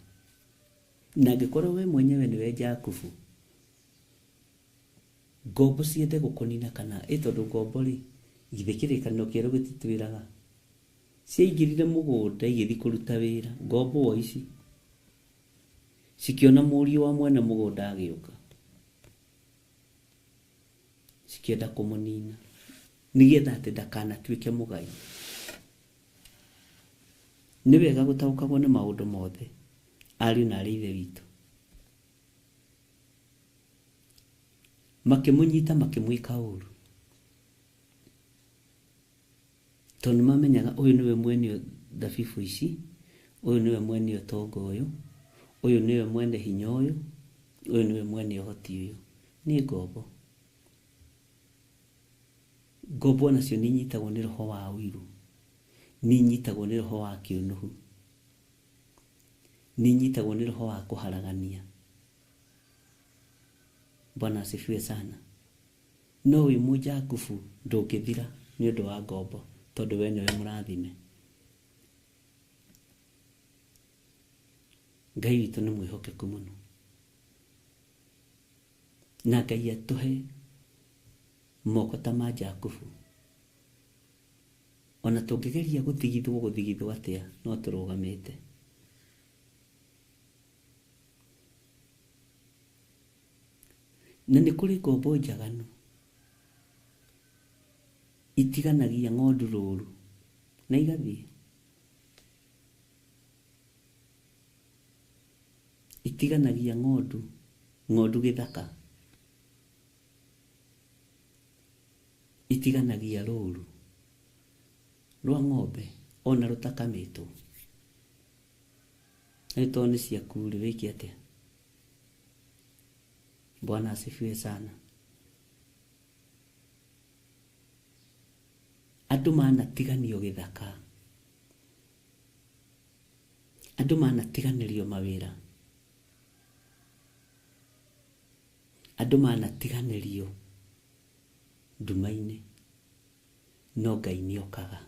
Na angĩkorwo we mwenyewe niwe Jakubu, ngombo ciende gukunina kana tondu ngombo ri githe kĩrĩkanĩro kĩerũ gĩtitwĩraga ciaingĩrire mũgũnda igĩthi kũruta wĩra, ngombo o ici cikiona mũriũ wa mwene mũgũnda agĩũka cikienda kũmũnina nigetha atĩ ndakanatuĩke mũgai. Nĩ wega gũtaũkagwo nĩ maũndũ mothe ariũ na aarĩ ithe witũ. Makĩmũnyita makĩmwĩka ũũru tondũ mamenyaga ũyũ nĩwe mwene thabibu ici, ũyũ nĩwe mwene ũtonga ũyũ, ũyũ nĩwe mwene hinya ũyũ, ũyũ nĩwe mwene ũhoti ũyũ. Nĩ ngombo. Ngombo nacio nĩ inyitagwo nĩ roho wa ũiru, nĩ inyitagwo nĩ roho wa kĩũnũhu, nĩ inyitagwo nĩ roho wa kũharagania. Bwana asifiwe sana. No wĩ Mũjakubu ndũngĩthira nĩ ũndũ wa ngombo tondu we nĩwe mũrathime. Ngai witũ nĩ mwĩhokeku mũno, na Ngai atũhe moko ta ma Jakubu. Ona tũngĩgeria gũthigithwo atĩa no tũrũgamĩte. Na nĩ kũrĩ ngombo njaganu itiganagia ng'ondu rũru na igathiĩ, itiganagia ng'ondu gĩthaka, itiganagia rũru rwa ng'ombe ona rũtakamitwo. Nĩ tondũ nĩ ciaku rĩ wĩke atĩa? Bwana asifiwe sana. Andũ manatiganio gĩthaka, andũ manatiganĩrio mawĩra, andũ manatiganĩrio nduma-inĩ, no Ngai nĩ okaga.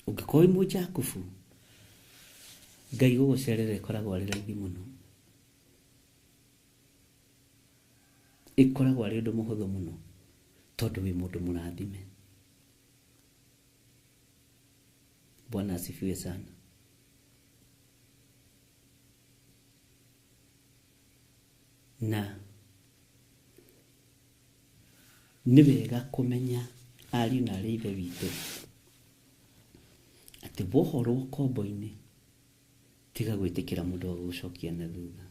Ũngĩkorwo wĩ Mũjakubu, Ngai gũgũcerera ĩkoragwo arĩ raithi mũno, ĩkoragwo arĩ ũndũ mũhũthũ mũno tondũ wĩ mũndũ mũrathime. Bwana asifiwe sana. Na nĩ wega kũmenya ariũ na aarĩ ithe witũ atĩ wohorwo ũkombo-inĩ tiga gwĩtĩkĩra mũndũ wa gũgũcokia na thutha,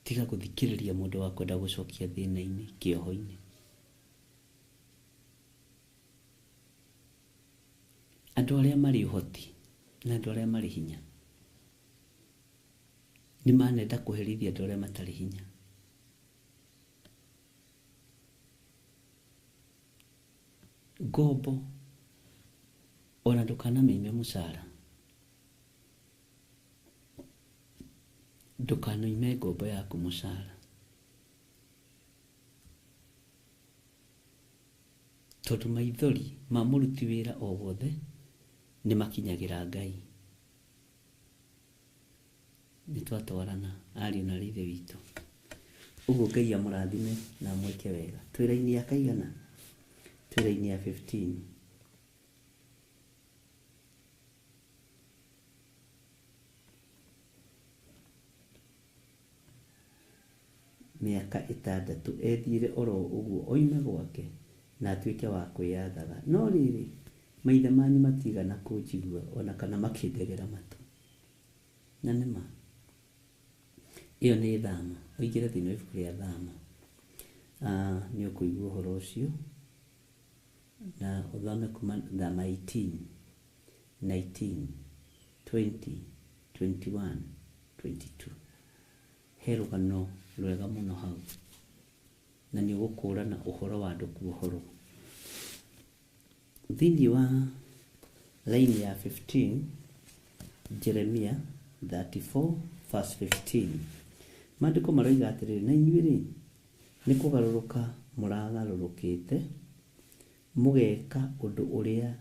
tiga gũthikĩrĩria mũndũ wa kwenda gũcokia thĩna-inĩ, kĩoho-inĩ. Andũ arĩa marĩ ũhoti na andũ arĩa marĩ hinya nĩ manenda kũherithia andũ arĩa matarĩ hinya. Ngombo ona ndũkanamĩime mũcara, ndũkanoime ngombo yaku mũcara, tondũ maithori ma mũruti wĩra o wothe nĩ makinyagĩra Ngai. Nĩ twatwarana ariũ na ithe witũ. Ũguo Ngai amũrathime na mweke wega. Twĩ raini ya kaigana? Twĩ raini ya 15. Mĩaka 6 ethire oro ũguo oime gwake na atuĩke wa kwĩyathaga. No rĩrĩ maithe manyu matigana kũnjigua ona kana makĩndegera matũ. Na nĩma iyo nĩ thama. Ũingĩre thĩinĩ wa ibuku rĩa Thama, nĩ ũkũigua ũhoro ũcio na ũthome kuma Thama 18, 19, 20, 21, 22. He rũgano rwega mũno hau na nĩ ũgũkũrana ũhoro wa andũ kuohorwo. Thĩinĩ wa raini ya 15, Jeremia 34 verse 15, maandĩko maroiga atĩrĩrĩ, na inyuĩ-rĩ nĩ kũgarũrũka mũragarũrũkĩte mũgeka ũndũ ũrĩa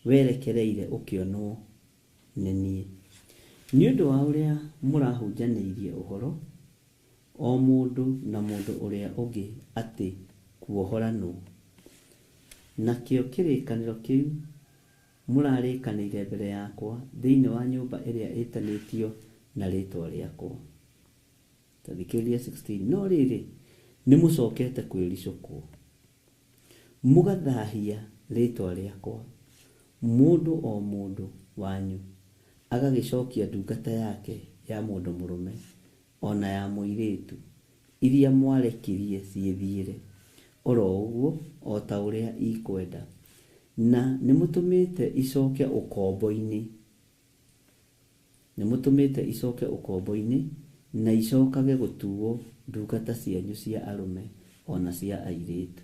werekereire ũkĩonwo nĩ niĩ. Nĩ ũndũ wa ũrĩa mũrahunjanĩirie ũhoro o mũndũ na mũndũ ũrĩa ũngĩ atĩ kuohora nũ, nakĩo kĩrĩkanĩro kĩu mũrarĩkanĩire mbere yakwa thĩinĩ wa nyũmba ĩrĩa ĩtanĩtio na rĩtwa rĩakwa. Tathikĩrĩria 16. No rĩrĩ nĩ mũcokete kwĩricũkwo mũgathahia rĩtwa rĩakwa, mũndũ o mũndũ wanyu agagĩcokia ndungata yake ya mũndũ mũrũme ona ya mũirĩtu iria mwarekirie ciĩthiĩre oro ũguo o ta ũrĩa ikwenda, na nĩ mũtũmĩte icoke ũkombo-inĩ, na icokage gũtuo ndungata cianyu cia arũme ona cia airĩtu.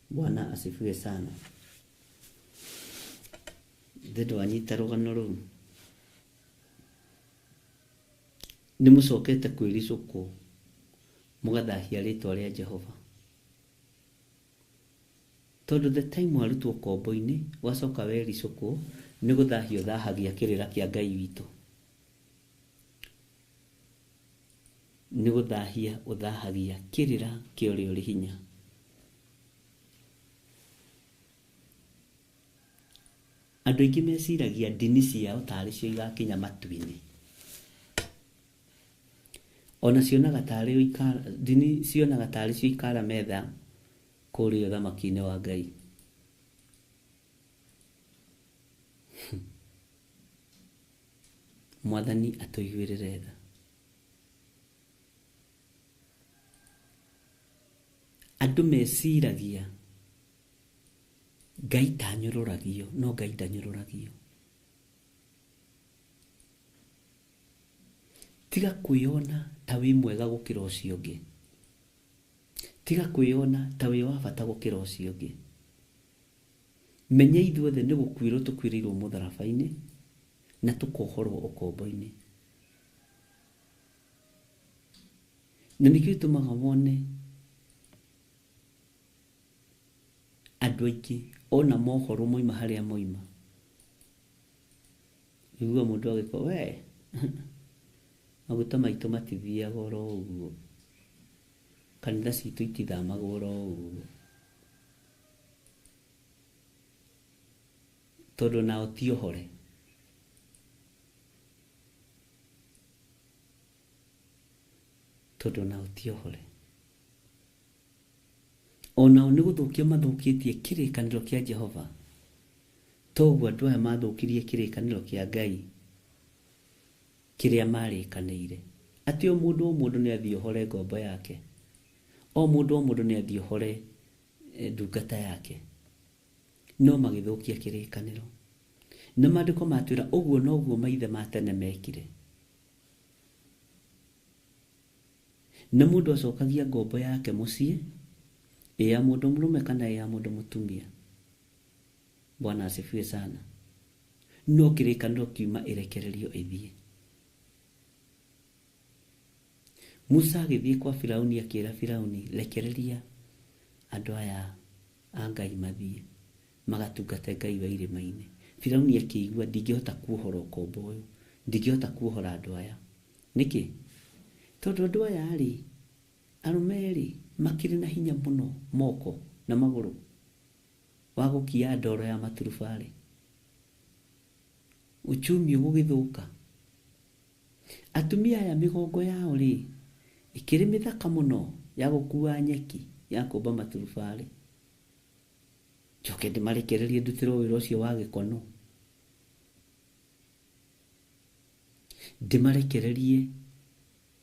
Bwana asifiwe sana. Ndĩndũ wanyita rũgano rũu. Nĩ mũcokete kwĩricũkwo mũgathahia rĩtwa rĩa Jehova. Tondũ the time warutwo kombo-inĩ wacoka wericũkwo nĩ gũthahia ũthahagia kĩrĩra kĩa Ngai witũ. Nĩ gũthahia ũthahagia kĩrĩra kĩa ũrĩa ũrĩ hinya. Andũ aingĩ meciragia ndini ciao tarĩ cio igakinya matu-inĩ. Ona cionaga tarĩ ndini cionaga tarĩ cio ikara metha kũrĩa ũthamaki-inĩ wa Ngai. Mwathani atũiguĩrĩre tha. Andũ meciragia Ngai tanyũrũragio, no Ngai ndanyũrũragio. Tiga kwĩona ta wĩ mwega gũkĩra ũcio ũngĩ. Tiga kwĩona ta wĩ wa bata gũkĩra ũcio ũngĩ. Menya ithuothe nĩ gũkuĩrwo tũkuĩrĩirwo mũtharaba-inĩ na tũkohorwo ũkombo-inĩ. Na nĩkĩo gĩtũmaga wone andũ aingĩ ona mohoro moima harĩa moima. Igua mũndũ agĩkwo we maguta maitũ matithiaga oro ũguo, kanitha citũ itithamaga oro ũguo, tondũ nao tiohore. Onao nĩ gũthũkia mathũkĩtie kĩrĩkanĩro kĩa Jehova. Toguo andũ aya mathũkirie kĩrĩkanĩro kĩa Ngai kĩrĩa marĩkanĩire. Atĩ o mũndũ nĩ athiĩ ohore ngombo yake, o mũndũ nĩ athiĩ ohore ndungata yake. No magĩthũkia kĩrĩkanĩro. na maandiko matwira uguo noguo maithe ma tene mekire. Na mundu acokagia ngombo yake mucii ya mundu murume kana ya mundu mutumia. Bwana asifiwe sana. No kirikaniro kiuma irekererio ithie. Musa agithie kwa Firauni akira Firauni rekereria andu aya a Ngai mathie magatungate Ngai wa irima-ini. Firauni akigua ndingihota kuohora ukombo uyu, ndingihota kuohora andu aya. Niki? Tondu andu aya ari arumeri makiri na hinya muno moko na maguru wa gukia ndoro ya maturubari. Uchumi ugithuka. Atumia aya migongo yao ri ikiri mithaka muno ya gukua nyeki ya kumba maturubari. Joke ndimarekererie ndutiro wira ucio wa gikono. Ndimarekererie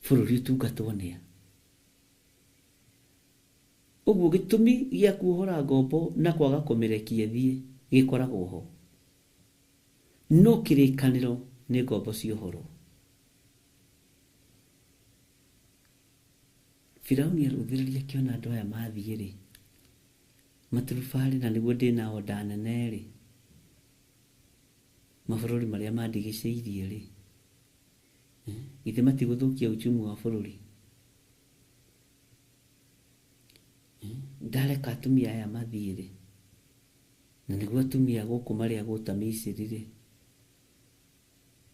bururi utungatwo nia. Uguo gitumi gia kuohora ngombo na kwaga kumirekia thie gikoragwo ho. No kirikaniro ni ngombo ciohoro. Firauni aruthiriria kiona andu aya mathie ri maturubari na niguo ndina oda nene ri mabururi maria mandigiceirie ri ithe matiguthukia uchumi wa bururi. Ndareka atumia aya mathie ri na niguo atumia guku maria guta Misiri ri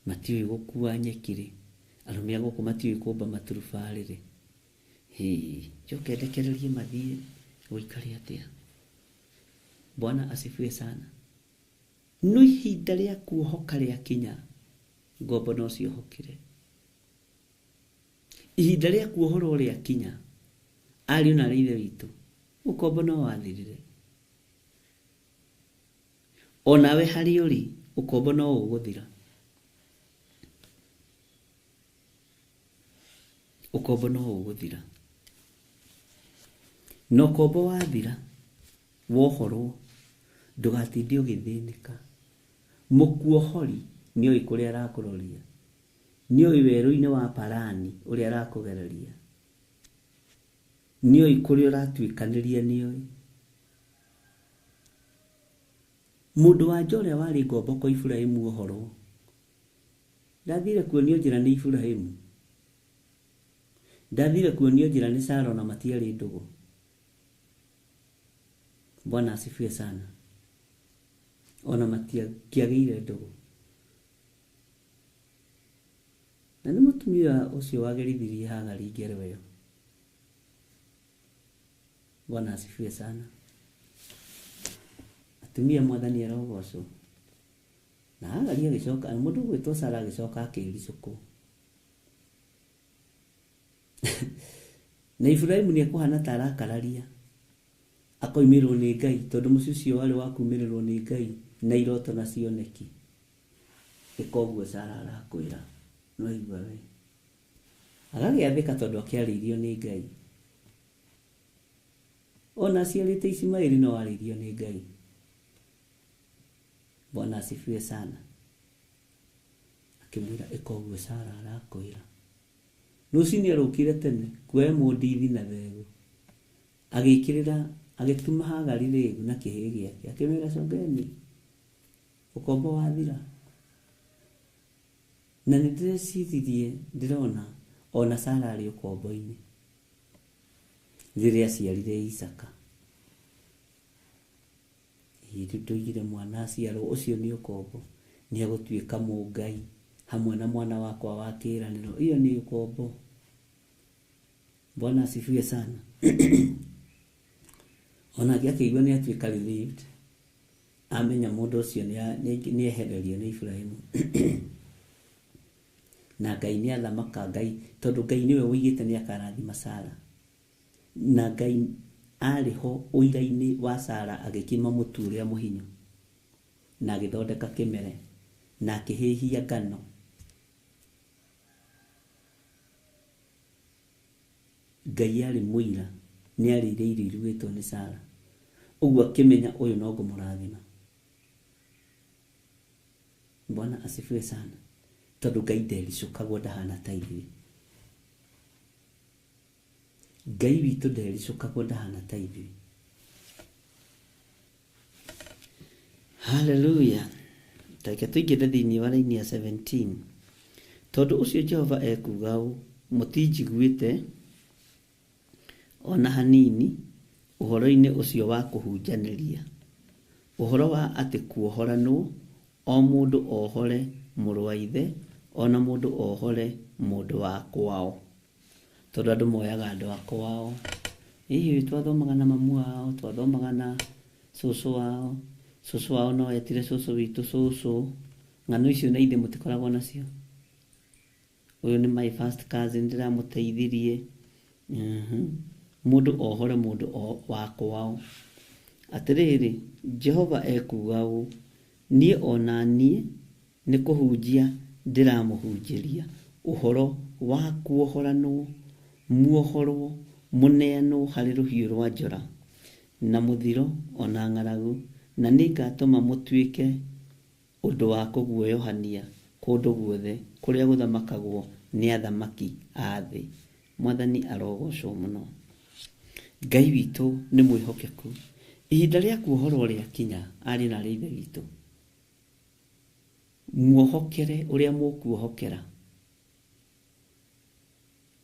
matiui gukua nyeki ri arumia guku matiui kumba maturubari ri. Joke ndekererie mathie guikari atia. Bwana asifiwe sana. No ihinda ria kuohoka ria kinya ngombo no ciohokire. Ihinda ria kuohorwo ria kinya ari na rithe witu ukombo no wathirire. Onawe hari uri ukombo no uguthira. Ukombo no uguthira. No kombo wathira wohorwo ndugatinde ugithinika. Mukuohori nioi kuria arakuroria. Nioi weru-ini wa Parani uria arakugereria. Nioi kuria uratwikaniria nioi. Mundu wa njore wari ngombo kwa Ibrahimu ohoro. Ndathire kuonio njira ni Ibrahimu. Ndathire kuonio njira ni Sara na matiari ndugu. Bwana asifiwe sana. Ona matia kiagire ndugu. Na ni mutumia ucio wagerithirie Hagari ngerewe. Bwana asifiwe sana. Atumia mwathani arogocwo. Na Hagari agicoka mundu gwitwo Sara agicoka akiricuku. Na Ibrahimu ni kuhana tarakararia. Akoimirwo ni Ngai tondu mucicio wari wakumirirwo ni Ngai na iroto na cioneki. Ikoguo Sara arakwira no igwa we. Agagiathika tondu akiaririo ni Ngai. Ona ciarite Ismaili no aririo ni Ngai. Bwana asifiwe sana. Akimwira ikoguo Sara arakwira. Nucini arukire tene kwe mundithi na thegu. Agikirira agituma Hagari regu na kihi giake akimwira congeni ukombo wathira. Na ndirecirithirie ndirona ona Sara ari ukombo-ini riria aciarire Isaka. Nduigire mwana aciarwo ucio ni ukombo ni agutwika mungai hamwe na mwana wakwa wa kiraniro. Iyo ni ukombo. Bwana asifiwe sana. Ona akiigua ni atwika relieved. Amenya mundu ucio ni ehererio ni Ibrahimu. Na Ngai ni athamaka Ngai tondu Ngai niwe wigite ni akarathima Sara. Na Ngai ariho uira-ini wa Sara agikima mutu uria muhinyu na agithondeka kimere na akihihia ngano. Ngai ari muira ni arire irio irugitwo ni Sara. Uguo akimenya uyu no ngumurathima. Bwana asifiwe sana. Tondu Ngai ndericũkagwo ndahana ta ithuĩ. Ngai witũ ndericũkagwo ndahana ta ithuĩ. Hallelujah. Take tuingĩre thĩinĩ wa raini ya 17. Tondu ũcio Jehova ekuga ũũ, mũtinjiguĩte ona hanini ũhoro-inĩ ũcio wa kũhunjanĩria. Ũhoro wa atĩ kuohoranwo, o mũndũ ohore mũrũ wa ithe, ona mũndũ ohore mũndũ wa kwao. Tondu andũ moyaga andũ a kwao. Hihi twathomaga na mamu wao, twathomaga na cũcũ wao. Cũcũ wao no etire cũcũ witũ cũcũ. Ng'ano icio na ithe mũtikoragwo nacio. Ũyũ nĩ my first cousin ndiramũteithirie. Mũndũ ohore mũndũ wa kwao. Atĩrĩrĩ, Jehova ekuga ũũ, niĩ ona niĩ nĩ kũhunjia ndiramũhunjĩria ũhoro wa kuohoranwo, muohorwo, mũneanwo harĩ rũhiũ rwa njora na mũthiro ona ng'aragu, na nĩngatũma mũtuĩke ũndũ wa kũguoyohania kũndũ guothe kũrĩa gũthamakagwo nĩ athamaki a thĩ. Mwathani arogocwo mũno. Ngai witũ nĩ mwĩhokeku. Ihinda rĩa kuohorwo rĩakinya, arĩ na ithe witũ. Muohokere ũrĩa mũkuohokera,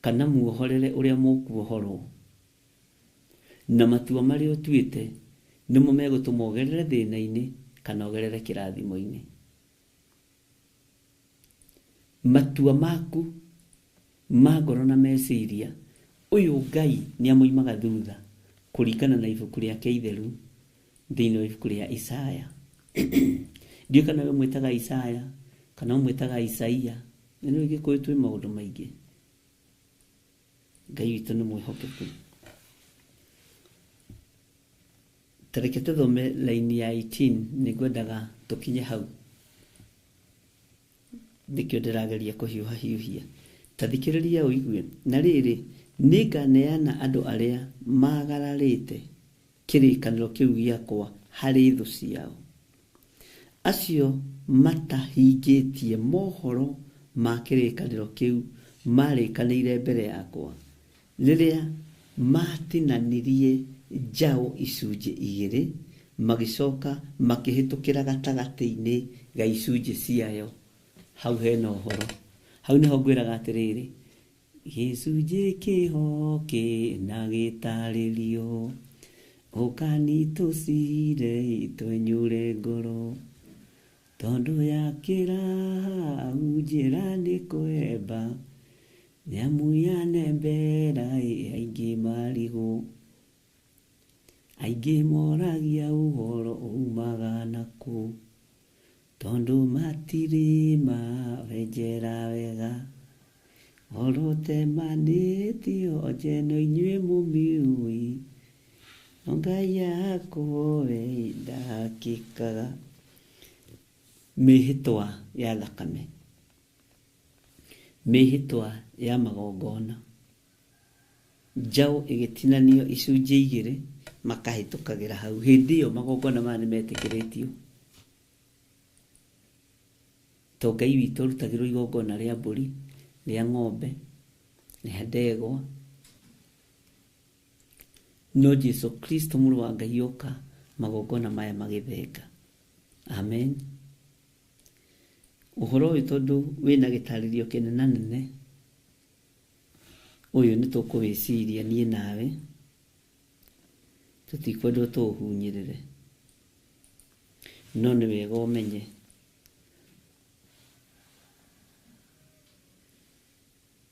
kana muohorere ũrĩa mũkuohorwo, na matua marĩa ũtuĩte nĩmo megũtũma ũgerere thĩna-inĩ kana ũgerere kĩrathimo-inĩ. Matua maku ma ngoro na meciria, ũyũ Ngai nĩ amoimaga thutha kũringana na ibuku rĩake itheru thĩinĩ wa ibuku rĩa Isaya. Ndiũ kana we mwĩtaga Isaya kana mwĩtaga Isaia. Nĩ Gĩkũyũ twĩ maũndũ maingĩ. Ngai witũ nĩ mwĩhokeku. Tareke tũthome laini ya 18, nĩngwendaga tũkinye hau. Nĩkĩo ndĩrageria kũhiũha-hiũhia. Ta thikĩrĩria ũigue. Na rĩrĩ, nĩnganeana andũ arĩa magararĩte kĩrĩkanĩro kĩu gĩakwa harĩ thũ ciao, acio matahingĩtie mohoro ma kĩrĩkanĩro kĩu marĩkanĩire mbere yakwa, rĩrĩa matinanirie njaũ icunjĩ igĩrĩ, magĩcoka makĩhĩtũkĩra gatagatĩ-inĩ ga icunjĩ ciayo. Hau hena ũhoro. Hau nĩho ngwĩraga atĩrĩrĩ, gĩcunjĩ kĩho kĩna gĩtarĩrio, ũkani tũcire twenyũre ngoro, tondũ yakĩra hau njĩra nĩ kwemba, nyamũ ya nembera aingĩ marigũ, aingĩ moragia ũhoro umaga nakũ, tondũ matirĩ mawenjera wega, orotemanĩtio njeno inyuĩ mũmiũĩ, Ngai yakowe ndakĩkaga. Mĩhĩtwa ya thakame, mĩhĩtwa ya magongona, njaũ ĩgĩtinanio icunjĩ igĩrĩ, makahĩtũkagĩra hau. Hĩndĩ ĩyo magongona maya nĩmetĩkĩrĩtio. To Ngai witũ arutagĩrwo igongona rĩa mbũri, rĩa ng'ombe, rĩa ndegwa. No Jesu Kristo mũrũ wa Ngai oka, magongona maya magĩthenga. Amen. Ũhoro ũyũ tondũ wĩna gĩtarĩrio kĩnenanene, ũyũ nĩtũkũwĩciria niĩ nawe, tũtikwendwo tũũhunyĩrĩre. No nĩ wega ũmenye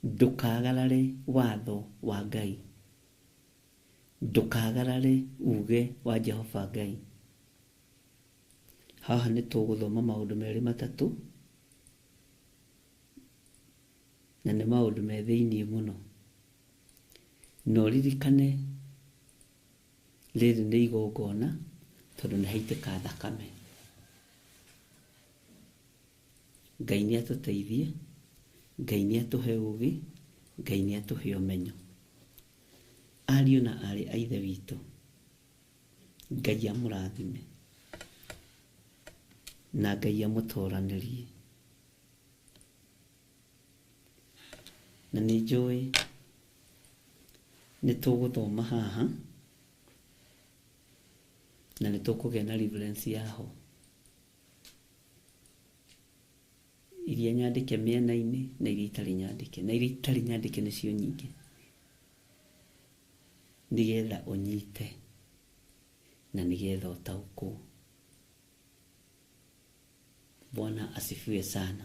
ndũkagarare watho wa Ngai, ndũkagarare uge wa Jehova Ngai. Haha nĩtũgũthoma maũndũ merĩ matatũ, na nĩ maũndũ me thĩinĩ mũno. No ririkane rĩrĩ nĩ igongona, tondũ nĩ haitĩka thakame. Ngai nĩ atũteithie, Ngai nĩ atũhe ũgĩ, Ngai nĩ atũhe ũmenyo. Ariũ na arĩ a ithe witũ, Ngai amũrathime. na Ngai amũtũranĩrie. Na nĩ njũĩ nĩ tũgũthoma haha na nĩ tũkũgĩa na reference yaho iria nyandĩke mĩena-inĩ na iria itarĩ nyandĩke, na iria itarĩ nyandĩke nĩcio nyingĩ, nĩgetha ũnyite na nĩgetha ũtaũkwo. Bwana asifiwe sana.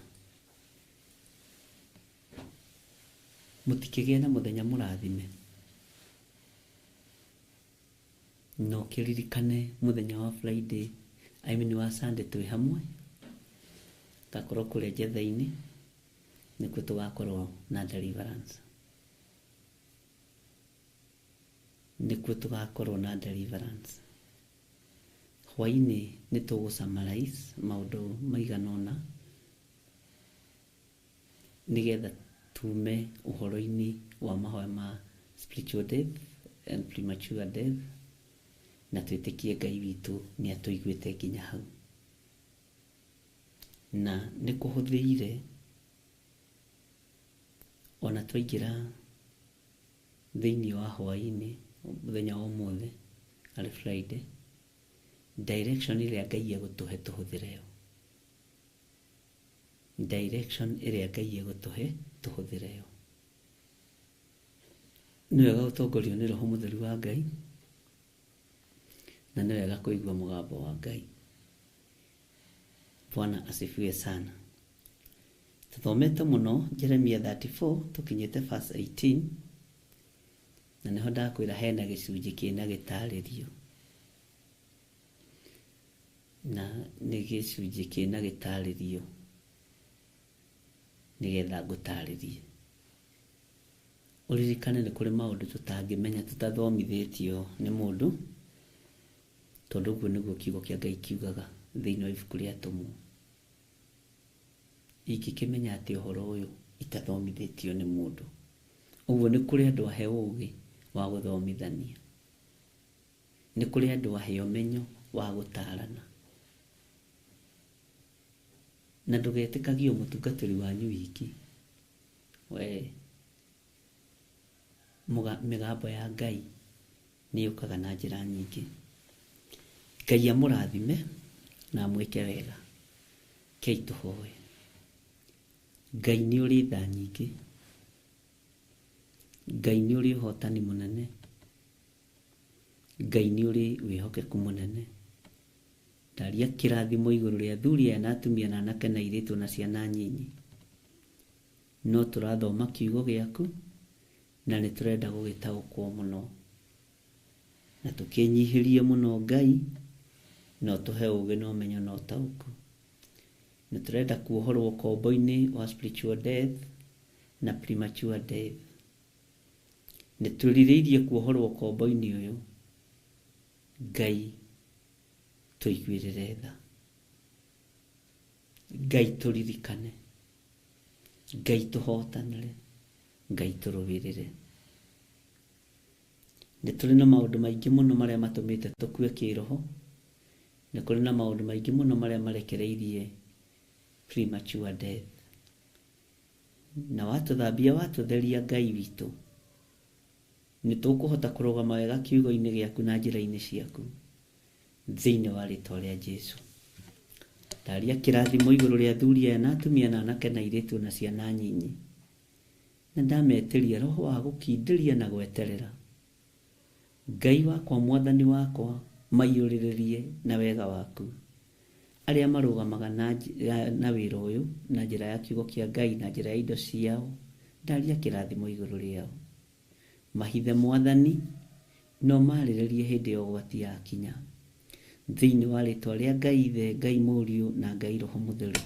Mũtikĩgĩe na mũthenya mũrathime, no kĩririkane mũthenya wa Friday, wa Sunday twĩ hamwe, takorwo kũrĩa njetha-inĩ nĩkuo tũgakorwo na deliverance, nĩkuo tũgakorwo na deliverance. Hwaĩ-inĩ nĩ tũgũ-summarize maũndũ maigana ũna nĩgetha tume ũhoro-inĩ wa mahoya ma spiritual death and premature death, na twĩtĩkie Ngai witũ nĩ atũiguĩte nginya hau. Na nĩ kũhũthĩire ona twaingĩra thĩinĩ wa hwaĩ-inĩ mũthenya wa ũmũthĩ arĩ Friday, direction ĩrĩa Ngai egũtũhe tũhũthĩre yo, direction ĩrĩa Ngai egũtũhe tũhũthĩre yo. Nĩ wega gũtongorio nĩ Roho Mũtheru wa Ngai, na nĩ wega kũigua mũgambo wa Ngai. Bwana asifiwe sana. Tũthomete mũno Jeremia 34 tũkinyĩte verse 18, na nĩho ndakwĩra hena gĩcunjĩ kĩna gĩtarĩrio, na nĩ gĩcunjĩ kĩna gĩtarĩrio nĩgetha ngũtarĩrie. Ũririkane nĩ kũrĩ maũndũ tũtangĩmenya tũtathomithĩtio nĩ mũndũ, tondũ ũguo nĩguo kiugo kĩa Ngai kiugaga thĩinĩ wa ibuku rĩa Atũmwo. Ingĩkĩmenya atĩ ũhoro ũyũ itathomithĩtio nĩ mũndũ. Ũguo nĩ kũrĩ andũ ahe ũũgĩ wa gũthomithania, nĩ kũrĩ andũ ahe ũmenyo wa gũtarana, na ndũgetĩkagie mũtungatĩri wanyu wiki. Mĩgambo ya Ngai nĩ yũkaga na njĩra nyingĩ. Ngai amũrathime na amwĩke wega. Kei tũhoe. Ngai nĩ ũrĩ tha nyingĩ, Ngai nĩ ũrĩ ũhotani mũnene, Ngai nĩ ũrĩ wĩhokeku mũnene. Ndaria kĩrathimo igũrũ rĩa athuri aya na atumia na anake na airĩtu na ciana nyinyi, no tũrathoma kiugo gĩaku na nĩ tũrenda gũgĩtaũkwo mũno, na tũkĩnyihĩrie mũno Ngai, no tũhe ũũgĩ na ũmenyo na ũtaũku. Nĩ tũrenda kuohorwo kombo-inĩ wa spiritual death na premature death. Nĩ tũrirĩirie kuohorwo kombo-inĩ ũyũ. Ngai tũiguĩrĩre tha, Ngai tũririkane, Ngai tũhotanĩre, Ngai tũrũĩrĩre. Nĩ tũrĩ na maũndũ maingĩ mũno marĩa matũmĩte tũkue kĩroho, nĩ kũrĩ na maũndũ maingĩ mũno marĩa marekereirie premature death. Na watũthambia, watũtheria Ngai witũ, nĩ tũkũhota kũrũgama wega kiugo-inĩ gĩaku na njĩra-inĩ ciaku thĩinĩ wa rĩĩtwa rĩa Jesũ. Ndaria kĩrathimo igũrũ rĩa athuri aya na atumia na anake na airĩtu na ciana nyinyi, na ndametĩria roho wa gũkindĩria na gweterera. Ngai wakwa, Mwathani wakwa, maiyũrĩrĩrie na wega waku arĩa marũgamaga na wĩra ũyũ na njĩra ya kiugo kĩa Ngai na njĩra ya indo ciao. Ndaria kĩrathimo igũrũ rĩao, mahithe Mwathani, no marĩrĩrie hĩndĩ ya ũgwati yakinya, thĩinĩ wa rĩĩtwa rĩa Ngai Ithe, Ngai Mũriũ na Ngai Roho Mũtheru.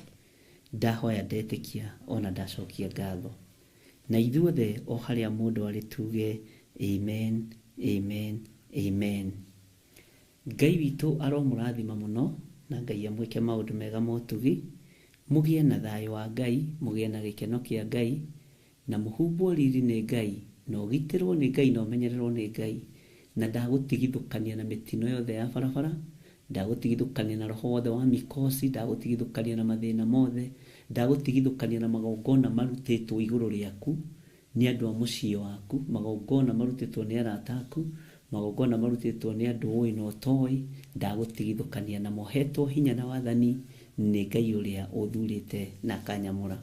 Ndahoya ndetĩkia ona ndacokia ngatho, na ithuothe o harĩa mũndũ arĩ tuge amen, amen, amen. Ngai witũ aromũrathima mũno, na Ngai amwĩke maũndũ mega motugi. Mũgĩe na thayũ wa Ngai, mũgĩe na gĩkeno kĩa Ngai, na mũhumbwo riri nĩ Ngai, na ũgitĩrwo nĩ Ngai, na ũmenyererwo nĩ Ngai, na ndagũtigithũkania na mĩtino yothe ya barabara, ndagutigithukania na roho wothe wa mikosi, ndagutigithukania na mathina mothe, ndagutigithukania na magongona marutitwo iguru riaku ni andu a mucii waku, magongona marutitwo ni arata aku, magongona marutitwo ni andu ui no toi, ndagutigithukania na mohetwo hinya na wathani ni Ngai uria uthurite na kanyamura.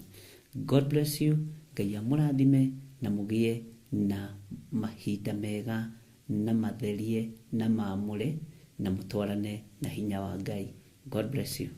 God bless you. Ngai amurathime na mugie na mahinda mega na matherie na maamure na mutwarane na hinya wa Ngai. God bless you.